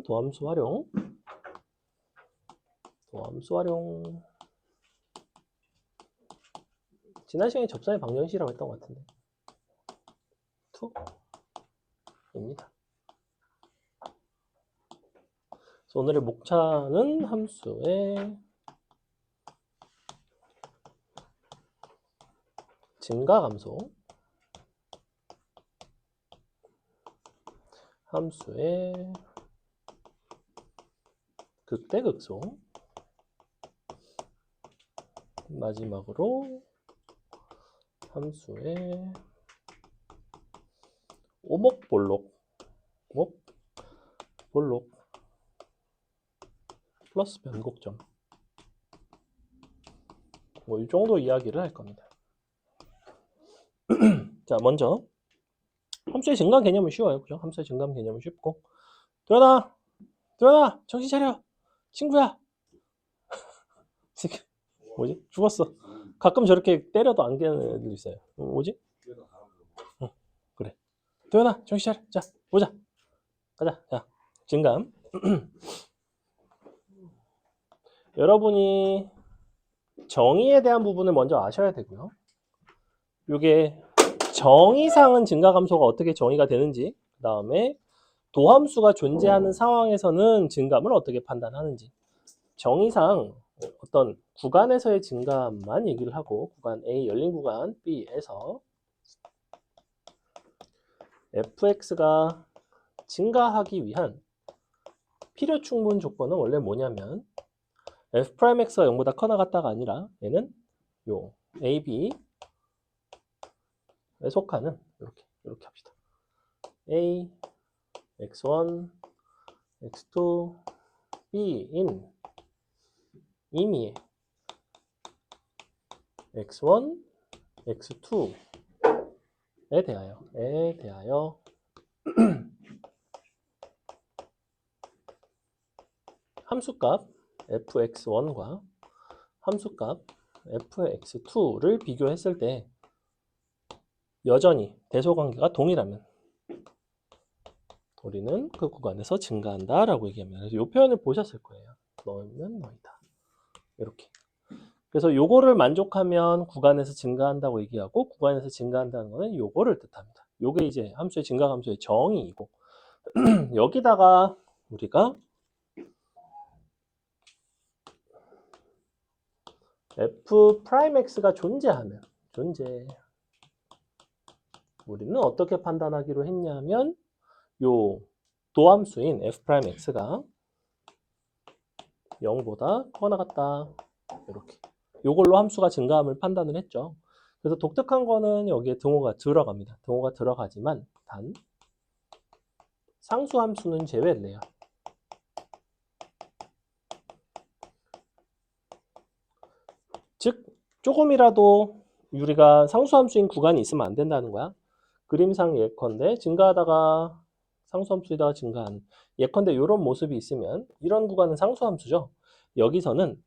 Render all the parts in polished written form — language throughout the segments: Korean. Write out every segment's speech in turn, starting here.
도함수 활용. 지난 시간에 접선의 방정식이라고 했던 것 같은데. 2입니다. 그래서 오늘의 목차는 함수의 증가감소, 함수의 극대극소, 마지막으로 함수의 오목볼록, 플러스 변곡점. 뭐 이 정도 이야기를 할 겁니다. 자, 먼저 함수의 증가함 개념은 쉬워요. 그죠? 함수의 증가함 개념은 쉽고. 들어나! 정신 차려! 친구야! 뭐지? 죽었어. 가끔 저렇게 때려도 안 깨는 애들 있어요. 뭐지? 그래. 들어나! 정신 차려! 자, 보자. 가자. 자, 증가함. 여러분이 정의에 대한 부분을 먼저 아셔야 되고요. 이게 정의상은 증가감소가 어떻게 정의가 되는지, 그 다음에 도함수가 존재하는 상황에서는 증가함을 어떻게 판단하는지, 정의상 어떤 구간에서의 증가함만 얘기를 하고, 구간 A, 열린 구간 B에서 fx가 증가하기 위한 필요 충분 조건은 원래 뭐냐면 f'x가 0보다 커나 같다가 아니라 얘는 요 a, b에 속하는 이렇게 합시다. a, x1, x2, b인 임의의 x1, x2에 대하여 함수값 fx1과 함수값 fx2를 비교했을 때 여전히 대소관계가 동일하면 우리는 그 구간에서 증가한다 라고 얘기합니다. 그래서 이 표현을 보셨을 거예요. 너는 너이다. 이렇게. 그래서 요거를 만족하면 구간에서 증가한다고 얘기하고, 구간에서 증가한다는 거는 요거를 뜻합니다. 요게 이제 함수의 증가함수의 정의이고, 여기다가 우리가 f'x가 존재하면, 우리는 어떻게 판단하기로 했냐면 요 도함수인 f'x가 0보다 커나 같다. 이렇게. 요걸로 함수가 증가함을 판단을 했죠. 그래서 독특한 거는 여기에 등호가 들어갑니다. 등호가 들어가지만 단 상수 함수는 제외를 해요. 즉 조금이라도 우리가 상수 함수인 구간이 있으면 안 된다는 거야. 그림상 예컨대 증가하다가 상수 함수에다가 증가한 예컨대 이런 모습이 있으면 이런 구간은 상수 함수죠. 여기서는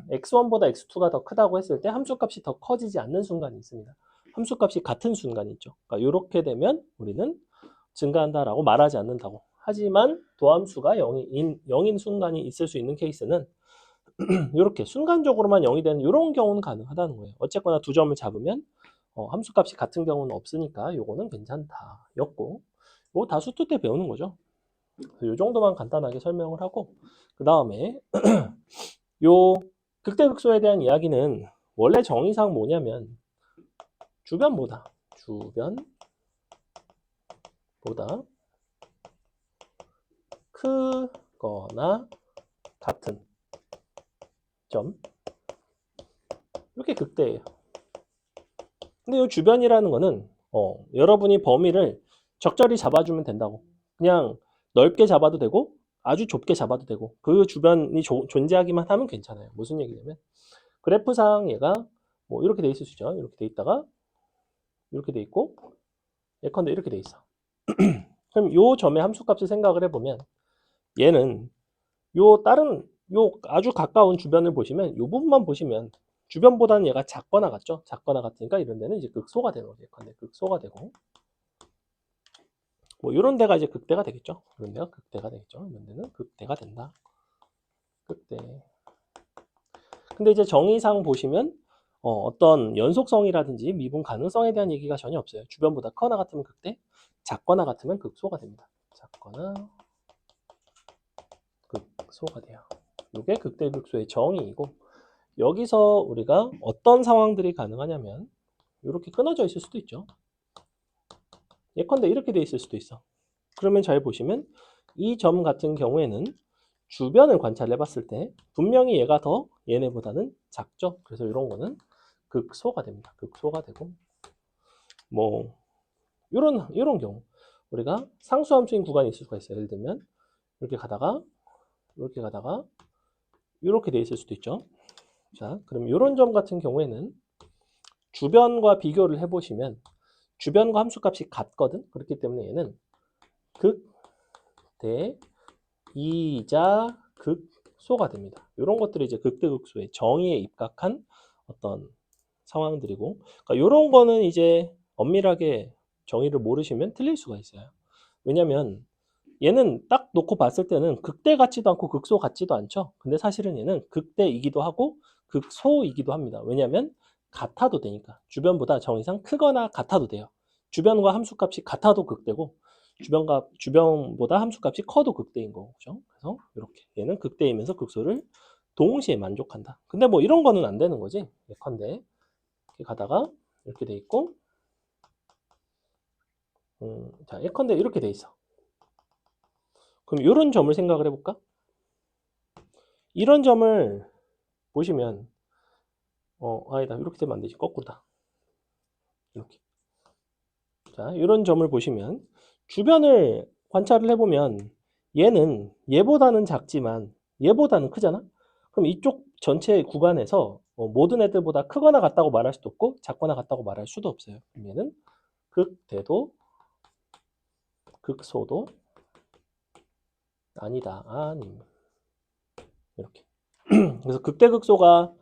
x1보다 x2가 더 크다고 했을 때 함수값이 더 커지지 않는 순간이 있습니다. 함수값이 같은 순간이 있죠. 그러니까 이렇게 되면 우리는 증가한다라고 말하지 않는다고. 하지만 도함수가 0인 순간이 있을 수 있는 케이스는 이렇게 순간적으로만 0이 되는 이런 경우는 가능하다는 거예요. 어쨌거나 두 점을 잡으면 함수값이 같은 경우는 없으니까 요거는 괜찮다 였고, 이거 다 수투 때 배우는 거죠. 이 정도만 간단하게 설명을 하고, 그 다음에 요 극대극소에 대한 이야기는 원래 정의상 뭐냐면 주변보다 크거나 같은 점, 이렇게 극대예요. 근데 이 주변이라는 거는 여러분이 범위를 적절히 잡아주면 된다고. 그냥 넓게 잡아도 되고 아주 좁게 잡아도 되고 그 주변이 존재하기만 하면 괜찮아요. 무슨 얘기냐면 그래프상 얘가 뭐 이렇게 돼 있을 수 있죠. 이렇게 돼 있다가 이렇게 돼 있고 예컨대 이렇게 돼 있어. 그럼 요 점의 함수값을 생각을 해보면 얘는 요 아주 가까운 주변을 보시면 요 부분만 보시면 주변보다는 얘가 작거나 같죠? 작거나 같으니까 이런 데는 이제 극소가 되는 거죠. 예컨대 극소가 되고, 뭐 이런 데가 이제 극대가 되겠죠. 이런 데가 극대가 되겠죠. 이런 데는 극대가 된다. 극대. 근데 이제 정의상 보시면 어떤 연속성이라든지 미분 가능성에 대한 얘기가 전혀 없어요. 주변보다 커나 같으면 극대, 작거나 같으면 극소가 됩니다. 작거나 극소가 돼요. 이게 극대 극소의 정의이고, 여기서 우리가 어떤 상황들이 가능하냐면 이렇게 끊어져 있을 수도 있죠. 예컨대 이렇게 돼 있을 수도 있어. 그러면 잘 보시면 이 점 같은 경우에는 주변을 관찰해 봤을 때 분명히 얘가 더 얘네보다는 작죠. 그래서 이런 거는 극소가 됩니다. 극소가 되고, 뭐 이런 경우 우리가 상수함수인 구간이 있을 수가 있어요. 예를 들면 이렇게 가다가 이렇게 돼 있을 수도 있죠. 자, 그럼 이런 점 같은 경우에는 주변과 비교를 해보시면 주변과 함수값이 같거든. 그렇기 때문에 얘는 극대이자 극소가 됩니다. 이런 것들이 이제 극대극소의 정의에 입각한 어떤 상황들이고, 그러니까 이런 거는 이제 엄밀하게 정의를 모르시면 틀릴 수가 있어요. 왜냐면 얘는 딱 놓고 봤을 때는 극대 같지도 않고 극소 같지도 않죠. 근데 사실은 얘는 극대이기도 하고 극소이기도 합니다. 왜냐면 같아도 되니까. 주변보다 정의상 크거나 같아도 돼요. 주변과 함수값이 같아도 극대고 주변보다 함수값이 커도 극대인 거죠. 그래서 이렇게 얘는 극대이면서 극소를 동시에 만족한다. 근데 뭐 이런 거는 안 되는 거지. 예컨대 이렇게 가다가 이렇게 돼 있고, 자 예컨대 이렇게 돼 있어. 그럼 이런 점을 생각을 해볼까? 이런 점을 보시면 아니다. 이렇게 되면 안 되지. 거꾸로다. 이렇게. 자, 이런 점을 보시면 주변을 관찰을 해보면 얘는 얘보다는 작지만 얘보다는 크잖아? 그럼 이쪽 전체 구간에서 모든 애들보다 크거나 같다고 말할 수도 없고 작거나 같다고 말할 수도 없어요. 그럼 얘는 극대도 극소도 아니다. 아님. 이렇게. 그래서 극대극소가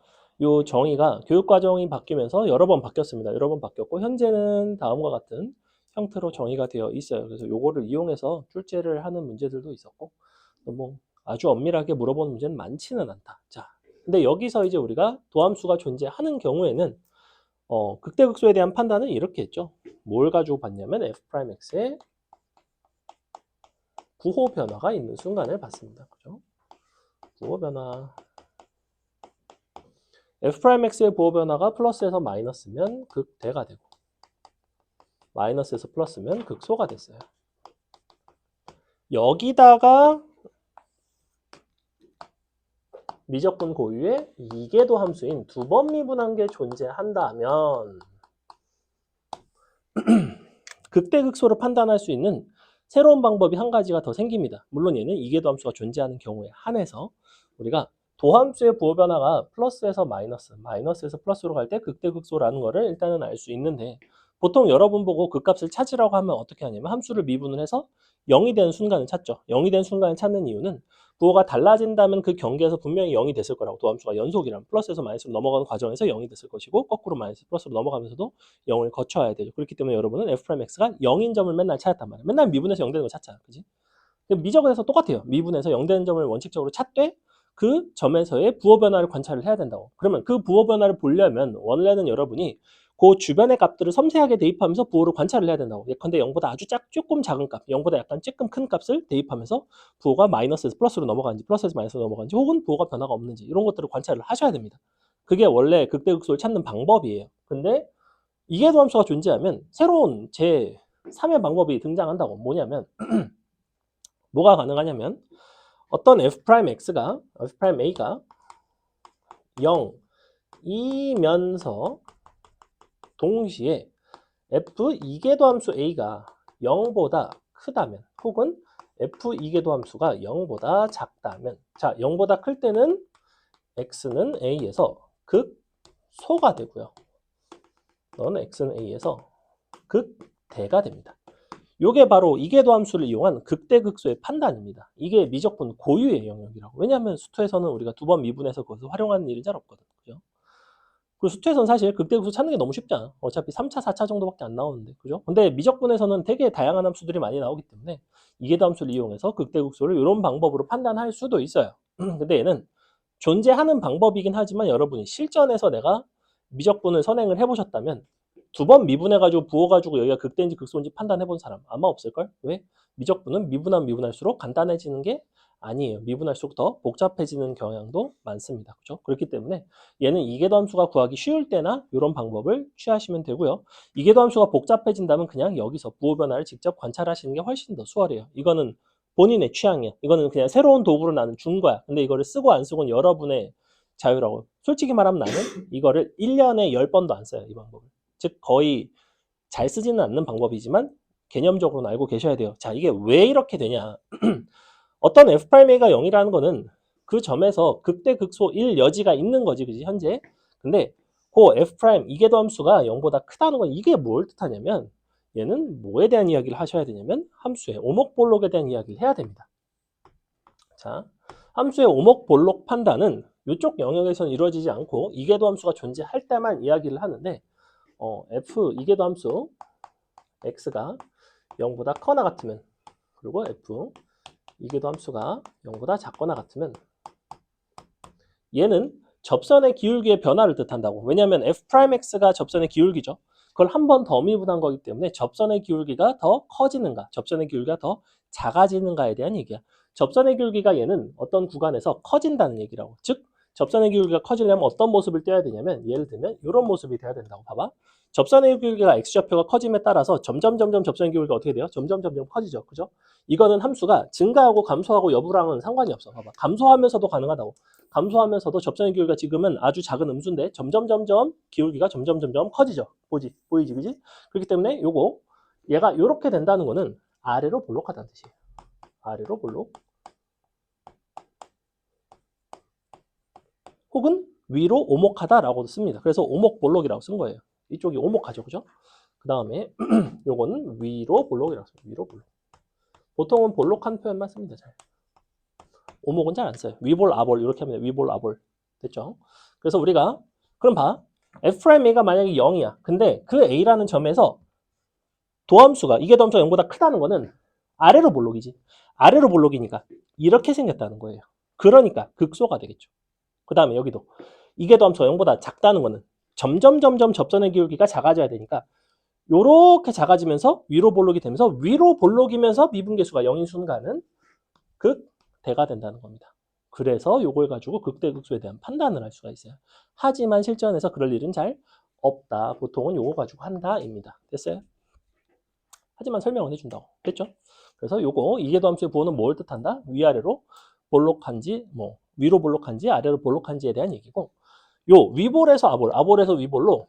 요 정의가 교육과정이 바뀌면서 여러 번 바뀌었습니다. 여러 번 바뀌었고 현재는 다음과 같은 형태로 정의가 되어 있어요. 그래서 요거를 이용해서 출제를 하는 문제들도 있었고, 뭐 아주 엄밀하게 물어보는 문제는 많지는 않다. 자, 근데 여기서 이제 우리가 도함수가 존재하는 경우에는 극대극소에 대한 판단은 이렇게 했죠. 뭘 가지고 봤냐면 f'x의 부호 변화가 있는 순간을 봤습니다. 그죠? 부호 변화. f'x의 부호 변화가 플러스에서 마이너스면 극대가 되고 마이너스에서 플러스면 극소가 됐어요. 여기다가 미적분 고유의 이계도 함수인 두 번 미분한 게 존재한다면 극대 극소를 판단할 수 있는 새로운 방법이 한 가지가 더 생깁니다. 물론 얘는 이계도 함수가 존재하는 경우에 한해서 우리가 도함수의 부호 변화가 플러스에서 마이너스, 마이너스에서 플러스로 갈 때 극대 극소라는 거를 일단은 알 수 있는데, 보통 여러분 보고 그 값을 찾으라고 하면 어떻게 하냐면 함수를 미분을 해서 0이 되는 순간을 찾죠. 0이 되는 순간을 찾는 이유는 부호가 달라진다면 그 경계에서 분명히 0이 됐을 거라고. 도함수가 연속이라면 플러스에서 마이너스로 넘어가는 과정에서 0이 됐을 것이고 거꾸로 마이너스 플러스로 넘어가면서도 0을 거쳐야 되죠. 그렇기 때문에 여러분은 f'x가 0인 점을 맨날 찾았단 말이에요. 맨날 미분해서 0 되는 거 찾잖아. 그지? 미적에서 똑같아요. 미분해서 0 되는 점을 원칙적으로 찾되 그 점에서의 부호 변화를 관찰을 해야 된다고. 그러면 그 부호 변화를 보려면 원래는 여러분이 그 주변의 값들을 섬세하게 대입하면서 부호를 관찰을 해야 된다고. 예컨대 0보다 아주 조금 작은 값, 0보다 약간 조금 큰 값을 대입하면서 부호가 마이너스에서 플러스로 넘어가는지 플러스에서 마이너스로 넘어가는지 혹은 부호가 변화가 없는지 이런 것들을 관찰을 하셔야 됩니다. 그게 원래 극대극소를 찾는 방법이에요. 근데 이계도 함수가 존재하면 새로운 제3의 방법이 등장한다고. 뭐냐면 뭐가 가능하냐면 어떤 f'x가 f'a가 0이면서 동시에 f 이계도 함수 a가 0보다 크다면 혹은 f 이계도 함수가 0보다 작다면, 자 0보다 클 때는 x는 a에서 극소가 되고요. 너는 x는 a에서 극대가 됩니다. 이게 바로 이계도 함수를 이용한 극대극소의 판단입니다. 이게 미적분 고유의 영역이라고. 왜냐하면 수투에서는 우리가 두 번 미분해서 그것을 활용하는 일이 잘 없거든. 그죠? 그 수투에서는 사실 극대극소 찾는 게 너무 쉽잖아. 어차피 3차, 4차 정도밖에 안 나오는데. 그죠? 근데 미적분에서는 되게 다양한 함수들이 많이 나오기 때문에 이계도 함수를 이용해서 극대극소를 이런 방법으로 판단할 수도 있어요. 근데 얘는 존재하는 방법이긴 하지만 여러분이 실전에서 내가 미적분을 선행을 해보셨다면 두 번 미분해가지고 부어가지고 여기가 극대인지 극소인지 판단해본 사람 아마 없을걸? 왜? 미적분은 미분하면 미분할수록 간단해지는 게 아니에요. 미분할수록 더 복잡해지는 경향도 많습니다. 그죠? 그렇기 때문에 얘는 이계도 함수가 구하기 쉬울 때나 이런 방법을 취하시면 되고요. 이계도 함수가 복잡해진다면 그냥 여기서 부호 변화를 직접 관찰하시는 게 훨씬 더 수월해요. 이거는 본인의 취향이야. 이거는 그냥 새로운 도구로 나는 준 거야. 근데 이거를 쓰고 안 쓰고는 여러분의 자유라고. 솔직히 말하면 나는 이거를 1년에 10번도 안 써요. 이 방법을. 즉 거의 잘 쓰지는 않는 방법이지만 개념적으로는 알고 계셔야 돼요. 자, 이게 왜 이렇게 되냐. 어떤 f'a가 0이라는 거는 그 점에서 극대극소 1 여지가 있는 거지. 그지? 현재. 근데 그 f' 이계도 함수가 0보다 크다는 건 이게 뭘 뜻하냐면 얘는 뭐에 대한 이야기를 하셔야 되냐면 함수의 오목볼록에 대한 이야기를 해야 됩니다. 자, 함수의 오목볼록 판단은 이쪽 영역에서는 이루어지지 않고 이계도 함수가 존재할 때만 이야기를 하는데 f 이계도 함수 x가 0보다 커나 같으면 그리고 f 이계도 함수가 0보다 작거나 같으면 얘는 접선의 기울기의 변화를 뜻한다고. 왜냐하면 f'x가 접선의 기울기죠. 그걸 한 번 더 미분한 거기 때문에 접선의 기울기가 더 커지는가, 접선의 기울기가 더 작아지는가에 대한 얘기야. 접선의 기울기가 얘는 어떤 구간에서 커진다는 얘기라고. 즉, 접선의 기울기가 커지려면 어떤 모습을 떼야 되냐면 예를 들면 이런 모습이 돼야 된다고. 봐봐. 접선의 기울기가 x좌표가 커짐에 따라서 점점 접선의 기울기가 어떻게 돼요? 점점 커지죠. 그죠? 이거는 함수가 증가하고 감소하고 여부랑은 상관이 없어. 봐봐. 감소하면서도 가능하다고. 감소하면서도 접선의 기울기가 지금은 아주 작은 음수인데 점점 기울기가 점점 커지죠. 보이지, 그지? 그렇기 때문에 요거 얘가 이렇게 된다는 거는 아래로 볼록하다는 뜻이에요. 아래로 볼록. 혹은 위로 오목하다라고도 씁니다. 그래서 오목볼록이라고 쓴 거예요. 이쪽이 오목하죠, 그죠? 그 다음에 요거는 위로 볼록이라고 써요. 위로 볼록. 보통은 볼록한 표현만 씁니다. 잘. 오목은 잘 안 써요. 위볼, 아볼 이렇게 하면 위볼, 아볼. 됐죠? 그래서 우리가 그럼 봐. f'a가 만약에 0이야. 근데 그 a라는 점에서 도함수가 이게 도함수가 0보다 크다는 거는 아래로 볼록이지. 아래로 볼록이니까 이렇게 생겼다는 거예요. 그러니까 극소가 되겠죠. 그 다음에 여기도 이게 도함수가 0보다 작다는 거는 점점 접선의 기울기가 작아져야 되니까 요렇게 작아지면서 위로 볼록이 되면서 위로 볼록이면서 미분계수가 0인 순간은 극대가 된다는 겁니다. 그래서 요걸 가지고 극대극소에 대한 판단을 할 수가 있어요. 하지만 실전에서 그럴 일은 잘 없다. 보통은 요거 가지고 한다입니다. 됐어요? 하지만 설명은 해준다고. 됐죠? 그래서 요거 이계도 함수의 부호는 뭘 뜻한다? 위아래로 볼록한지 위로 볼록한지 아래로 볼록한지에 대한 얘기고 요 위볼에서 아볼, 아볼에서 위볼로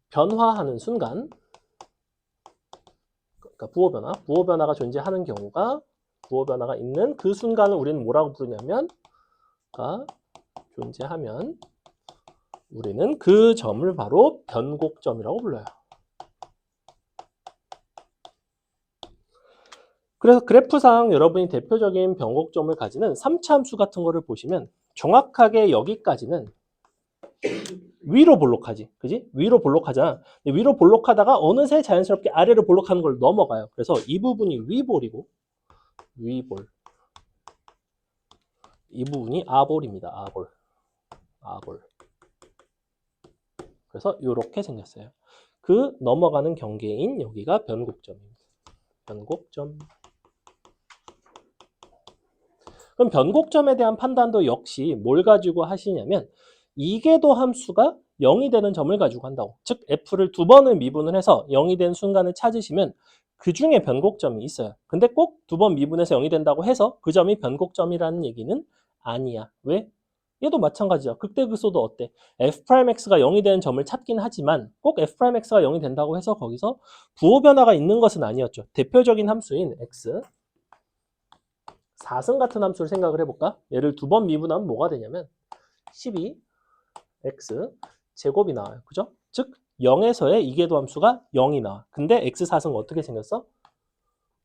변화하는 순간 그러니까 부호 변화가 존재하는 경우가 부호 변화가 있는 그 순간을 우리는 뭐라고 부르냐면 존재하면 우리는 그 점을 바로 변곡점이라고 불러요. 그래서 그래프상 여러분이 대표적인 변곡점을 가지는 3차 함수 같은 거를 보시면 정확하게 여기까지는 위로 볼록하지. 그지? 위로 볼록하잖아. 위로 볼록하다가 어느새 자연스럽게 아래로 볼록하는 걸 넘어가요. 그래서 이 부분이 위볼이고 위볼. 이 부분이 아볼입니다. 아볼. 그래서 이렇게 생겼어요. 그 넘어가는 경계인 여기가 변곡점입니다. 변곡점. 그럼 변곡점에 대한 판단도 역시 뭘 가지고 하시냐면 이계도 함수가 0이 되는 점을 가지고 한다고. 즉 f를 두 번을 미분을 해서 0이 된 순간을 찾으시면 그 중에 변곡점이 있어요. 근데 꼭 두 번 미분해서 0이 된다고 해서 그 점이 변곡점이라는 얘기는 아니야. 왜? 얘도 마찬가지야. 극대극소도 어때? f'x가 0이 되는 점을 찾긴 하지만 꼭 f'x가 0이 된다고 해서 거기서 부호 변화가 있는 것은 아니었죠. 대표적인 함수인 x 4승 같은 함수를 생각을 해볼까? 얘를 두 번 미분하면 뭐가 되냐면 12x 제곱이 나와요. 그죠? 즉 0에서의 이계도 함수가 0이 나와. 근데 x4승은 어떻게 생겼어?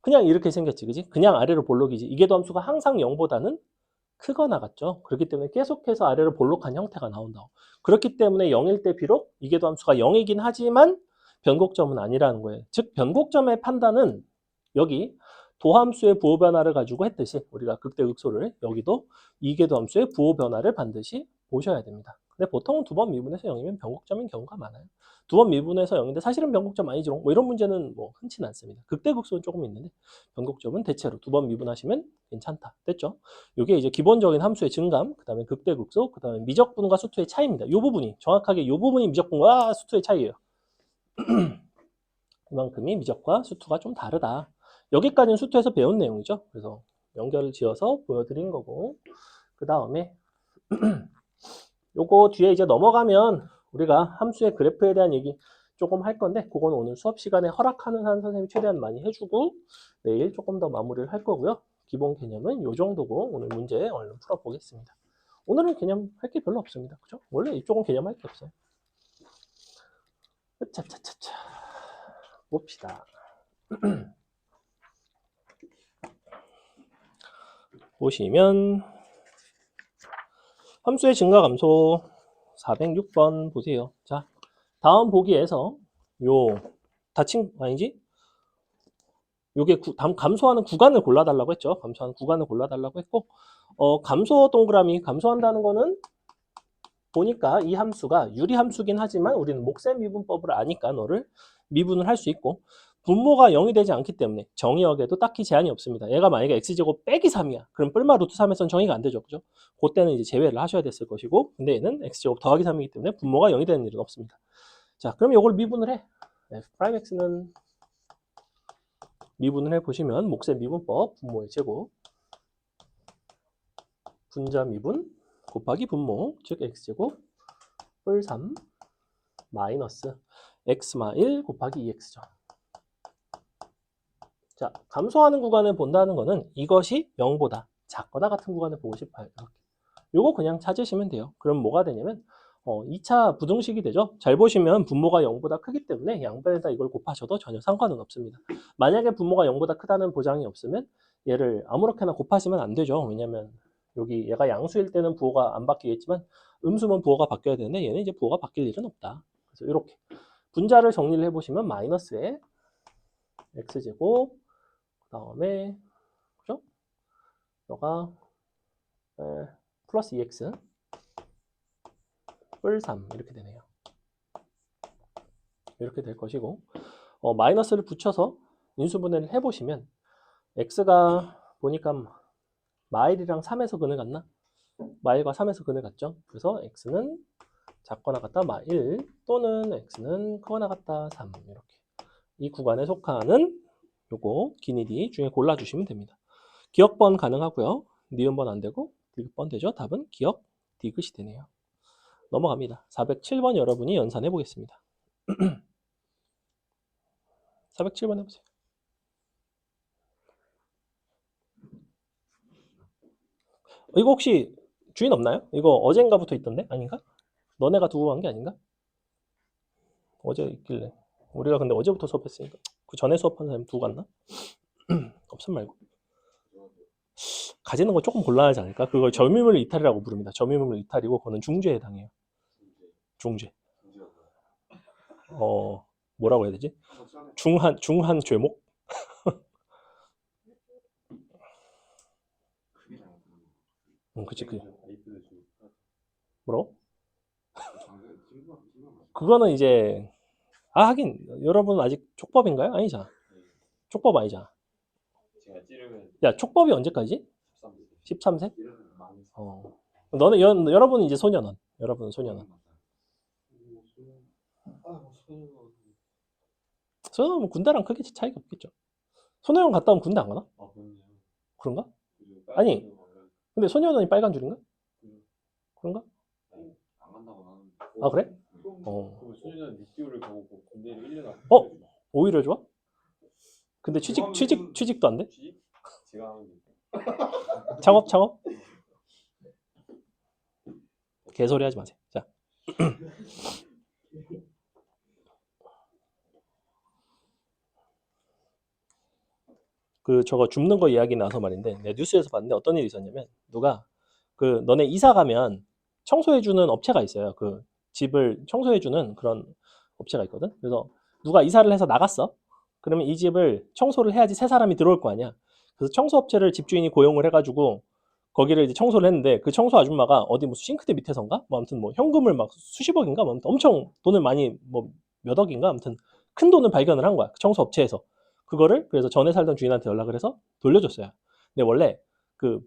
그냥 이렇게 생겼지. 그지? 그냥 아래로 볼록이지. 이계도 함수가 항상 0보다는 크거나 같죠. 그렇기 때문에 계속해서 아래로 볼록한 형태가 나온다고. 그렇기 때문에 0일 때 비록 이계도함수가 0이긴 하지만 변곡점은 아니라는 거예요. 즉 변곡점의 판단은 여기 도함수의 부호 변화를 가지고 했듯이 우리가 극대극소를 여기도 이계도함수의 부호 변화를 반드시 보셔야 됩니다. 근데 보통은 두 번 미분해서 0이면 변곡점인 경우가 많아요. 두 번 미분해서 0인데 사실은 변곡점 아니지롱. 뭐 이런 문제는 뭐 흔치는 않습니다. 극대극소는 조금 있는데 변곡점은 대체로 두 번 미분하시면 괜찮다. 됐죠? 이게 이제 기본적인 함수의 증감, 그 다음에 극대극소, 그 다음에 미적분과 수투의 차이입니다. 이 부분이 정확하게 이 부분이 미적분과 수투의 차이예요. 이만큼이 미적과 수투가 좀 다르다. 여기까지는 수투에서 배운 내용이죠. 그래서 연결을 지어서 보여드린 거고 그 다음에 요거 뒤에 이제 넘어가면 우리가 함수의 그래프에 대한 얘기 조금 할 건데 그건 오늘 수업 시간에 허락하는 한 선생님이 최대한 많이 해주고 내일 조금 더 마무리를 할 거고요. 기본 개념은 요 정도고 오늘 문제 얼른 풀어보겠습니다. 오늘은 개념 할 게 별로 없습니다. 그죠? 원래 이쪽은 개념 할 게 없어요. 차차차차 봅시다. 보시면 함수의 증가 감소 406번 보세요. 자, 다음 보기에서 요 다친 아니지? 요게 감소하는 구간을 골라달라고 했죠. 감소하는 구간을 골라달라고 했고 감소 동그라미 감소한다는 거는 보니까 이 함수가 유리함수긴 하지만 우리는 목셈 미분법을 아니까 너를 미분을 할 수 있고 분모가 0이 되지 않기 때문에 정의역에도 딱히 제한이 없습니다. 얘가 만약에 x제곱 빼기 3이야. 그럼 뿔마 루트 3에서는 정의가 안 되죠. 그죠? 그때는 이제 제외를 하셔야 됐을 것이고 근데 얘는 x제곱 더하기 3이기 때문에 분모가 0이 되는 일은 없습니다. 자, 그럼 이걸 미분을 해. f 프라임 x는 미분을 해보시면 목셈 미분법 분모의 제곱 분자 미분 곱하기 분모 즉 x제곱 뿔 3 마이너스 x마 1 곱하기 2x죠. 자, 감소하는 구간을 본다는 거는 이것이 0보다 작거나 같은 구간을 보고 싶어요. 이렇게. 요거 그냥 찾으시면 돼요. 그럼 뭐가 되냐면 2차 부등식이 되죠. 잘 보시면 분모가 0보다 크기 때문에 양변에다 이걸 곱하셔도 전혀 상관은 없습니다. 만약에 분모가 0보다 크다는 보장이 없으면 얘를 아무렇게나 곱하시면 안 되죠. 왜냐면 여기 얘가 양수일 때는 부호가 안 바뀌겠지만 음수면 부호가 바뀌어야 되는데 얘는 이제 부호가 바뀔 일은 없다. 그래서 이렇게 분자를 정리를 해보시면 마이너스에 x제곱 그 다음에 그죠? 너가 플러스 2x 뿔 3 이렇게 되네요. 이렇게 될 것이고 마이너스를 붙여서 인수분해를 해보시면 x가 보니까 마일이랑 3에서 근을 같나? 마일과 3에서 근을 같죠? 그래서 x는 작거나 같다 마1 또는 x는 크거나 같다 3 이렇게 이 구간에 속하는 요거 기니디 중에 골라주시면 됩니다. 기억번 가능하고요. 니은번 안 되고 디귿번 되죠? 답은 기억 디귿이 되네요. 넘어갑니다. 407번 여러분이 연산해 보겠습니다. 407번 해보세요. 이거 혹시 주인 없나요? 이거 어젠가부터 있던데? 아닌가? 너네가 두고 간 게 아닌가? 어제 있길래. 우리가 근데 어제부터 수업했으니까. 그 전에 수업한 사람 두고 갔나? 없음 말고. 가지는 거 조금 곤란하지 않을까? 그걸 점유물 이탈이라고 부릅니다. 점유물 이탈이고 그거는 중죄에 해당해요. 중죄. 뭐라고 해야 되지? 중한 죄목? 그치 그 뭐라고? 그거는 이제 하긴 여러분 아직 촉법인가요? 아니잖아. 촉법 아니잖아. 야 촉법이 언제까지? 13세? 너는 여러분은 이제 소년원. 여러분은 소년원. 소년원은 군대랑 크게 차이가 없겠죠. 소년원 갔다 오면 군대 안 가나? 그런가? 아니 근데 소년원이 빨간 줄인가? 그런가? 아 그래? 오히려 좋아? 근데 취직도 안 돼? 창업? 개소리 하지 마세요. 자. 저거 줍는 거 이야기 나서 말인데 내가 뉴스에서 봤는데 어떤 일이 있었냐면 누가 그 너네 이사 가면 청소해주는 업체가 있어요. 그 집을 청소해주는 그런 업체가 있거든. 그래서 누가 이사를 해서 나갔어. 그러면 이 집을 청소를 해야지 새 사람이 들어올 거 아니야. 그래서 청소업체를 집주인이 고용을 해가지고 거기를 이제 청소를 했는데 그 청소 아줌마가 어디 무슨 싱크대 밑에선가? 뭐 아무튼 뭐 현금을 막 수십억인가? 뭐 아무튼 엄청 돈을 많이 뭐 몇 억인가? 아무튼 큰 돈을 발견을 한 거야. 그 청소업체에서. 그거를 그래서 전에 살던 주인한테 연락을 해서 돌려줬어요. 근데 원래 그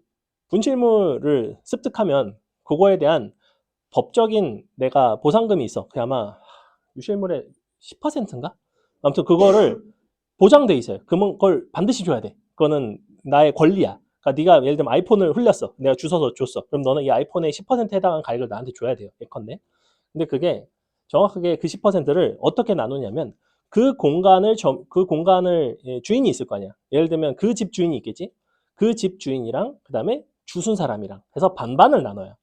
분실물을 습득하면 그거에 대한 법적인 내가 보상금이 있어. 그게 아마 유실물의 10%인가? 아무튼 그거를 보장돼 있어요. 그걸 반드시 줘야 돼. 그거는 나의 권리야. 그러니까 네가 예를 들면 아이폰을 흘렸어. 내가 주워서 줬어. 그럼 너는 이 아이폰의 10%에 해당하는 가격을 나한테 줘야 돼요. 예컨대. 근데 그게 정확하게 그 10%를 어떻게 나누냐면 그 공간을 주인이 있을 거 아니야. 예를 들면 그 집 주인이 있겠지. 그 집 주인이랑 그다음에 주순 사람이랑 해서 반반을 나눠요.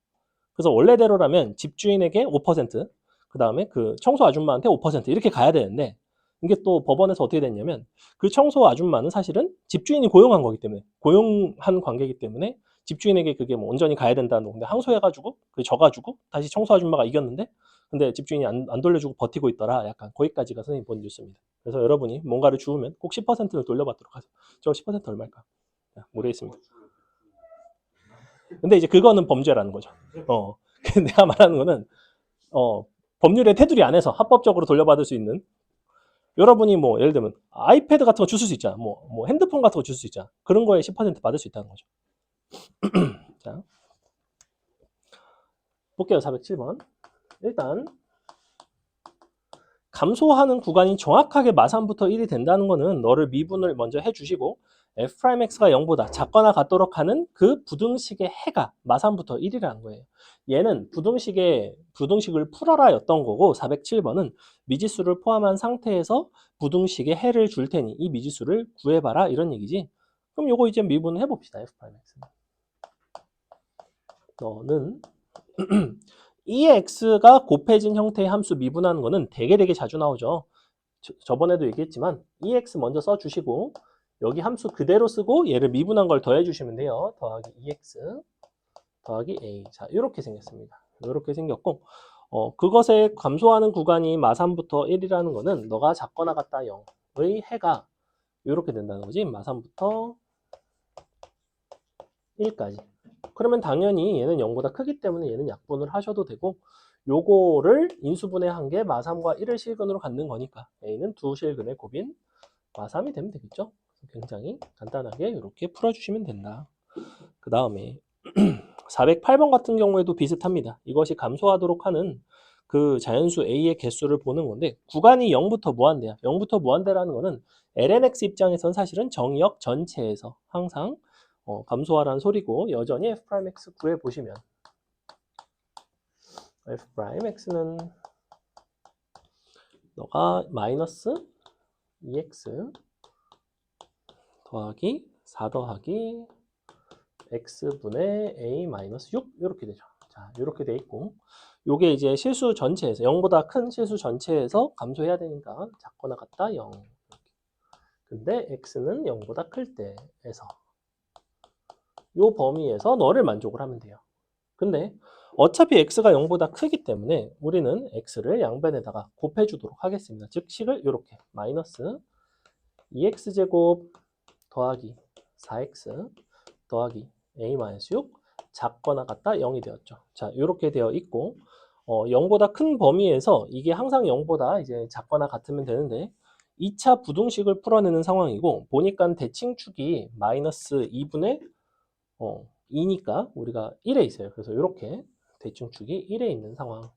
그래서 원래대로라면 집주인에게 5%, 그 다음에 그 청소 아줌마한테 5% 이렇게 가야 되는데 이게 또 법원에서 어떻게 됐냐면 그 청소 아줌마는 사실은 집주인이 고용한 거기 때문에 고용한 관계이기 때문에 집주인에게 그게 뭐 온전히 가야 된다는 건데 항소해가지고 그 져가지고 다시 청소 아줌마가 이겼는데 근데 집주인이 안 돌려주고 버티고 있더라. 약간 거기까지가 선생님 본 뉴스입니다. 그래서 여러분이 뭔가를 주우면 꼭 10%를 돌려받도록 하세요. 저 10% 얼마일까? 모르겠습니다. 근데 이제 그거는 범죄라는 거죠. 내가 말하는 거는 법률의 테두리 안에서 합법적으로 돌려받을 수 있는 여러분이 뭐 예를 들면 아이패드 같은 거 주실 수 있잖아. 뭐 핸드폰 같은 거 주실 수 있잖아. 그런 거에 10% 받을 수 있다는 거죠. 자, 볼게요. 407번. 일단 감소하는 구간이 정확하게 마삼부터 1이 된다는 거는 너를 미분을 먼저 해주시고 f'x가 0보다 작거나 같도록 하는 그 부등식의 해가 마삼부터 1이라는 거예요. 얘는 부등식을 풀어라 였던 거고 407번은 미지수를 포함한 상태에서 부등식의 해를 줄 테니 이 미지수를 구해봐라 이런 얘기지. 그럼 요거 이제 미분을 해봅시다. f'x. 너는 EX가 곱해진 형태의 함수 미분하는 거는 되게 자주 나오죠. 저번에도 얘기했지만 EX 먼저 써주시고 여기 함수 그대로 쓰고 얘를 미분한 걸 더해주시면 돼요. 더하기 EX 더하기 A. 자, 이렇게 생겼습니다. 이렇게 생겼고 그것에 감소하는 구간이 마삼부터 1이라는 거는 너가 작거나 같다 0의 해가 이렇게 된다는 거지. 마삼부터 1까지. 그러면 당연히 얘는 0보다 크기 때문에 얘는 약분을 하셔도 되고 요거를 인수분해한 게 마삼과 1을 실근으로 갖는 거니까 A는 두 실근의 곱인 마삼이 되면 되겠죠. 굉장히 간단하게 이렇게 풀어주시면 된다. 그 다음에 408번 같은 경우에도 비슷합니다. 이것이 감소하도록 하는 그 자연수 A의 개수를 보는 건데 구간이 0부터 무한대야. 0부터 무한대라는 거는 lnx 입장에선 사실은 정의역 전체에서 항상 감소하라는 소리고 여전히 f'x 구해보시면 f'x는 너가 마이너스 2x 더하기 4 더하기 x분의 a 마이너스 6 이렇게 되죠. 자, 이렇게 돼 있고 요게 이제 실수 전체에서 0보다 큰 실수 전체에서 감소해야 되니까 작거나 같다 0. 근데 x는 0보다 클 때에서 요 범위에서 너를 만족을 하면 돼요. 근데 어차피 x가 0보다 크기 때문에 우리는 x를 양변에다가 곱해주도록 하겠습니다. 즉 식을 이렇게 마이너스 2x제곱 더하기 4x 더하기 a-6 작거나 같다 0이 되었죠. 자, 이렇게 되어 있고 0보다 큰 범위에서 이게 항상 0보다 이제 작거나 같으면 되는데 2차 부등식을 풀어내는 상황이고 보니까 대칭축이 마이너스 2분의 2니까 우리가 1에 있어요. 그래서 이렇게 대칭축이 1에 있는 상황.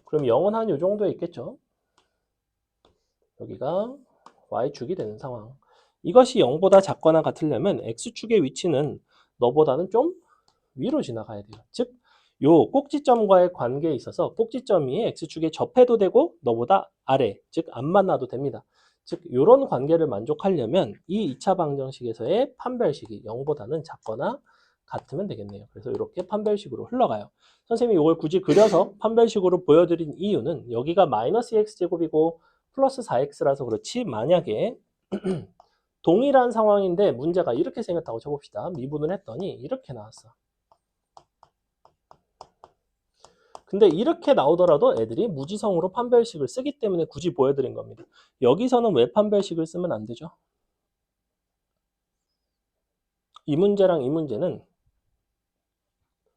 그럼 0은 한 요 정도에 있겠죠. 여기가 y축이 되는 상황. 이것이 0보다 작거나 같으려면 x축의 위치는 너보다는 좀 위로 지나가야 돼요. 즉, 요 꼭지점과의 관계에 있어서 꼭지점이 x축에 접해도 되고 너보다 아래, 즉 안 만나도 됩니다. 즉, 이런 관계를 만족하려면 이 2차 방정식에서의 판별식이 0보다는 작거나 같으면 되겠네요. 그래서 이렇게 판별식으로 흘러가요. 선생님이 이걸 굳이 그려서 판별식으로 보여드린 이유는 여기가 마이너스 x제곱이고 플러스 4x라서 그렇지 만약에 동일한 상황인데 문제가 이렇게 생겼다고 쳐봅시다. 미분을 했더니 이렇게 나왔어. 근데 이렇게 나오더라도 애들이 무지성으로 판별식을 쓰기 때문에 굳이 보여드린 겁니다. 여기서는 왜 판별식을 쓰면 안 되죠? 이 문제랑 이 문제는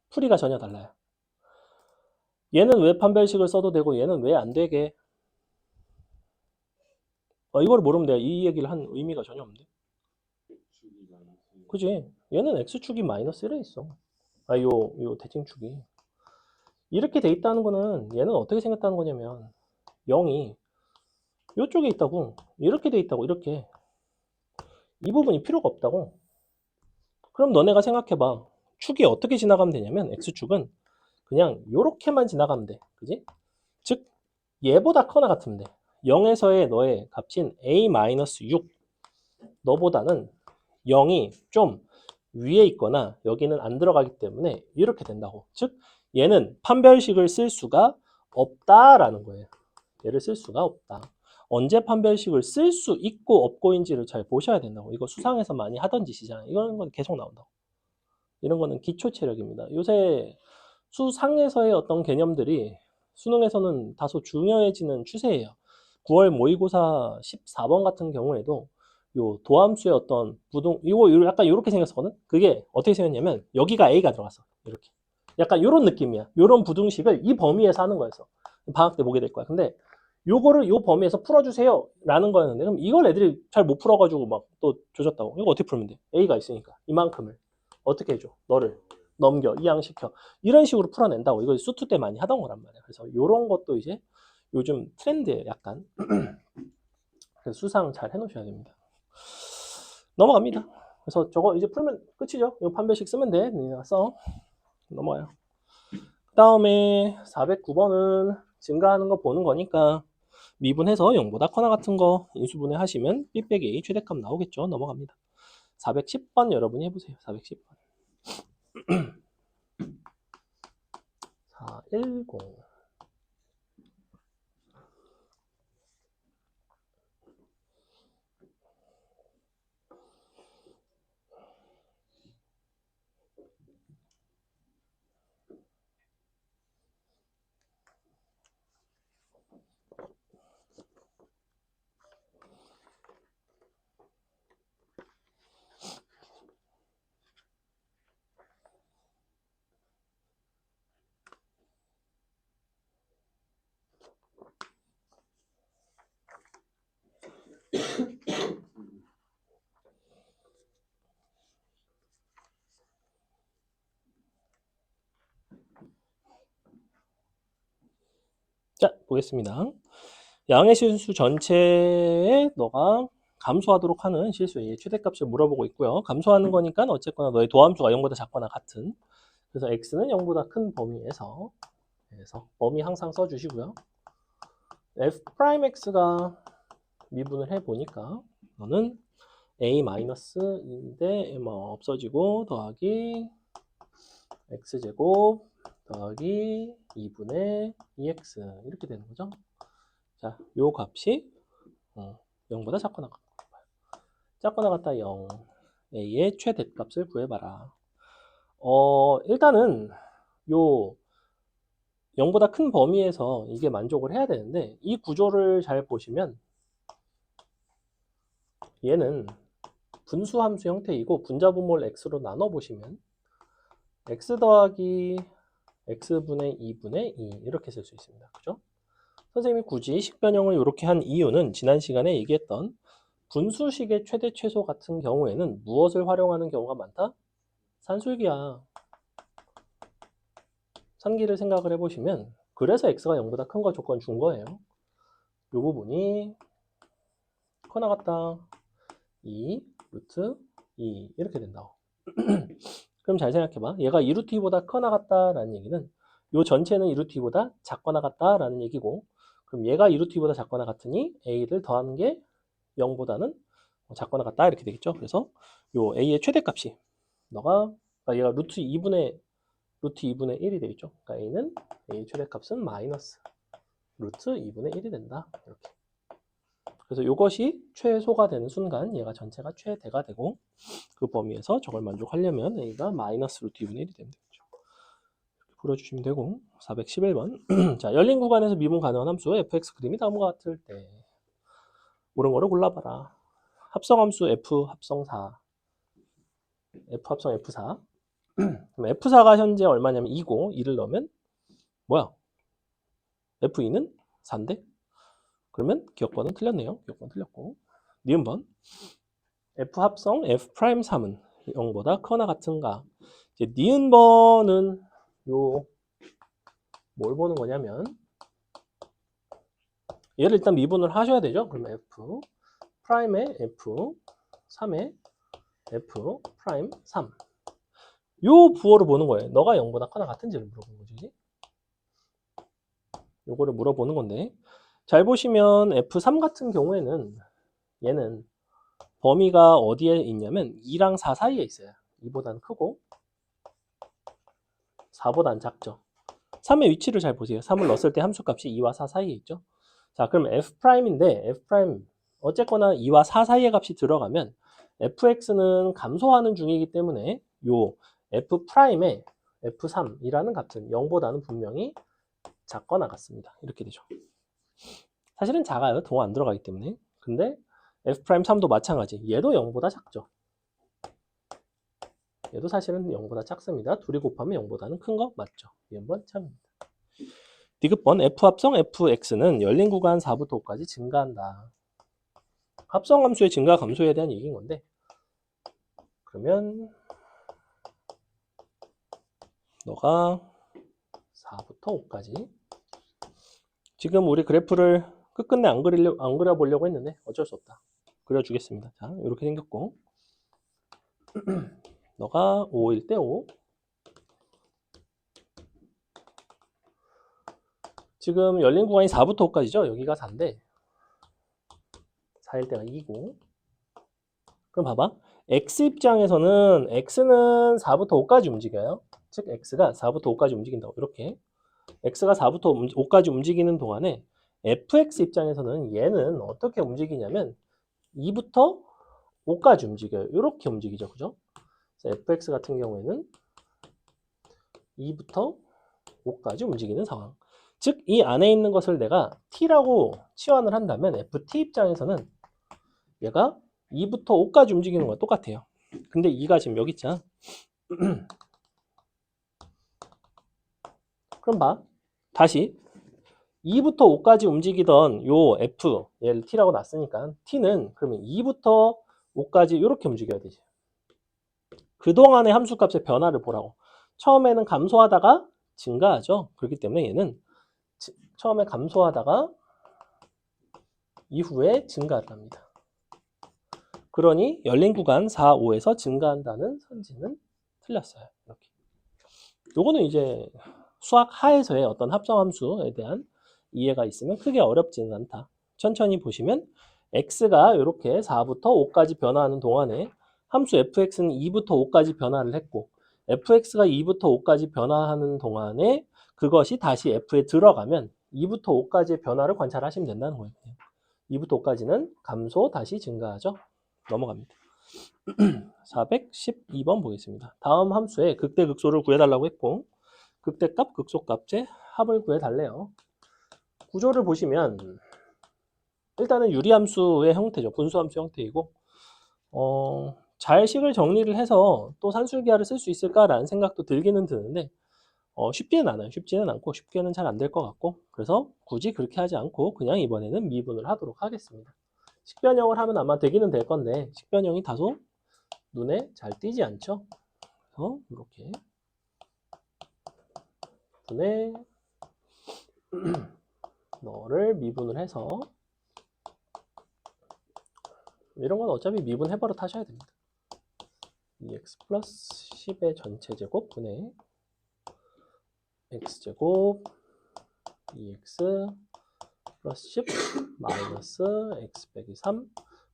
풀이가 전혀 달라요. 얘는 왜 판별식을 써도 되고 얘는 왜 안 되게? 이걸 모르면 내가 이 얘기를 한 의미가 전혀 없는데. 그지? 얘는 x축이 마이너스 1에 있어. 요 대칭축이. 이렇게 돼 있다는 거는 얘는 어떻게 생겼다는 거냐면 0이 요쪽에 있다고. 이렇게 돼 있다고. 이렇게. 이 부분이 필요가 없다고. 그럼 너네가 생각해봐. 축이 어떻게 지나가면 되냐면 x축은 그냥 요렇게만 지나가면 돼. 그지? 즉 얘보다 커나 같으면 돼. 0에서의 너의 값인 a-6 너보다는 0이 좀 위에 있거나 여기는 안 들어가기 때문에 이렇게 된다고. 즉 얘는 판별식을 쓸 수가 없다라는 거예요. 얘를 쓸 수가 없다. 언제 판별식을 쓸 수 있고 없고인지를 잘 보셔야 된다고. 이거 수상에서 많이 하던 짓이잖아요. 이런 건 계속 나온다고. 이런 거는 기초 체력입니다. 요새 수상에서의 어떤 개념들이 수능에서는 다소 중요해지는 추세예요. 9월 모의고사 14번 같은 경우에도 요 도함수의 어떤 부동 이거 약간 이렇게 생겼었거든. 그게 어떻게 생겼냐면 여기가 A가 들어갔어. 이렇게. 약간 이런 느낌이야. 이런 부등식을 이 범위에서 하는 거였어. 방학 때 보게 될 거야. 근데 요거를 요 범위에서 풀어주세요 라는 거였는데 그럼 이걸 애들이 잘 못 풀어가지고 막 또 조졌다고. 이거 어떻게 풀면 돼? A가 있으니까 이만큼을 어떻게 해줘? 너를 넘겨 이항시켜 이런 식으로 풀어낸다고. 이거 수투 때 많이 하던 거란 말이야. 그래서 이런 것도 이제 요즘 트렌드에 약간 그래서 수상 잘 해놓으셔야 됩니다. 넘어갑니다. 그래서 저거 이제 풀면 끝이죠. 이 판별식 쓰면 돼. 써. 넘어가요. 그 다음에 409번은 증가하는 거 보는 거니까 미분해서 0보다 커나 같은 거 인수분해 하시면 B 빼기 A 최대값 나오겠죠. 넘어갑니다. 410번 여러분이 해보세요. 410번. 410. 자, 보겠습니다. 양의 실수 전체에 너가 감소하도록 하는 실수의 최대값을 물어보고 있고요. 감소하는 거니까 어쨌거나 너의 도함수가 0보다 작거나 같은. 그래서 x는 0보다 큰 범위에서 범위 항상 써주시고요. f'x가 미분을 해보니까 너는 a-2인데 뭐 없어지고 더하기 x제곱 더하기 2분의 2x 이렇게 되는 거죠. 자, 요 값이 0보다 작거나 같다 0. a의 최대값을 구해봐라. 일단은 요 0보다 큰 범위에서 이게 만족을 해야 되는데 이 구조를 잘 보시면 얘는 분수함수 형태이고 분자분모를 x로 나눠보시면 x 더하기 x분의 2분의 2 이렇게 쓸 수 있습니다. 그죠? 선생님이 굳이 식변형을 이렇게 한 이유는 지난 시간에 얘기했던 분수식의 최대 최소 같은 경우에는 무엇을 활용하는 경우가 많다? 산술기야. 산기를 생각을 해보시면 그래서 x가 0보다 큰 거 조건 준 거예요. 이 부분이 커 나갔다 2 루트 2 이렇게 된다고. 그럼 잘 생각해봐. 얘가 2루트 2보다 커 나갔다라는 얘기는 이 전체는 2루트 2보다 작거 나갔다라는 얘기고 그럼 얘가 2루트 2보다 작거나 같으니 a를 더하는 게 0보다는 작거나 같다 이렇게 되겠죠. 그래서 요 a의 최대값이 너가 얘가 루트 2분의 1이 되겠죠. 그러니까 a는 a의 최대값은 마이너스 루트 2분의 1이 된다. 이렇게. 그래서 이것이 최소가 되는 순간 얘가 전체가 최대가 되고 그 범위에서 저걸 만족하려면 a가 마이너스 루트 2분의 1이 되면 되겠죠. 풀어주시면 되고 411번 자, 열린 구간에서 미분 가능한 함수 fx 그림이 다음과 같을 때 옳은 거를 골라봐라. 합성함수 f 합성 4 f 합성 f4 그럼 f4가 현재 얼마냐면 2고 2를 넣으면 뭐야? f2는 4인데? 그러면 기억번은 틀렸네요. 기억번 틀렸고 니은번 f 합성 f 프라임 3은 0보다 크거나 같은가? 이제 니은번은 요 뭘 보는 거냐면 얘를 일단 미분을 하셔야 되죠. 그러면 f 프라임의 f 3의 f 프라임 3 요 부호를 보는 거예요. 너가 0보다 크거나 같은지를 물어보는 거지. 요거를 물어보는 건데 잘 보시면 f3 같은 경우에는 얘는 범위가 어디에 있냐면 2랑 4 사이에 있어요. 2보다는 크고 4보다는 작죠. 3의 위치를 잘 보세요. 3을 넣었을 때 함수값이 2와 4 사이에 있죠. 자, 그럼 f'인데 f' 어쨌거나 2와 4 사이의 값이 들어가면 fx는 감소하는 중이기 때문에 요 f'의 f3이라는 값은 0보다는 분명히 작거나 같습니다. 이렇게 되죠. 사실은 작아요. 동화 안 들어가기 때문에. 근데 f'3도 마찬가지. 얘도 0보다 작죠. 얘도 사실은 0보다 작습니다. 둘이 곱하면 0보다는 큰 거 맞죠? 이번 참입니다. 디귿번 f 합성 fx는 열린 구간 4부터 5까지 증가한다. 합성 함수의 증가 감소에 대한 얘기인 건데 그러면 너가 4부터 5까지 지금 우리 그래프를 끝끝내 안 그려보려고 했는데 어쩔 수 없다. 그려주겠습니다. 자, 이렇게 생겼고 너가 5일 때 5 지금 열린 구간이 4부터 5까지죠. 여기가 4인데 4일 때가 2고 그럼 봐봐. x 입장에서는 x는 4부터 5까지 움직여요. 즉 x가 4부터 5까지 움직인다고 이렇게 x가 4부터 5까지 움직이는 동안에 fx 입장에서는 얘는 어떻게 움직이냐면 2부터 5까지 움직여요. 이렇게 움직이죠. 그죠? 그래서 fx 같은 경우에는 2부터 5까지 움직이는 상황. 즉 이 안에 있는 것을 내가 t라고 치환을 한다면 ft 입장에서는 얘가 2부터 5까지 움직이는 거랑 똑같아요. 근데 2가 지금 여기 있잖아. 그럼 봐. 다시 2부터 5까지 움직이던 요 f, 얘를 t라고 놨으니까 t는 그러면 2부터 5까지 이렇게 움직여야 되지. 그동안의 함수값의 변화를 보라고. 처음에는 감소하다가 증가하죠. 그렇기 때문에 얘는 처음에 감소하다가 이후에 증가를 합니다. 그러니 열린 구간 4, 5에서 증가한다는 선지는 틀렸어요. 이렇게. 요거는 이제 수학 하에서의 어떤 합성함수에 대한 이해가 있으면 크게 어렵지는 않다. 천천히 보시면 x가 이렇게 4부터 5까지 변화하는 동안에 함수 fx는 2부터 5까지 변화를 했고 fx가 2부터 5까지 변화하는 동안에 그것이 다시 f에 들어가면 2부터 5까지의 변화를 관찰하시면 된다는 거예요. 2부터 5까지는 감소 다시 증가하죠. 넘어갑니다. 412번 보겠습니다. 다음 함수의 극대극소를 구해달라고 했고 극대값, 극소값의 합을 구해달래요. 구조를 보시면 일단은 유리함수의 형태죠. 분수함수 형태이고 잘 식을 정리를 해서 또 산술기하를 쓸 수 있을까라는 생각도 들기는 드는데 쉽지는 않아요. 쉽지는 않고 쉽게는 잘 안 될 것 같고 그래서 굳이 그렇게 하지 않고 그냥 이번에는 미분을 하도록 하겠습니다. 식변형을 하면 아마 되기는 될 건데 식변형이 다소 눈에 잘 띄지 않죠. 그래서 이렇게 분의 너를 미분을 해서 이런 건 어차피 미분 해버릇 하셔야 됩니다. 2x 플러스 10의 전체 제곱 분의 x제곱 2x 플러스 10 마이너스 x 빼기 3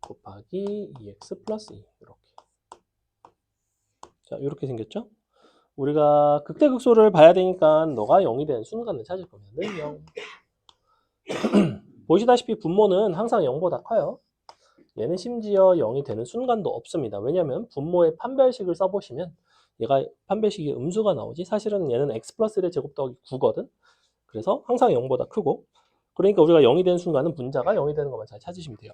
곱하기 2x 플러스 2 이렇게. 자, 이렇게 생겼죠? 우리가 극대극소를 봐야 되니까 너가 0이 되는 순간을 찾을 거면은 0. 보시다시피 분모는 항상 0보다 커요. 얘는 심지어 0이 되는 순간도 없습니다. 왜냐하면 분모의 판별식을 써보시면 얘가 판별식이 음수가 나오지? 사실은 얘는 x 플러스 1의 제곱 더하기 9거든. 그래서 항상 0보다 크고, 그러니까 우리가 0이 되는 순간은 분자가 0이 되는 것만 잘 찾으시면 돼요.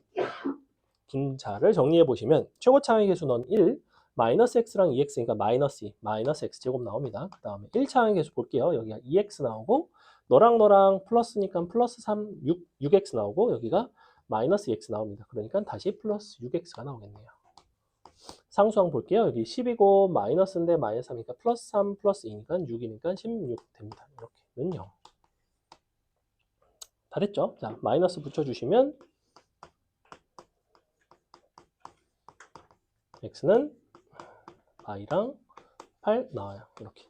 분자를 정리해 보시면 최고 차항의 개수는 1, 마이너스 x랑 2x니까 마이너스 2, 마이너스 x 제곱 나옵니다. 그 다음에 1차항의 개수 볼게요. 여기가 2x 나오고, 너랑 플러스니까 플러스 3, 6x 나오고, 여기가 마이너스 2x 나옵니다. 그러니까 다시 플러스 6x가 나오겠네요. 상수항 볼게요. 여기 10이고 마이너스인데 마이너스 3이니까 플러스 3 플러스 2니까 6이니까 16 됩니다. 이렇게는 0. 다 됐죠? 자, 마이너스 붙여주시면 x는 y랑 8 나와요. 이렇게.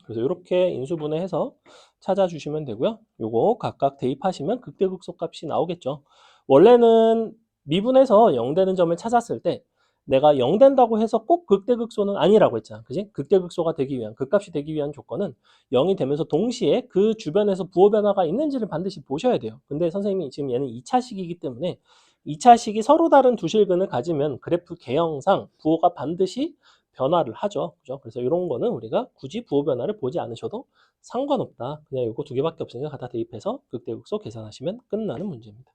그래서 이렇게 인수분해해서 찾아주시면 되고요. 요거 각각 대입하시면 극대극소 값이 나오겠죠. 원래는 미분해서 0 되는 점을 찾았을 때 내가 0 된다고 해서 꼭 극대극소는 아니라고 했잖아. 그지? 극대극소가 되기 위한, 극값이 되기 위한 조건은 0이 되면서 동시에 그 주변에서 부호 변화가 있는지를 반드시 보셔야 돼요. 근데 선생님이 지금 얘는 2차식이기 때문에 2차식이 서로 다른 두 실근을 가지면 그래프 개형상 부호가 반드시 변화를 하죠. 그죠? 그래서 이런 거는 우리가 굳이 부호 변화를 보지 않으셔도 상관없다. 그냥 이거 두 개밖에 없으니까 갖다 대입해서 극대극소 계산하시면 끝나는 문제입니다.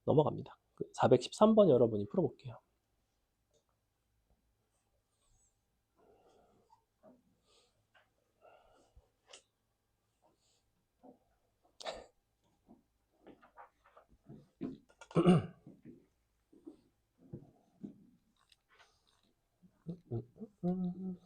넘어갑니다. 413번 여러분이 풀어볼게요. 음.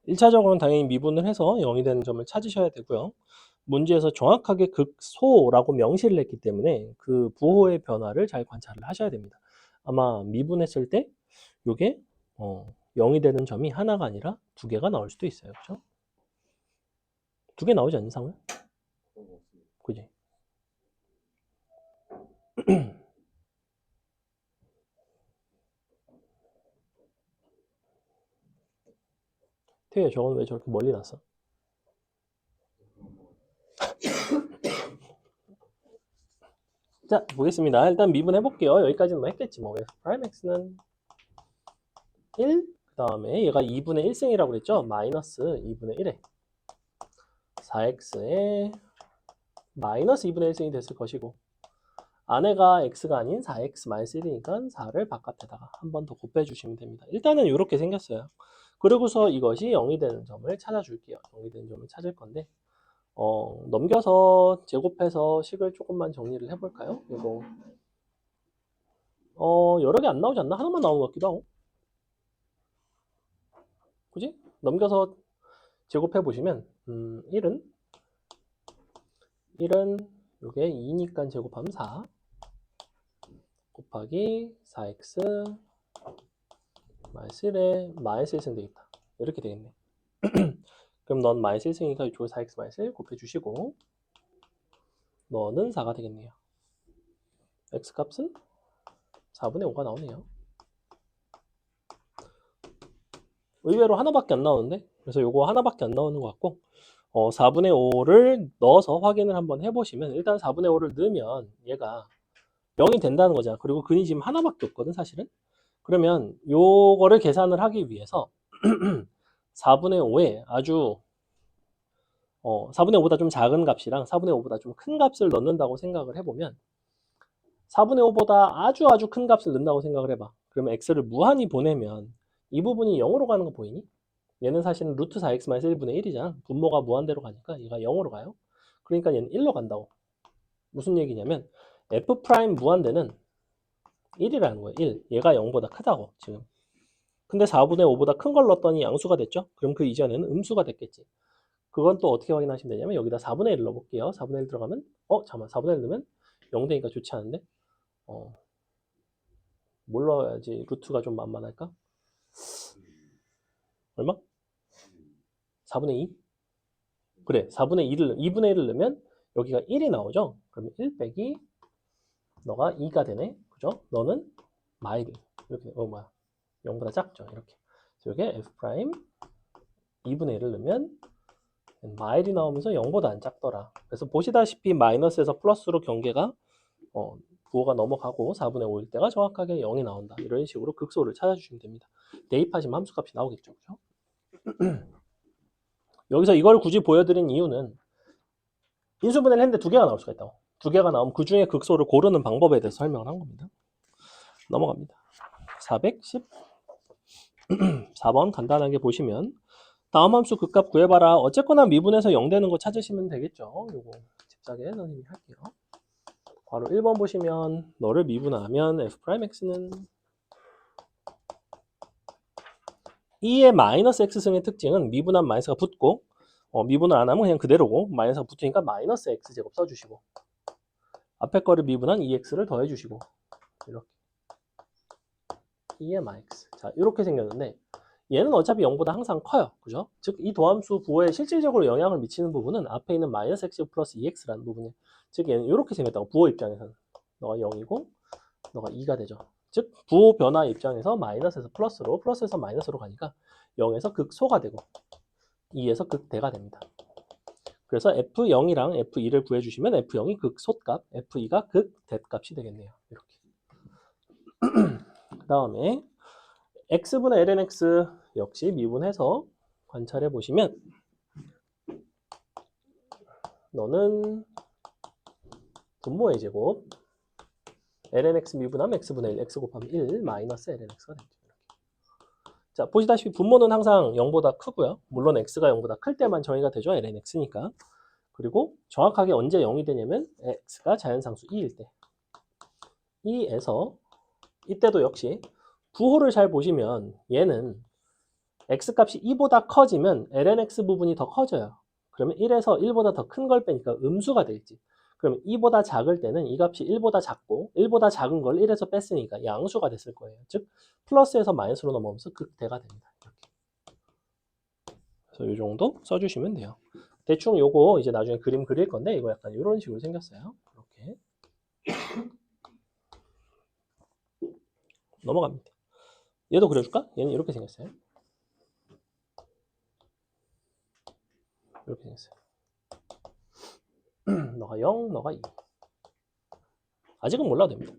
1차적으로는 당연히 미분을 해서 0이 되는 점을 찾으셔야 되고요. 문제에서 정확하게 극소라고 명시를 했기 때문에 그 부호의 변화를 잘 관찰을 하셔야 됩니다. 아마 미분했을 때 이게 0이 되는 점이 하나가 아니라 두 개가 나올 수도 있어요. 그죠? 두 개 나오지 않는 상황? 그지? 태우야, 저건 왜 저렇게 멀리 났어? 자, 보겠습니다. 일단 미분해 볼게요. 여기까지는 뭐 했겠지. 뭐 f 프라임 x는 1, 그 다음에 얘가 2분의 1승이라고 그랬죠? 마이너스 2분의 1에 4x에 마이너스 2분의 1승이 됐을 것이고, 안에가 x가 아닌 4x 마이너스 1이니까 4를 바깥에다가 한 번 더 곱해 주시면 됩니다. 일단은 이렇게 생겼어요. 그리고서 이것이 0이 되는 점을 찾아줄게요. 0이 되는 점을 찾을 건데, 넘겨서 제곱해서 식을 조금만 정리를 해볼까요? 이거 여러 개 안 나오지 않나? 하나만 나온 것 같기도 하고. 그지? 넘겨서 제곱해 보시면 1은 이게 2니까 제곱하면 4 곱하기 4x 마이너스 1에 마이너스 1승 되겠다. 이렇게 되겠네. 그럼 넌 마이너스 1승이니까 이쪽에 4x 마이너스 1 곱해주시고, 너는 4가 되겠네요. x값은 4분의 5가 나오네요. 의외로 하나밖에 안 나오는데, 그래서 요거 하나밖에 안 나오는 것 같고, 4분의 5를 넣어서 확인을 한번 해보시면, 일단 4분의 5를 넣으면 얘가 0이 된다는 거잖아. 그리고 근이 지금 하나밖에 없거든, 사실은. 그러면 요거를 계산을 하기 위해서 4분의 5에 아주 4분의 5보다 좀 작은 값이랑 4분의 5보다 좀 큰 값을 넣는다고 생각을 해보면 4분의 5보다 아주 큰 값을 넣는다고 생각을 해봐. 그러면 x를 무한히 보내면 이 부분이 0으로 가는 거 보이니? 얘는 사실은 루트 4x-1분의 1이잖아. 분모가 무한대로 가니까 얘가 0으로 가요. 그러니까 얘는 1로 간다고. 무슨 얘기냐면 f' 무한대는 1이라는 거예요. 1. 얘가 0보다 크다고 지금. 근데 4분의 5보다 큰 걸 넣었더니 양수가 됐죠? 그럼 그 이전에는 음수가 됐겠지. 그건 또 어떻게 확인하시면 되냐면 여기다 4분의 1 넣어볼게요. 4분의 1 들어가면 잠깐만 4분의 1 넣으면 0 되니까 좋지 않은데 뭘 넣어야지 루트가 좀 만만할까? 얼마? 4분의 2? 그래 4분의 2분의 1을 넣으면 여기가 1이 나오죠? 그러면 1 빼기 너가 2가 되네. 그죠? 너는 마일 이렇게 0보다 작죠. 이렇게. 그래서 여기에 f 프라임 2분의 1을 넣으면 마일이 나오면서 0보다 안 작더라. 그래서 보시다시피 마이너스에서 플러스로 경계가 부호가 넘어가고 4분의 5일 때가 정확하게 0이 나온다. 이런 식으로 극소를 찾아주시면 됩니다. 대입하시면 함수값이 나오겠죠. 그죠? 여기서 이걸 굳이 보여드린 이유는 인수분해를 했는데 두 개가 나올 수가 있다고. 두 개가 나오면 그 중에 극소를 고르는 방법에 대해서 설명을 한 겁니다. 넘어갑니다. 414번 간단하게 보시면 다음 함수 극값 구해봐라. 어쨌거나 미분해서 0 되는 거 찾으시면 되겠죠. 요거 집사게 선생님이 할게요. 바로 1번 보시면 너를 미분하면 f'x는 2의 마이너스 x승의 특징은 미분한 마이너스가 붙고 미분을 안 하면 그냥 그대로고 마이너스가 붙으니까 마이너스 x제곱 써주시고 앞에 거를 미분한 2x를 더해주시고 이렇게 2의 마이너스 자 이렇게 생겼는데 얘는 어차피 0보다 항상 커요. 그죠? 즉 이 도함수 부호에 실질적으로 영향을 미치는 부분은 앞에 있는 마이너스 x 플러스 2x라는 부분이에요. 즉 얘는 이렇게 생겼다고 부호 입장에서는 너가 0이고 너가 2가 되죠. 즉 부호 변화 입장에서 마이너스에서 플러스로 플러스에서 마이너스로 가니까 0에서 극소가 되고 2에서 극대가 됩니다. 그래서 F0이랑 F2를 구해주시면 F0이 극소값, F2가 극대값이 되겠네요. 이렇게. 그 다음에 x분의 ln x 역시 미분해서 관찰해 보시면 너는 분모의 제곱 ln x 미분하면 x분의 1 x 곱하면 1 마이너스 ln x가 됩니다. 자 보시다시피 분모는 항상 0보다 크고요. 물론 x가 0보다 클 때만 정의가 되죠. ln x니까. 그리고 정확하게 언제 0이 되냐면 x가 자연상수 2일 때 2에서 이때도 역시 부호를 잘 보시면 얘는 x값이 2보다 커지면 ln x 부분이 더 커져요. 그러면 1에서 1보다 더 큰 걸 빼니까 음수가 되겠지. 그럼 2보다 작을 때는 이 값이 1보다 작고 1보다 작은 걸 1에서 뺐으니까 양수가 됐을 거예요. 즉 플러스에서 마이너스로 넘어오면서 극대가 됩니다. 이렇게. 그래서 이 정도 써주시면 돼요. 대충 요거 이제 나중에 그림 그릴 건데 이거 약간 이런 식으로 생겼어요. 이렇게 넘어갑니다. 얘도 그려줄까? 얘는 이렇게 생겼어요. 이렇게 생겼어요. 너가 0, 너가 2. 아직은 몰라도 됩니다.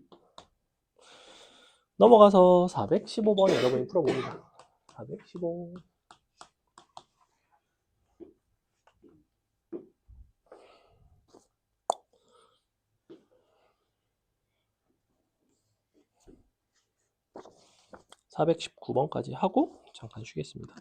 넘어가서 415번 여러분이 풀어봅니다. 415. (419번까지) 하고 잠깐 쉬겠습니다.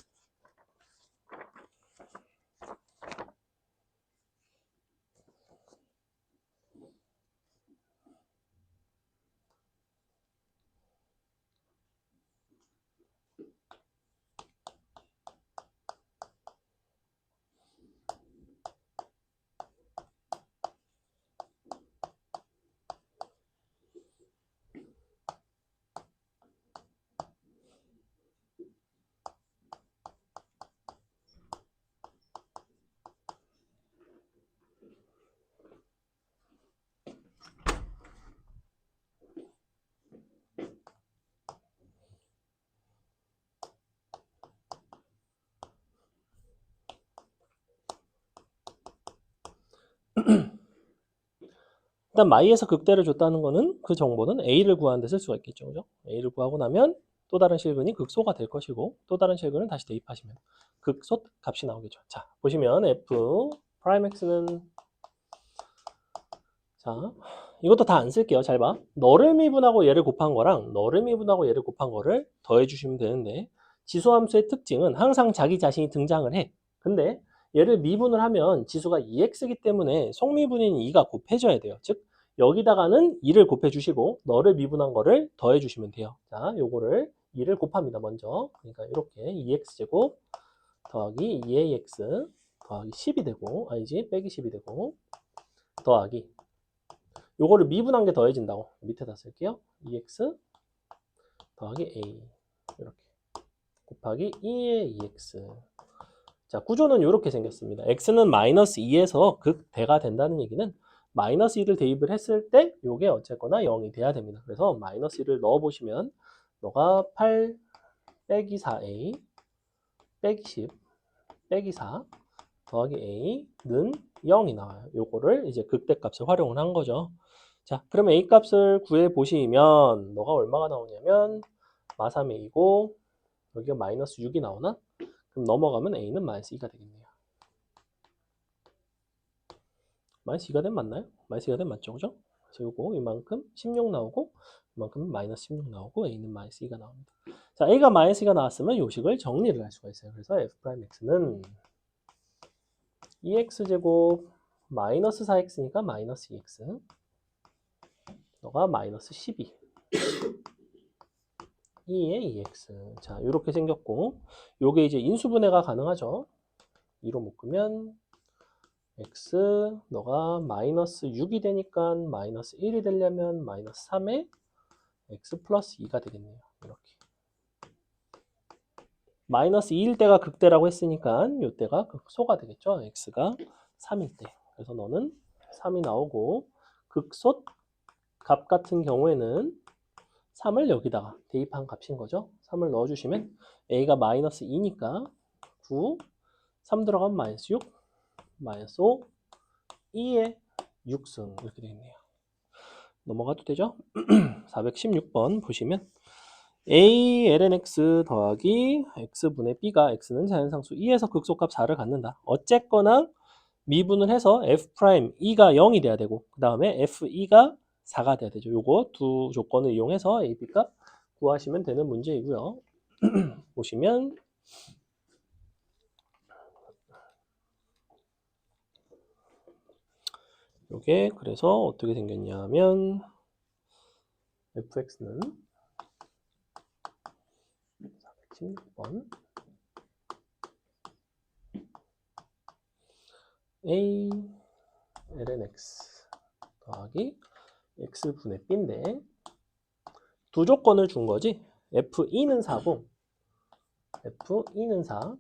일단 마이에서 극대를 줬다는 거는 그 정보는 a를 구하는 데 쓸 수가 있겠죠. 그죠? a를 구하고 나면 또 다른 실근이 극소가 될 것이고 또 다른 실근을 다시 대입하시면 극소 값이 나오겠죠. 자, 보시면 f 프라임 x는 자, 이것도 다 안 쓸게요. 잘 봐. 너를 미분하고 얘를 곱한 거랑 너를 미분하고 얘를 곱한 거를 더해 주시면 되는데 지수함수의 특징은 항상 자기 자신이 등장을 해. 근데 얘를 미분을 하면 지수가 2x이기 때문에 속미분인 2가 곱해져야 돼요. 즉 여기다가는 2를 곱해 주시고 너를 미분한 거를 더해 주시면 돼요. 자, 요거를 2를 곱합니다. 먼저. 그러니까 이렇게 2x제곱 더하기 2ax 더하기 10이 되고, 아니지, 빼기 10이 되고, 더하기 요거를 미분한 게 더해진다고 밑에다 쓸게요. 2x 더하기 a 이렇게 곱하기 2의 2x. 자, 구조는 이렇게 생겼습니다. x는 마이너스 2에서 극대가 된다는 얘기는 마이너스 2를 대입을 했을 때 요게 어쨌거나 0이 돼야 됩니다. 그래서 마이너스 2를 넣어보시면 너가 8 빼기 4a 빼기 10 빼기 4 더하기 a는 0이 나와요. 요거를 이제 극대값을 활용을 한 거죠. 자, 그러면 a 값을 구해 보시면 너가 얼마가 나오냐면 마3a이고 여기가 마이너스 6이 나오나? 그럼 넘어가면 a는 마이너스 2가 되겠네요. 마이너스 2가 되면 맞나요? 마이너스 2가 되면 맞죠, 그죠? 그래서 요거 이만큼 16 나오고 이만큼은 마이너스 16 나오고 a는 마이너스 2가 나옵니다. 자, a가 마이너스 2가 나왔으면 요식을 정리를 할 수가 있어요. 그래서 f'x는 2x제곱 마이너스 4x니까 마이너스 2x 너가 마이너스 12 2의 2x. 자, 이렇게 생겼고 요게 이제 인수분해가 가능하죠. 2로 묶으면 x 너가 마이너스 6이 되니까 마이너스 1이 되려면 마이너스 3에 x 플러스 2가 되겠네요. 이렇게 마이너스 2일 때가 극대라고 했으니까 요 때가 극소가 되겠죠. x가 3일 때. 그래서 너는 3이 나오고 극소 값 같은 경우에는 3을 여기다가 대입한 값인 거죠. 3을 넣어주시면 a가 마이너스 2니까 9, 3 들어가면 마이너스 6, 마이너스 5, 2의 6승 이렇게 되겠네요. 넘어가도 되죠? 416번 보시면 a ln x 더하기 x분의 b가 x는 자연상수 2에서 극소값 4를 갖는다. 어쨌거나 미분을 해서 f'2가 0이 돼야 되고 그 다음에 f2가 4가 돼야 되죠. 요거 두 조건을 이용해서 a, b 값 구하시면 되는 문제이고요. 보시면 요게 그래서 어떻게 생겼냐면 fx는 416번 a ln x 더하기 x분의 b인데 두 조건을 준 거지. f2는 4고 f2는 4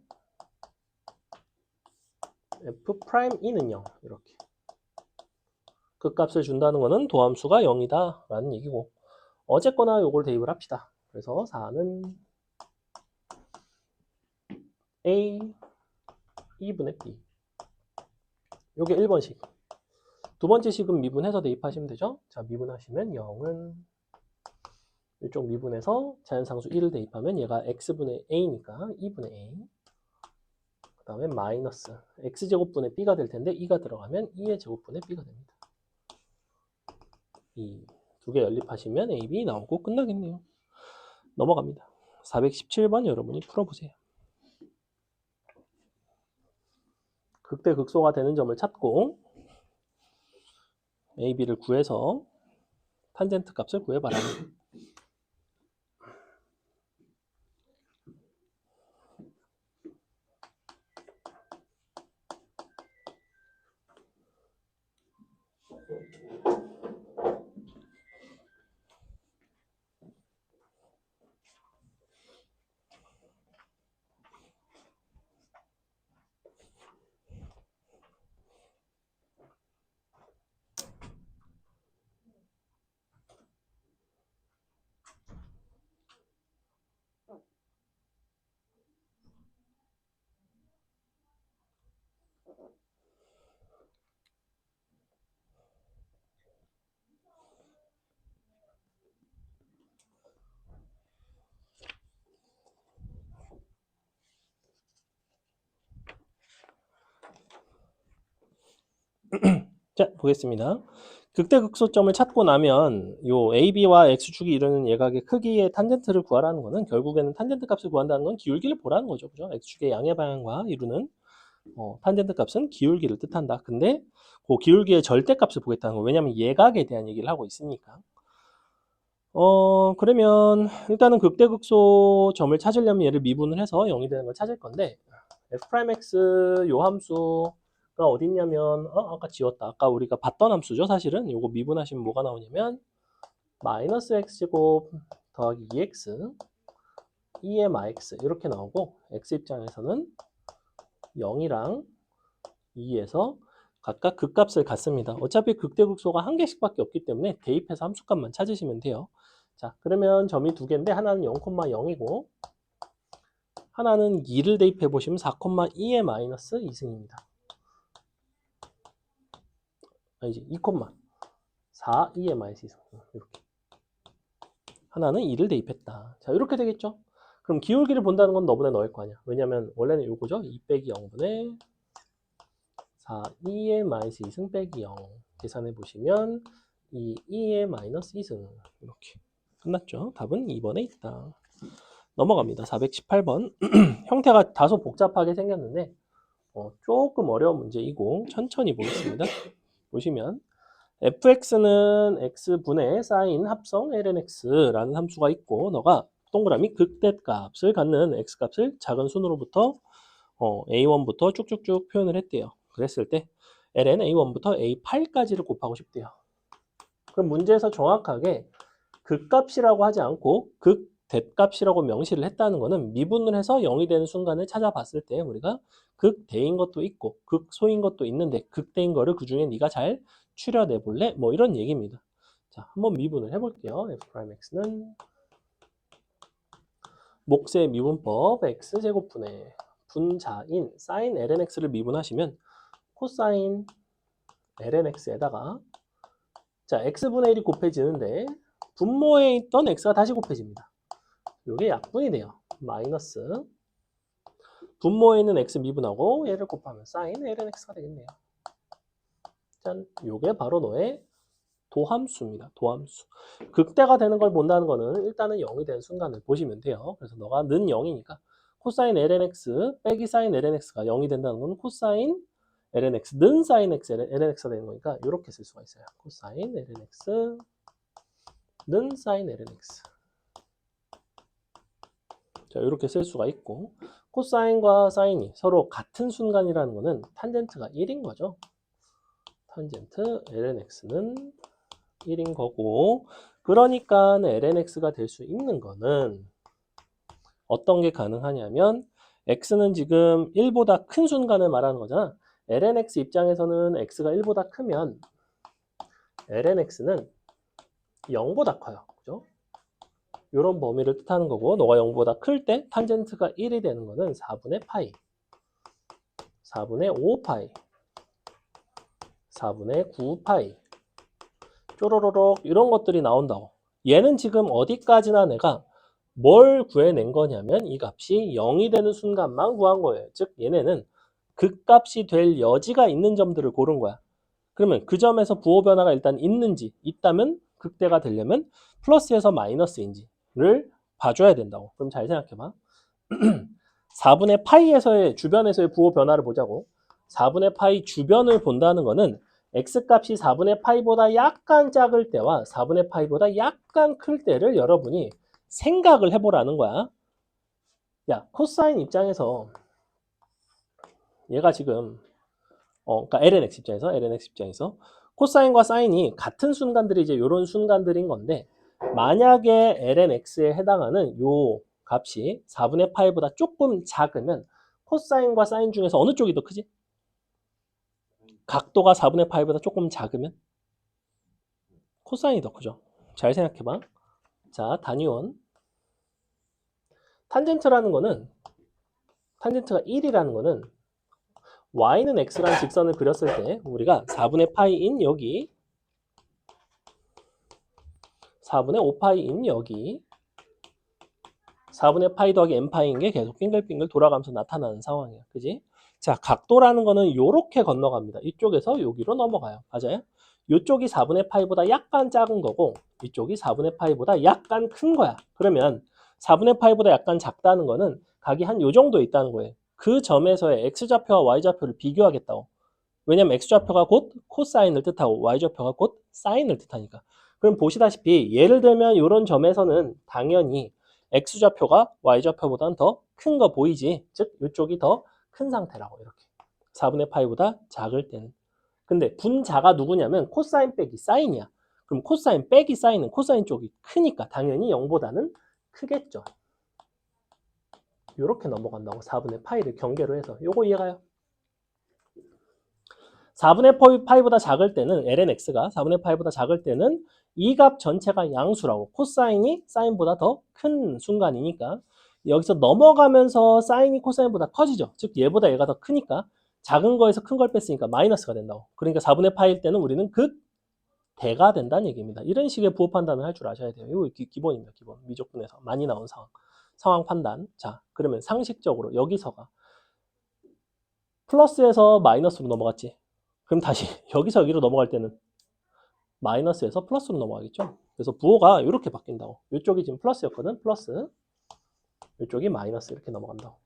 f'2는 0 이렇게 그 값을 준다는 거는 도함수가 0이다 라는 얘기고 어쨌거나 요걸 대입을 합시다. 그래서 4는 a 2분의 b 요게 1번식. 두 번째 식은 미분해서 대입하시면 되죠. 자, 미분하시면 0은 이쪽 미분해서 자연상수 1을 대입하면 얘가 x분의 a니까 2분의 a 그 다음에 마이너스 x제곱분의 b가 될 텐데 2가 들어가면 2의 제곱분의 b가 됩니다. 2 두 개 연립하시면 a, b 나오고 끝나겠네요. 넘어갑니다. 417번 여러분이 풀어보세요. 극대 극소가 되는 점을 찾고 a, b를 구해서 탄젠트 값을 구해봐라. 자, 보겠습니다. 극대극소점을 찾고 나면 요 AB와 X축이 이루는 예각의 크기의 탄젠트를 구하라는 거는 결국에는 탄젠트 값을 구한다는 건 기울기를 보라는 거죠. 그죠? X축의 양의 방향과 이루는 탄젠트 값은 기울기를 뜻한다. 근데 그 기울기의 절대값을 보겠다는 거. 왜냐면 예각에 대한 얘기를 하고 있으니까. 그러면 일단은 극대극소 점을 찾으려면 얘를 미분을 해서 0이 되는 걸 찾을 건데 f'x 요 함수가 어디 있냐면 아까 지웠다. 아까 우리가 봤던 함수죠. 사실은 요거 미분하시면 뭐가 나오냐면 마이너스 x제곱 더하기 2x 2mix 이렇게 나오고 x 입장에서는 0이랑 2에서 각각 극값을 갖습니다. 어차피 극대극소가 한 개씩밖에 없기 때문에 대입해서 함수값만 찾으시면 돼요. 자, 그러면 점이 두 개인데 하나는 0,0이고 하나는 2를 대입해 보시면 4,2의 마이너스 2승입니다. 아니지 2,4 2의 마이너스 2승 이렇게. 하나는 2를 대입했다. 자, 이렇게 되겠죠? 그럼 기울기를 본다는 건 너보다 넣을 거 아니야. 왜냐면 원래는 요거죠. 2 빼기 0분의 4, 2의 마이너스 2승 빼기 0 계산해 보시면 2의 마이너스 2승 이렇게 끝났죠. 답은 2번에 있다. 넘어갑니다. 418번 형태가 다소 복잡하게 생겼는데 조금 어려운 문제이고 천천히 보겠습니다. 보시면 fx는 x분의 사인 합성 lnx라는 함수가 있고 너가 동그라미 극대값을 갖는 x값을 작은 순으로부터 a1부터 쭉쭉쭉 표현을 했대요. 그랬을 때 ln a1부터 a8까지를 곱하고 싶대요. 그럼 문제에서 정확하게 극값이라고 하지 않고 극대값이라고 명시를 했다는 것은 미분을 해서 0이 되는 순간을 찾아봤을 때 우리가 극대인 것도 있고 극소인 것도 있는데 극대인 거를 그 중에 네가 잘 추려내 볼래? 뭐 이런 얘기입니다. 자, 한번 미분을 해볼게요. f'x는 몫의 미분법 x제곱분의 분자인 sin lnx를 미분하시면 코사인 lnx에다가 자 x분의 1이 곱해지는데 분모에 있던 x가 다시 곱해집니다. 이게 약분이 돼요. 마이너스 분모에 있는 x 미분하고 얘를 곱하면 sin lnx가 되겠네요. 짠, 요게 바로 너의 도함수입니다. 도함수. 극대가 되는 걸 본다는 거는 일단은 0이 되는 순간을 보시면 돼요. 그래서 너가 는 0이니까 코사인 lnx 빼기 사인 lnx가 0이 된다는 건 코사인 lnx 는 사인 lnx가 되는 거니까 이렇게 쓸 수가 있어요. 코사인 lnx 는 사인 lnx. 자, 이렇게 쓸 수가 있고 코사인과 사인이 서로 같은 순간이라는 거는 탄젠트가 1인 거죠. 탄젠트 lnx는 1인 거고 그러니까 lnx가 될 수 있는 거는 어떤 게 가능하냐면 x는 지금 1보다 큰 순간을 말하는 거잖아. lnx 입장에서는 x가 1보다 크면 lnx는 0보다 커요. 그죠? 이런 범위를 뜻하는 거고 너가 0보다 클 때 탄젠트가 1이 되는 거는 4분의 파이 4분의 5파이 4분의 9파이 쪼로로록 이런 것들이 나온다고. 얘는 지금 어디까지나 내가 뭘 구해낸 거냐면 이 값이 0이 되는 순간만 구한 거예요. 즉 얘네는 극값이 될 여지가 있는 점들을 고른 거야. 그러면 그 점에서 부호 변화가 일단 있는지 있다면 극대가 되려면 플러스에서 마이너스인지를 봐줘야 된다고. 그럼 잘 생각해봐. 4분의 파이에서의 주변에서의 부호 변화를 보자고. 4분의 파이 주변을 본다는 거는 x값이 4분의 파이보다 약간 작을 때와 4분의 파이보다 약간 클 때를 여러분이 생각을 해보라는 거야. 야, 코사인 입장에서 얘가 지금 그러니까 lnx 입장에서 코사인과 사인이 같은 순간들이 이제 이런 순간들인 건데 만약에 lnx에 해당하는 요 값이 4분의 파이보다 조금 작으면 코사인과 사인 중에서 어느 쪽이 더 크지? 각도가 4분의 파이보다 조금 작으면 코사인이 더 크죠. 잘 생각해봐. 자, 단위원. 탄젠트라는 거는 탄젠트가 1이라는 거는 y는 x라는 직선을 그렸을 때 우리가 4분의 파이인 여기 4분의 5파이인 여기 4분의 파이 더하기 n파이인 게 계속 빙글빙글 돌아가면서 나타나는 상황이야. 그지? 자, 각도라는 거는 이렇게 건너갑니다. 이쪽에서 여기로 넘어가요. 맞아요? 이쪽이 4분의 파이보다 약간 작은 거고 이쪽이 4분의 파이보다 약간 큰 거야. 그러면 4분의 파이보다 약간 작다는 거는 각이 한 요 정도 있다는 거예요. 그 점에서의 x좌표와 y좌표를 비교하겠다고. 왜냐면 x좌표가 곧 코사인을 뜻하고 y좌표가 곧 사인을 뜻하니까. 그럼 보시다시피 예를 들면 이런 점에서는 당연히 x좌표가 y좌표보다는 더 큰 거 보이지? 즉 이쪽이 더 큰 상태라고 이렇게. 4분의 파이보다 작을 때는. 근데 분자가 누구냐면 코사인 빼기 사인이야. 그럼 코사인 빼기 사인은 코사인 쪽이 크니까 당연히 0보다는 크겠죠. 이렇게 넘어간다고 4분의 파이를 경계로 해서. 요거 이해가요? 4분의 파이보다 작을 때는 ln x가 4분의 파이보다 작을 때는 이 값 전체가 양수라고. 코사인이 사인보다 더 큰 순간이니까 여기서 넘어가면서 사인이 코사인보다 커지죠. 즉 얘보다 얘가 더 크니까 작은 거에서 큰 걸 뺐으니까 마이너스가 된다고. 그러니까 4분의 파일 때는 우리는 극대가 된다는 얘기입니다. 이런 식의 부호 판단을 할 줄 아셔야 돼요. 이거 기본입니다. 기본. 미적분에서 많이 나온 상황 판단. 자, 그러면 상식적으로 여기서가 플러스에서 마이너스로 넘어갔지. 그럼 다시 여기서 여기로 넘어갈 때는 마이너스에서 플러스로 넘어가겠죠. 그래서 부호가 이렇게 바뀐다고. 이쪽이 지금 플러스였거든. 플러스. 이쪽이 마이너스 이렇게 넘어간다고.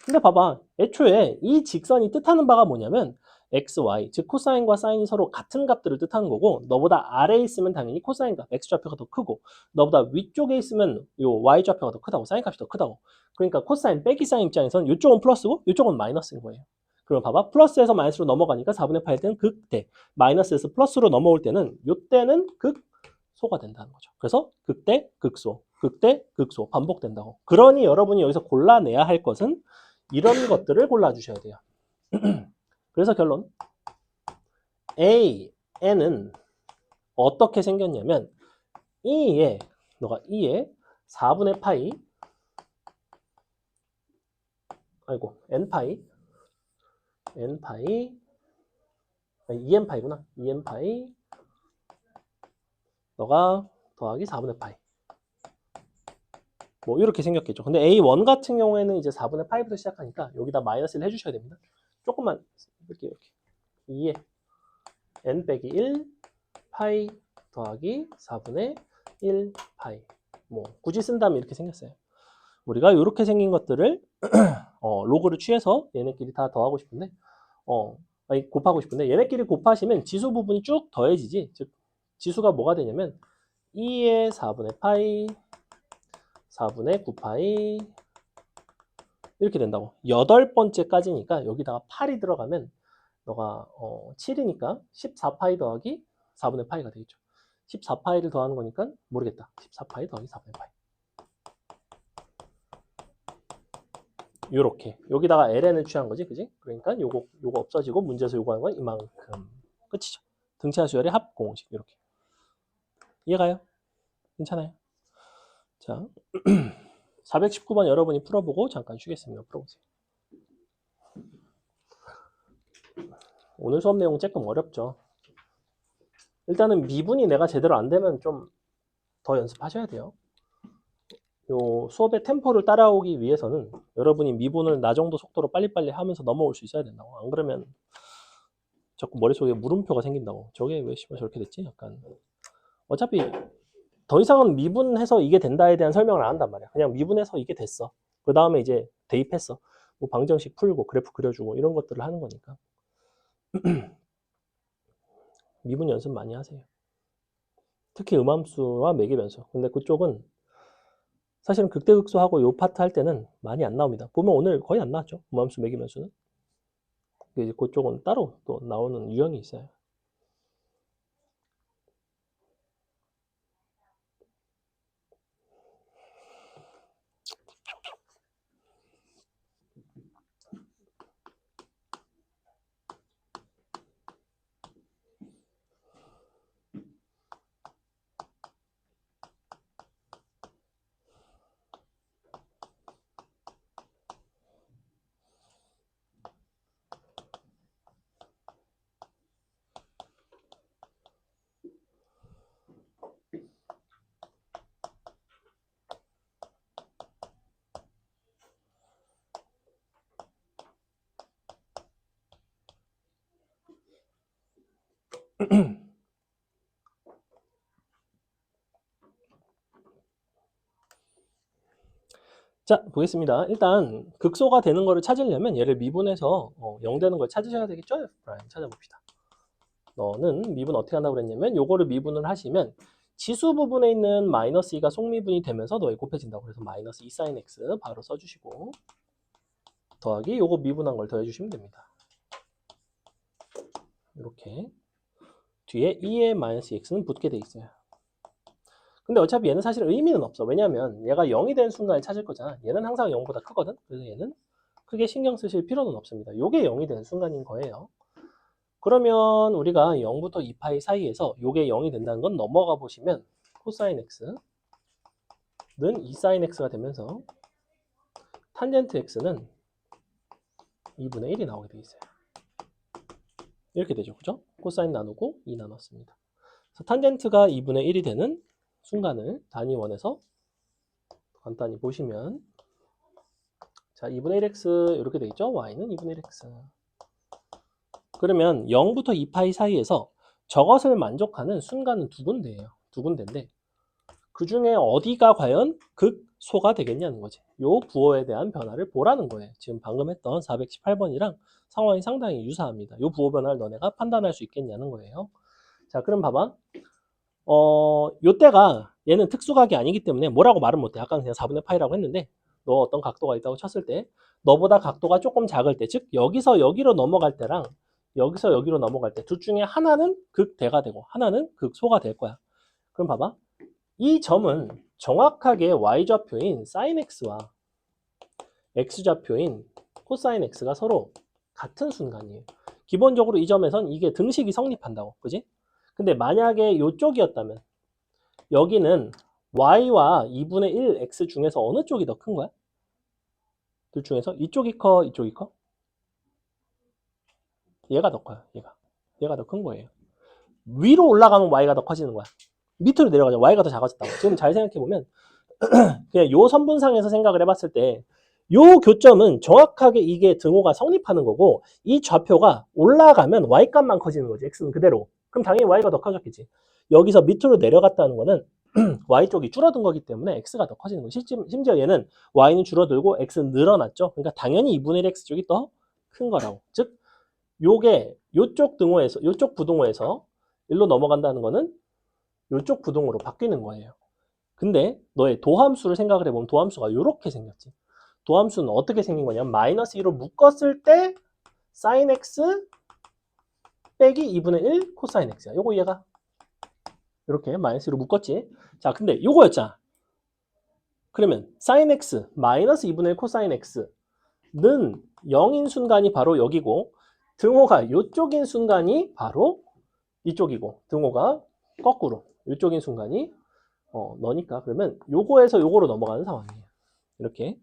근데 봐봐. 애초에 이 직선이 뜻하는 바가 뭐냐면 x, y, 즉 코사인과 사인이 서로 같은 값들을 뜻하는 거고 너보다 아래에 있으면 당연히 코사인 값, x좌표가 더 크고 너보다 위쪽에 있으면 요 y좌표가 더 크다고, 사인 값이 더 크다고. 그러니까 코사인 빼기 사인 입장에서는 이쪽은 플러스고 이쪽은 마이너스인 거예요. 그럼 봐봐. 플러스에서 마이너스로 넘어가니까 4분의 8일 때는 극대, 마이너스에서 플러스로 넘어올 때는 요때는 극소가 된다는 거죠. 그래서 극대, 극소, 극대, 극소 반복된다고. 그러니 여러분이 여기서 골라내야 할 것은 이런 것들을 골라주셔야 돼요. 그래서 결론 A, N은 어떻게 생겼냐면 너가 2에 4분의 파이 N파이 아니, 2N파이구나. 2N파이 너가 더하기 4분의 파이 뭐 이렇게 생겼겠죠. 근데 A1 같은 경우에는 이제 4분의 파이부터 시작하니까 여기다 마이너스를 해주셔야 됩니다. 조금만 이렇게 2에 N 빼기 1 파이 더하기 4분의 1 파이 뭐 굳이 쓴다면 이렇게 생겼어요. 우리가 이렇게 생긴 것들을 로그를 취해서 얘네끼리 다 더하고 싶은데 아니 곱하고 싶은데 얘네끼리 곱하시면 지수 부분이 쭉 더해지지. 즉 지수가 뭐가 되냐면 2의 4분의 파이 4분의 9파이 이렇게 된다고. 8번째까지니까 여기다가 8이 들어가면 너가 7이니까 14파이 더하기 4분의 파이가 되겠죠. 14파이를 더하는 거니까 모르겠다. 14파이 더하기 4분의 파이. 요렇게 여기다가 ln을 취한 거지, 그지? 그러니까 요거 없어지고 문제에서 요구하는 건 이만큼. 끝이죠. 등차 수열의 합 공식 이렇게. 이해가요? 괜찮아요? 자, 419번 여러분이 풀어보고 잠깐 쉬겠습니다. 풀어보세요. 오늘 수업 내용 조금 어렵죠. 일단은 미분이 내가 제대로 안 되면 좀 더 연습하셔야 돼요. 요 수업의 템포를 따라오기 위해서는 여러분이 미분을 나 정도 속도로 빨리빨리 하면서 넘어올 수 있어야 된다고. 안 그러면 자꾸 머릿속에 물음표가 생긴다고. 저게 왜 씨발 저렇게 됐지? 약간. 어차피 더 이상은 미분해서 이게 된다에 대한 설명을 안 한단 말이야. 그냥 미분해서 이게 됐어. 그 다음에 이제 대입했어. 뭐 방정식 풀고 그래프 그려주고 이런 것들을 하는 거니까. 미분 연습 많이 하세요. 특히 음함수와 매개변수. 근데 그쪽은 사실은 극대극소하고 요 파트 할 때는 많이 안 나옵니다. 보면 오늘 거의 안 나왔죠. 음함수 매개변수는. 이제 그쪽은 따로 또 나오는 유형이 있어요. 자, 보겠습니다. 일단 극소가 되는 거를 찾으려면 얘를 미분해서 0 되는 걸 찾으셔야 되겠죠? F 프라임 찾아봅시다. 너는 미분 어떻게 한다고 그랬냐면 요거를 미분을 하시면 지수 부분에 있는 마이너스 2가 속미분이 되면서 너에 곱해진다고. 그래서 마이너스 2 sin x 바로 써주시고 더하기 요거 미분한 걸 더해주시면 됩니다. 이렇게 뒤에 2의 마이너스 x는 붙게 돼 있어요. 근데 어차피 얘는 사실 의미는 없어. 왜냐면 얘가 0이 되는 순간에 찾을 거잖아. 얘는 항상 0보다 크거든. 그래서 얘는 크게 신경 쓰실 필요는 없습니다. 요게 0이 되는 순간인 거예요. 그러면 우리가 0부터 2파이 사이에서 요게 0이 된다는 건 넘어가 보시면 코사인 x는 2 sin x가 되면서 탄젠트 x는 2분의 1이 나오게 돼 있어요. 이렇게 되죠. 그죠? 코사인 나누고 2 나눴습니다. 그래서 탄젠트가 2분의 1이 되는 순간을 단위원에서 간단히 보시면 자, 2분의 1x 이렇게 돼 있죠? y는 2분의 1x. 그러면 0부터 2파이 사이에서 저것을 만족하는 순간은 두 군데예요. 두 군데인데 그 중에 어디가 과연 극소가 되겠냐는 거지. 요 부호에 대한 변화를 보라는 거예요. 지금 방금 했던 418번이랑 상황이 상당히 유사합니다. 요 부호 변화를 너네가 판단할 수 있겠냐는 거예요. 자, 그럼 봐봐. 요때가 얘는 특수각이 아니기 때문에 뭐라고 말은 못해. 아까 그냥 4분의 파이라고 했는데 너 어떤 각도가 있다고 쳤을 때 너보다 각도가 조금 작을 때, 즉 여기서 여기로 넘어갈 때랑 여기서 여기로 넘어갈 때 둘 중에 하나는 극대가 되고 하나는 극소가 될 거야. 그럼 봐봐. 이 점은 정확하게 y좌표인 sin x와 x좌표인 코사인 x가 서로 같은 순간이에요. 기본적으로 이 점에선 이게 등식이 성립한다고. 그지? 근데 만약에 이쪽이었다면 여기는 y와 2분의 1 x 중에서 어느 쪽이 더 큰 거야? 둘 중에서 이쪽이 커, 이쪽이 커? 얘가 더 커요. 얘가 더 큰 거예요. 위로 올라가면 y가 더 커지는 거야. 밑으로 내려가면 y가 더 작아졌다고. 지금 잘 생각해 보면 그냥 요 선분상에서 생각을 해봤을 때 요 교점은 정확하게 이게 등호가 성립하는 거고 이 좌표가 올라가면 y값만 커지는 거지. x는 그대로. 그럼 당연히 y가 더 커졌겠지. 여기서 밑으로 내려갔다는 거는 y쪽이 줄어든 거기 때문에 x가 더 커지는 거지. 심지어 얘는 y는 줄어들고 x는 늘어났죠. 그러니까 당연히 2분의 1 x쪽이 더 큰 거라고. 즉 요게 요쪽 등호에서 요쪽 부등호에서 일로 넘어간다는 거는 요쪽 부등호로 바뀌는 거예요. 근데 너의 도함수를 생각을 해보면 도함수가 이렇게 생겼지. 도함수는 어떻게 생긴 거냐면 마이너스 2로 묶었을 때 sin x 빼기 2분의 1 코사인 x야. 요거 얘가 이렇게 마이너스 2로 묶었지. 자, 근데 요거였잖아. 그러면 sin x 마이너스 2분의 1 코사인 x는 0인 순간이 바로 여기고 등호가 요쪽인 순간이 바로 이쪽이고 등호가 거꾸로 이쪽인 순간이 너니까 그러면 요거에서 요거로 넘어가는 상황이에요. 이렇게.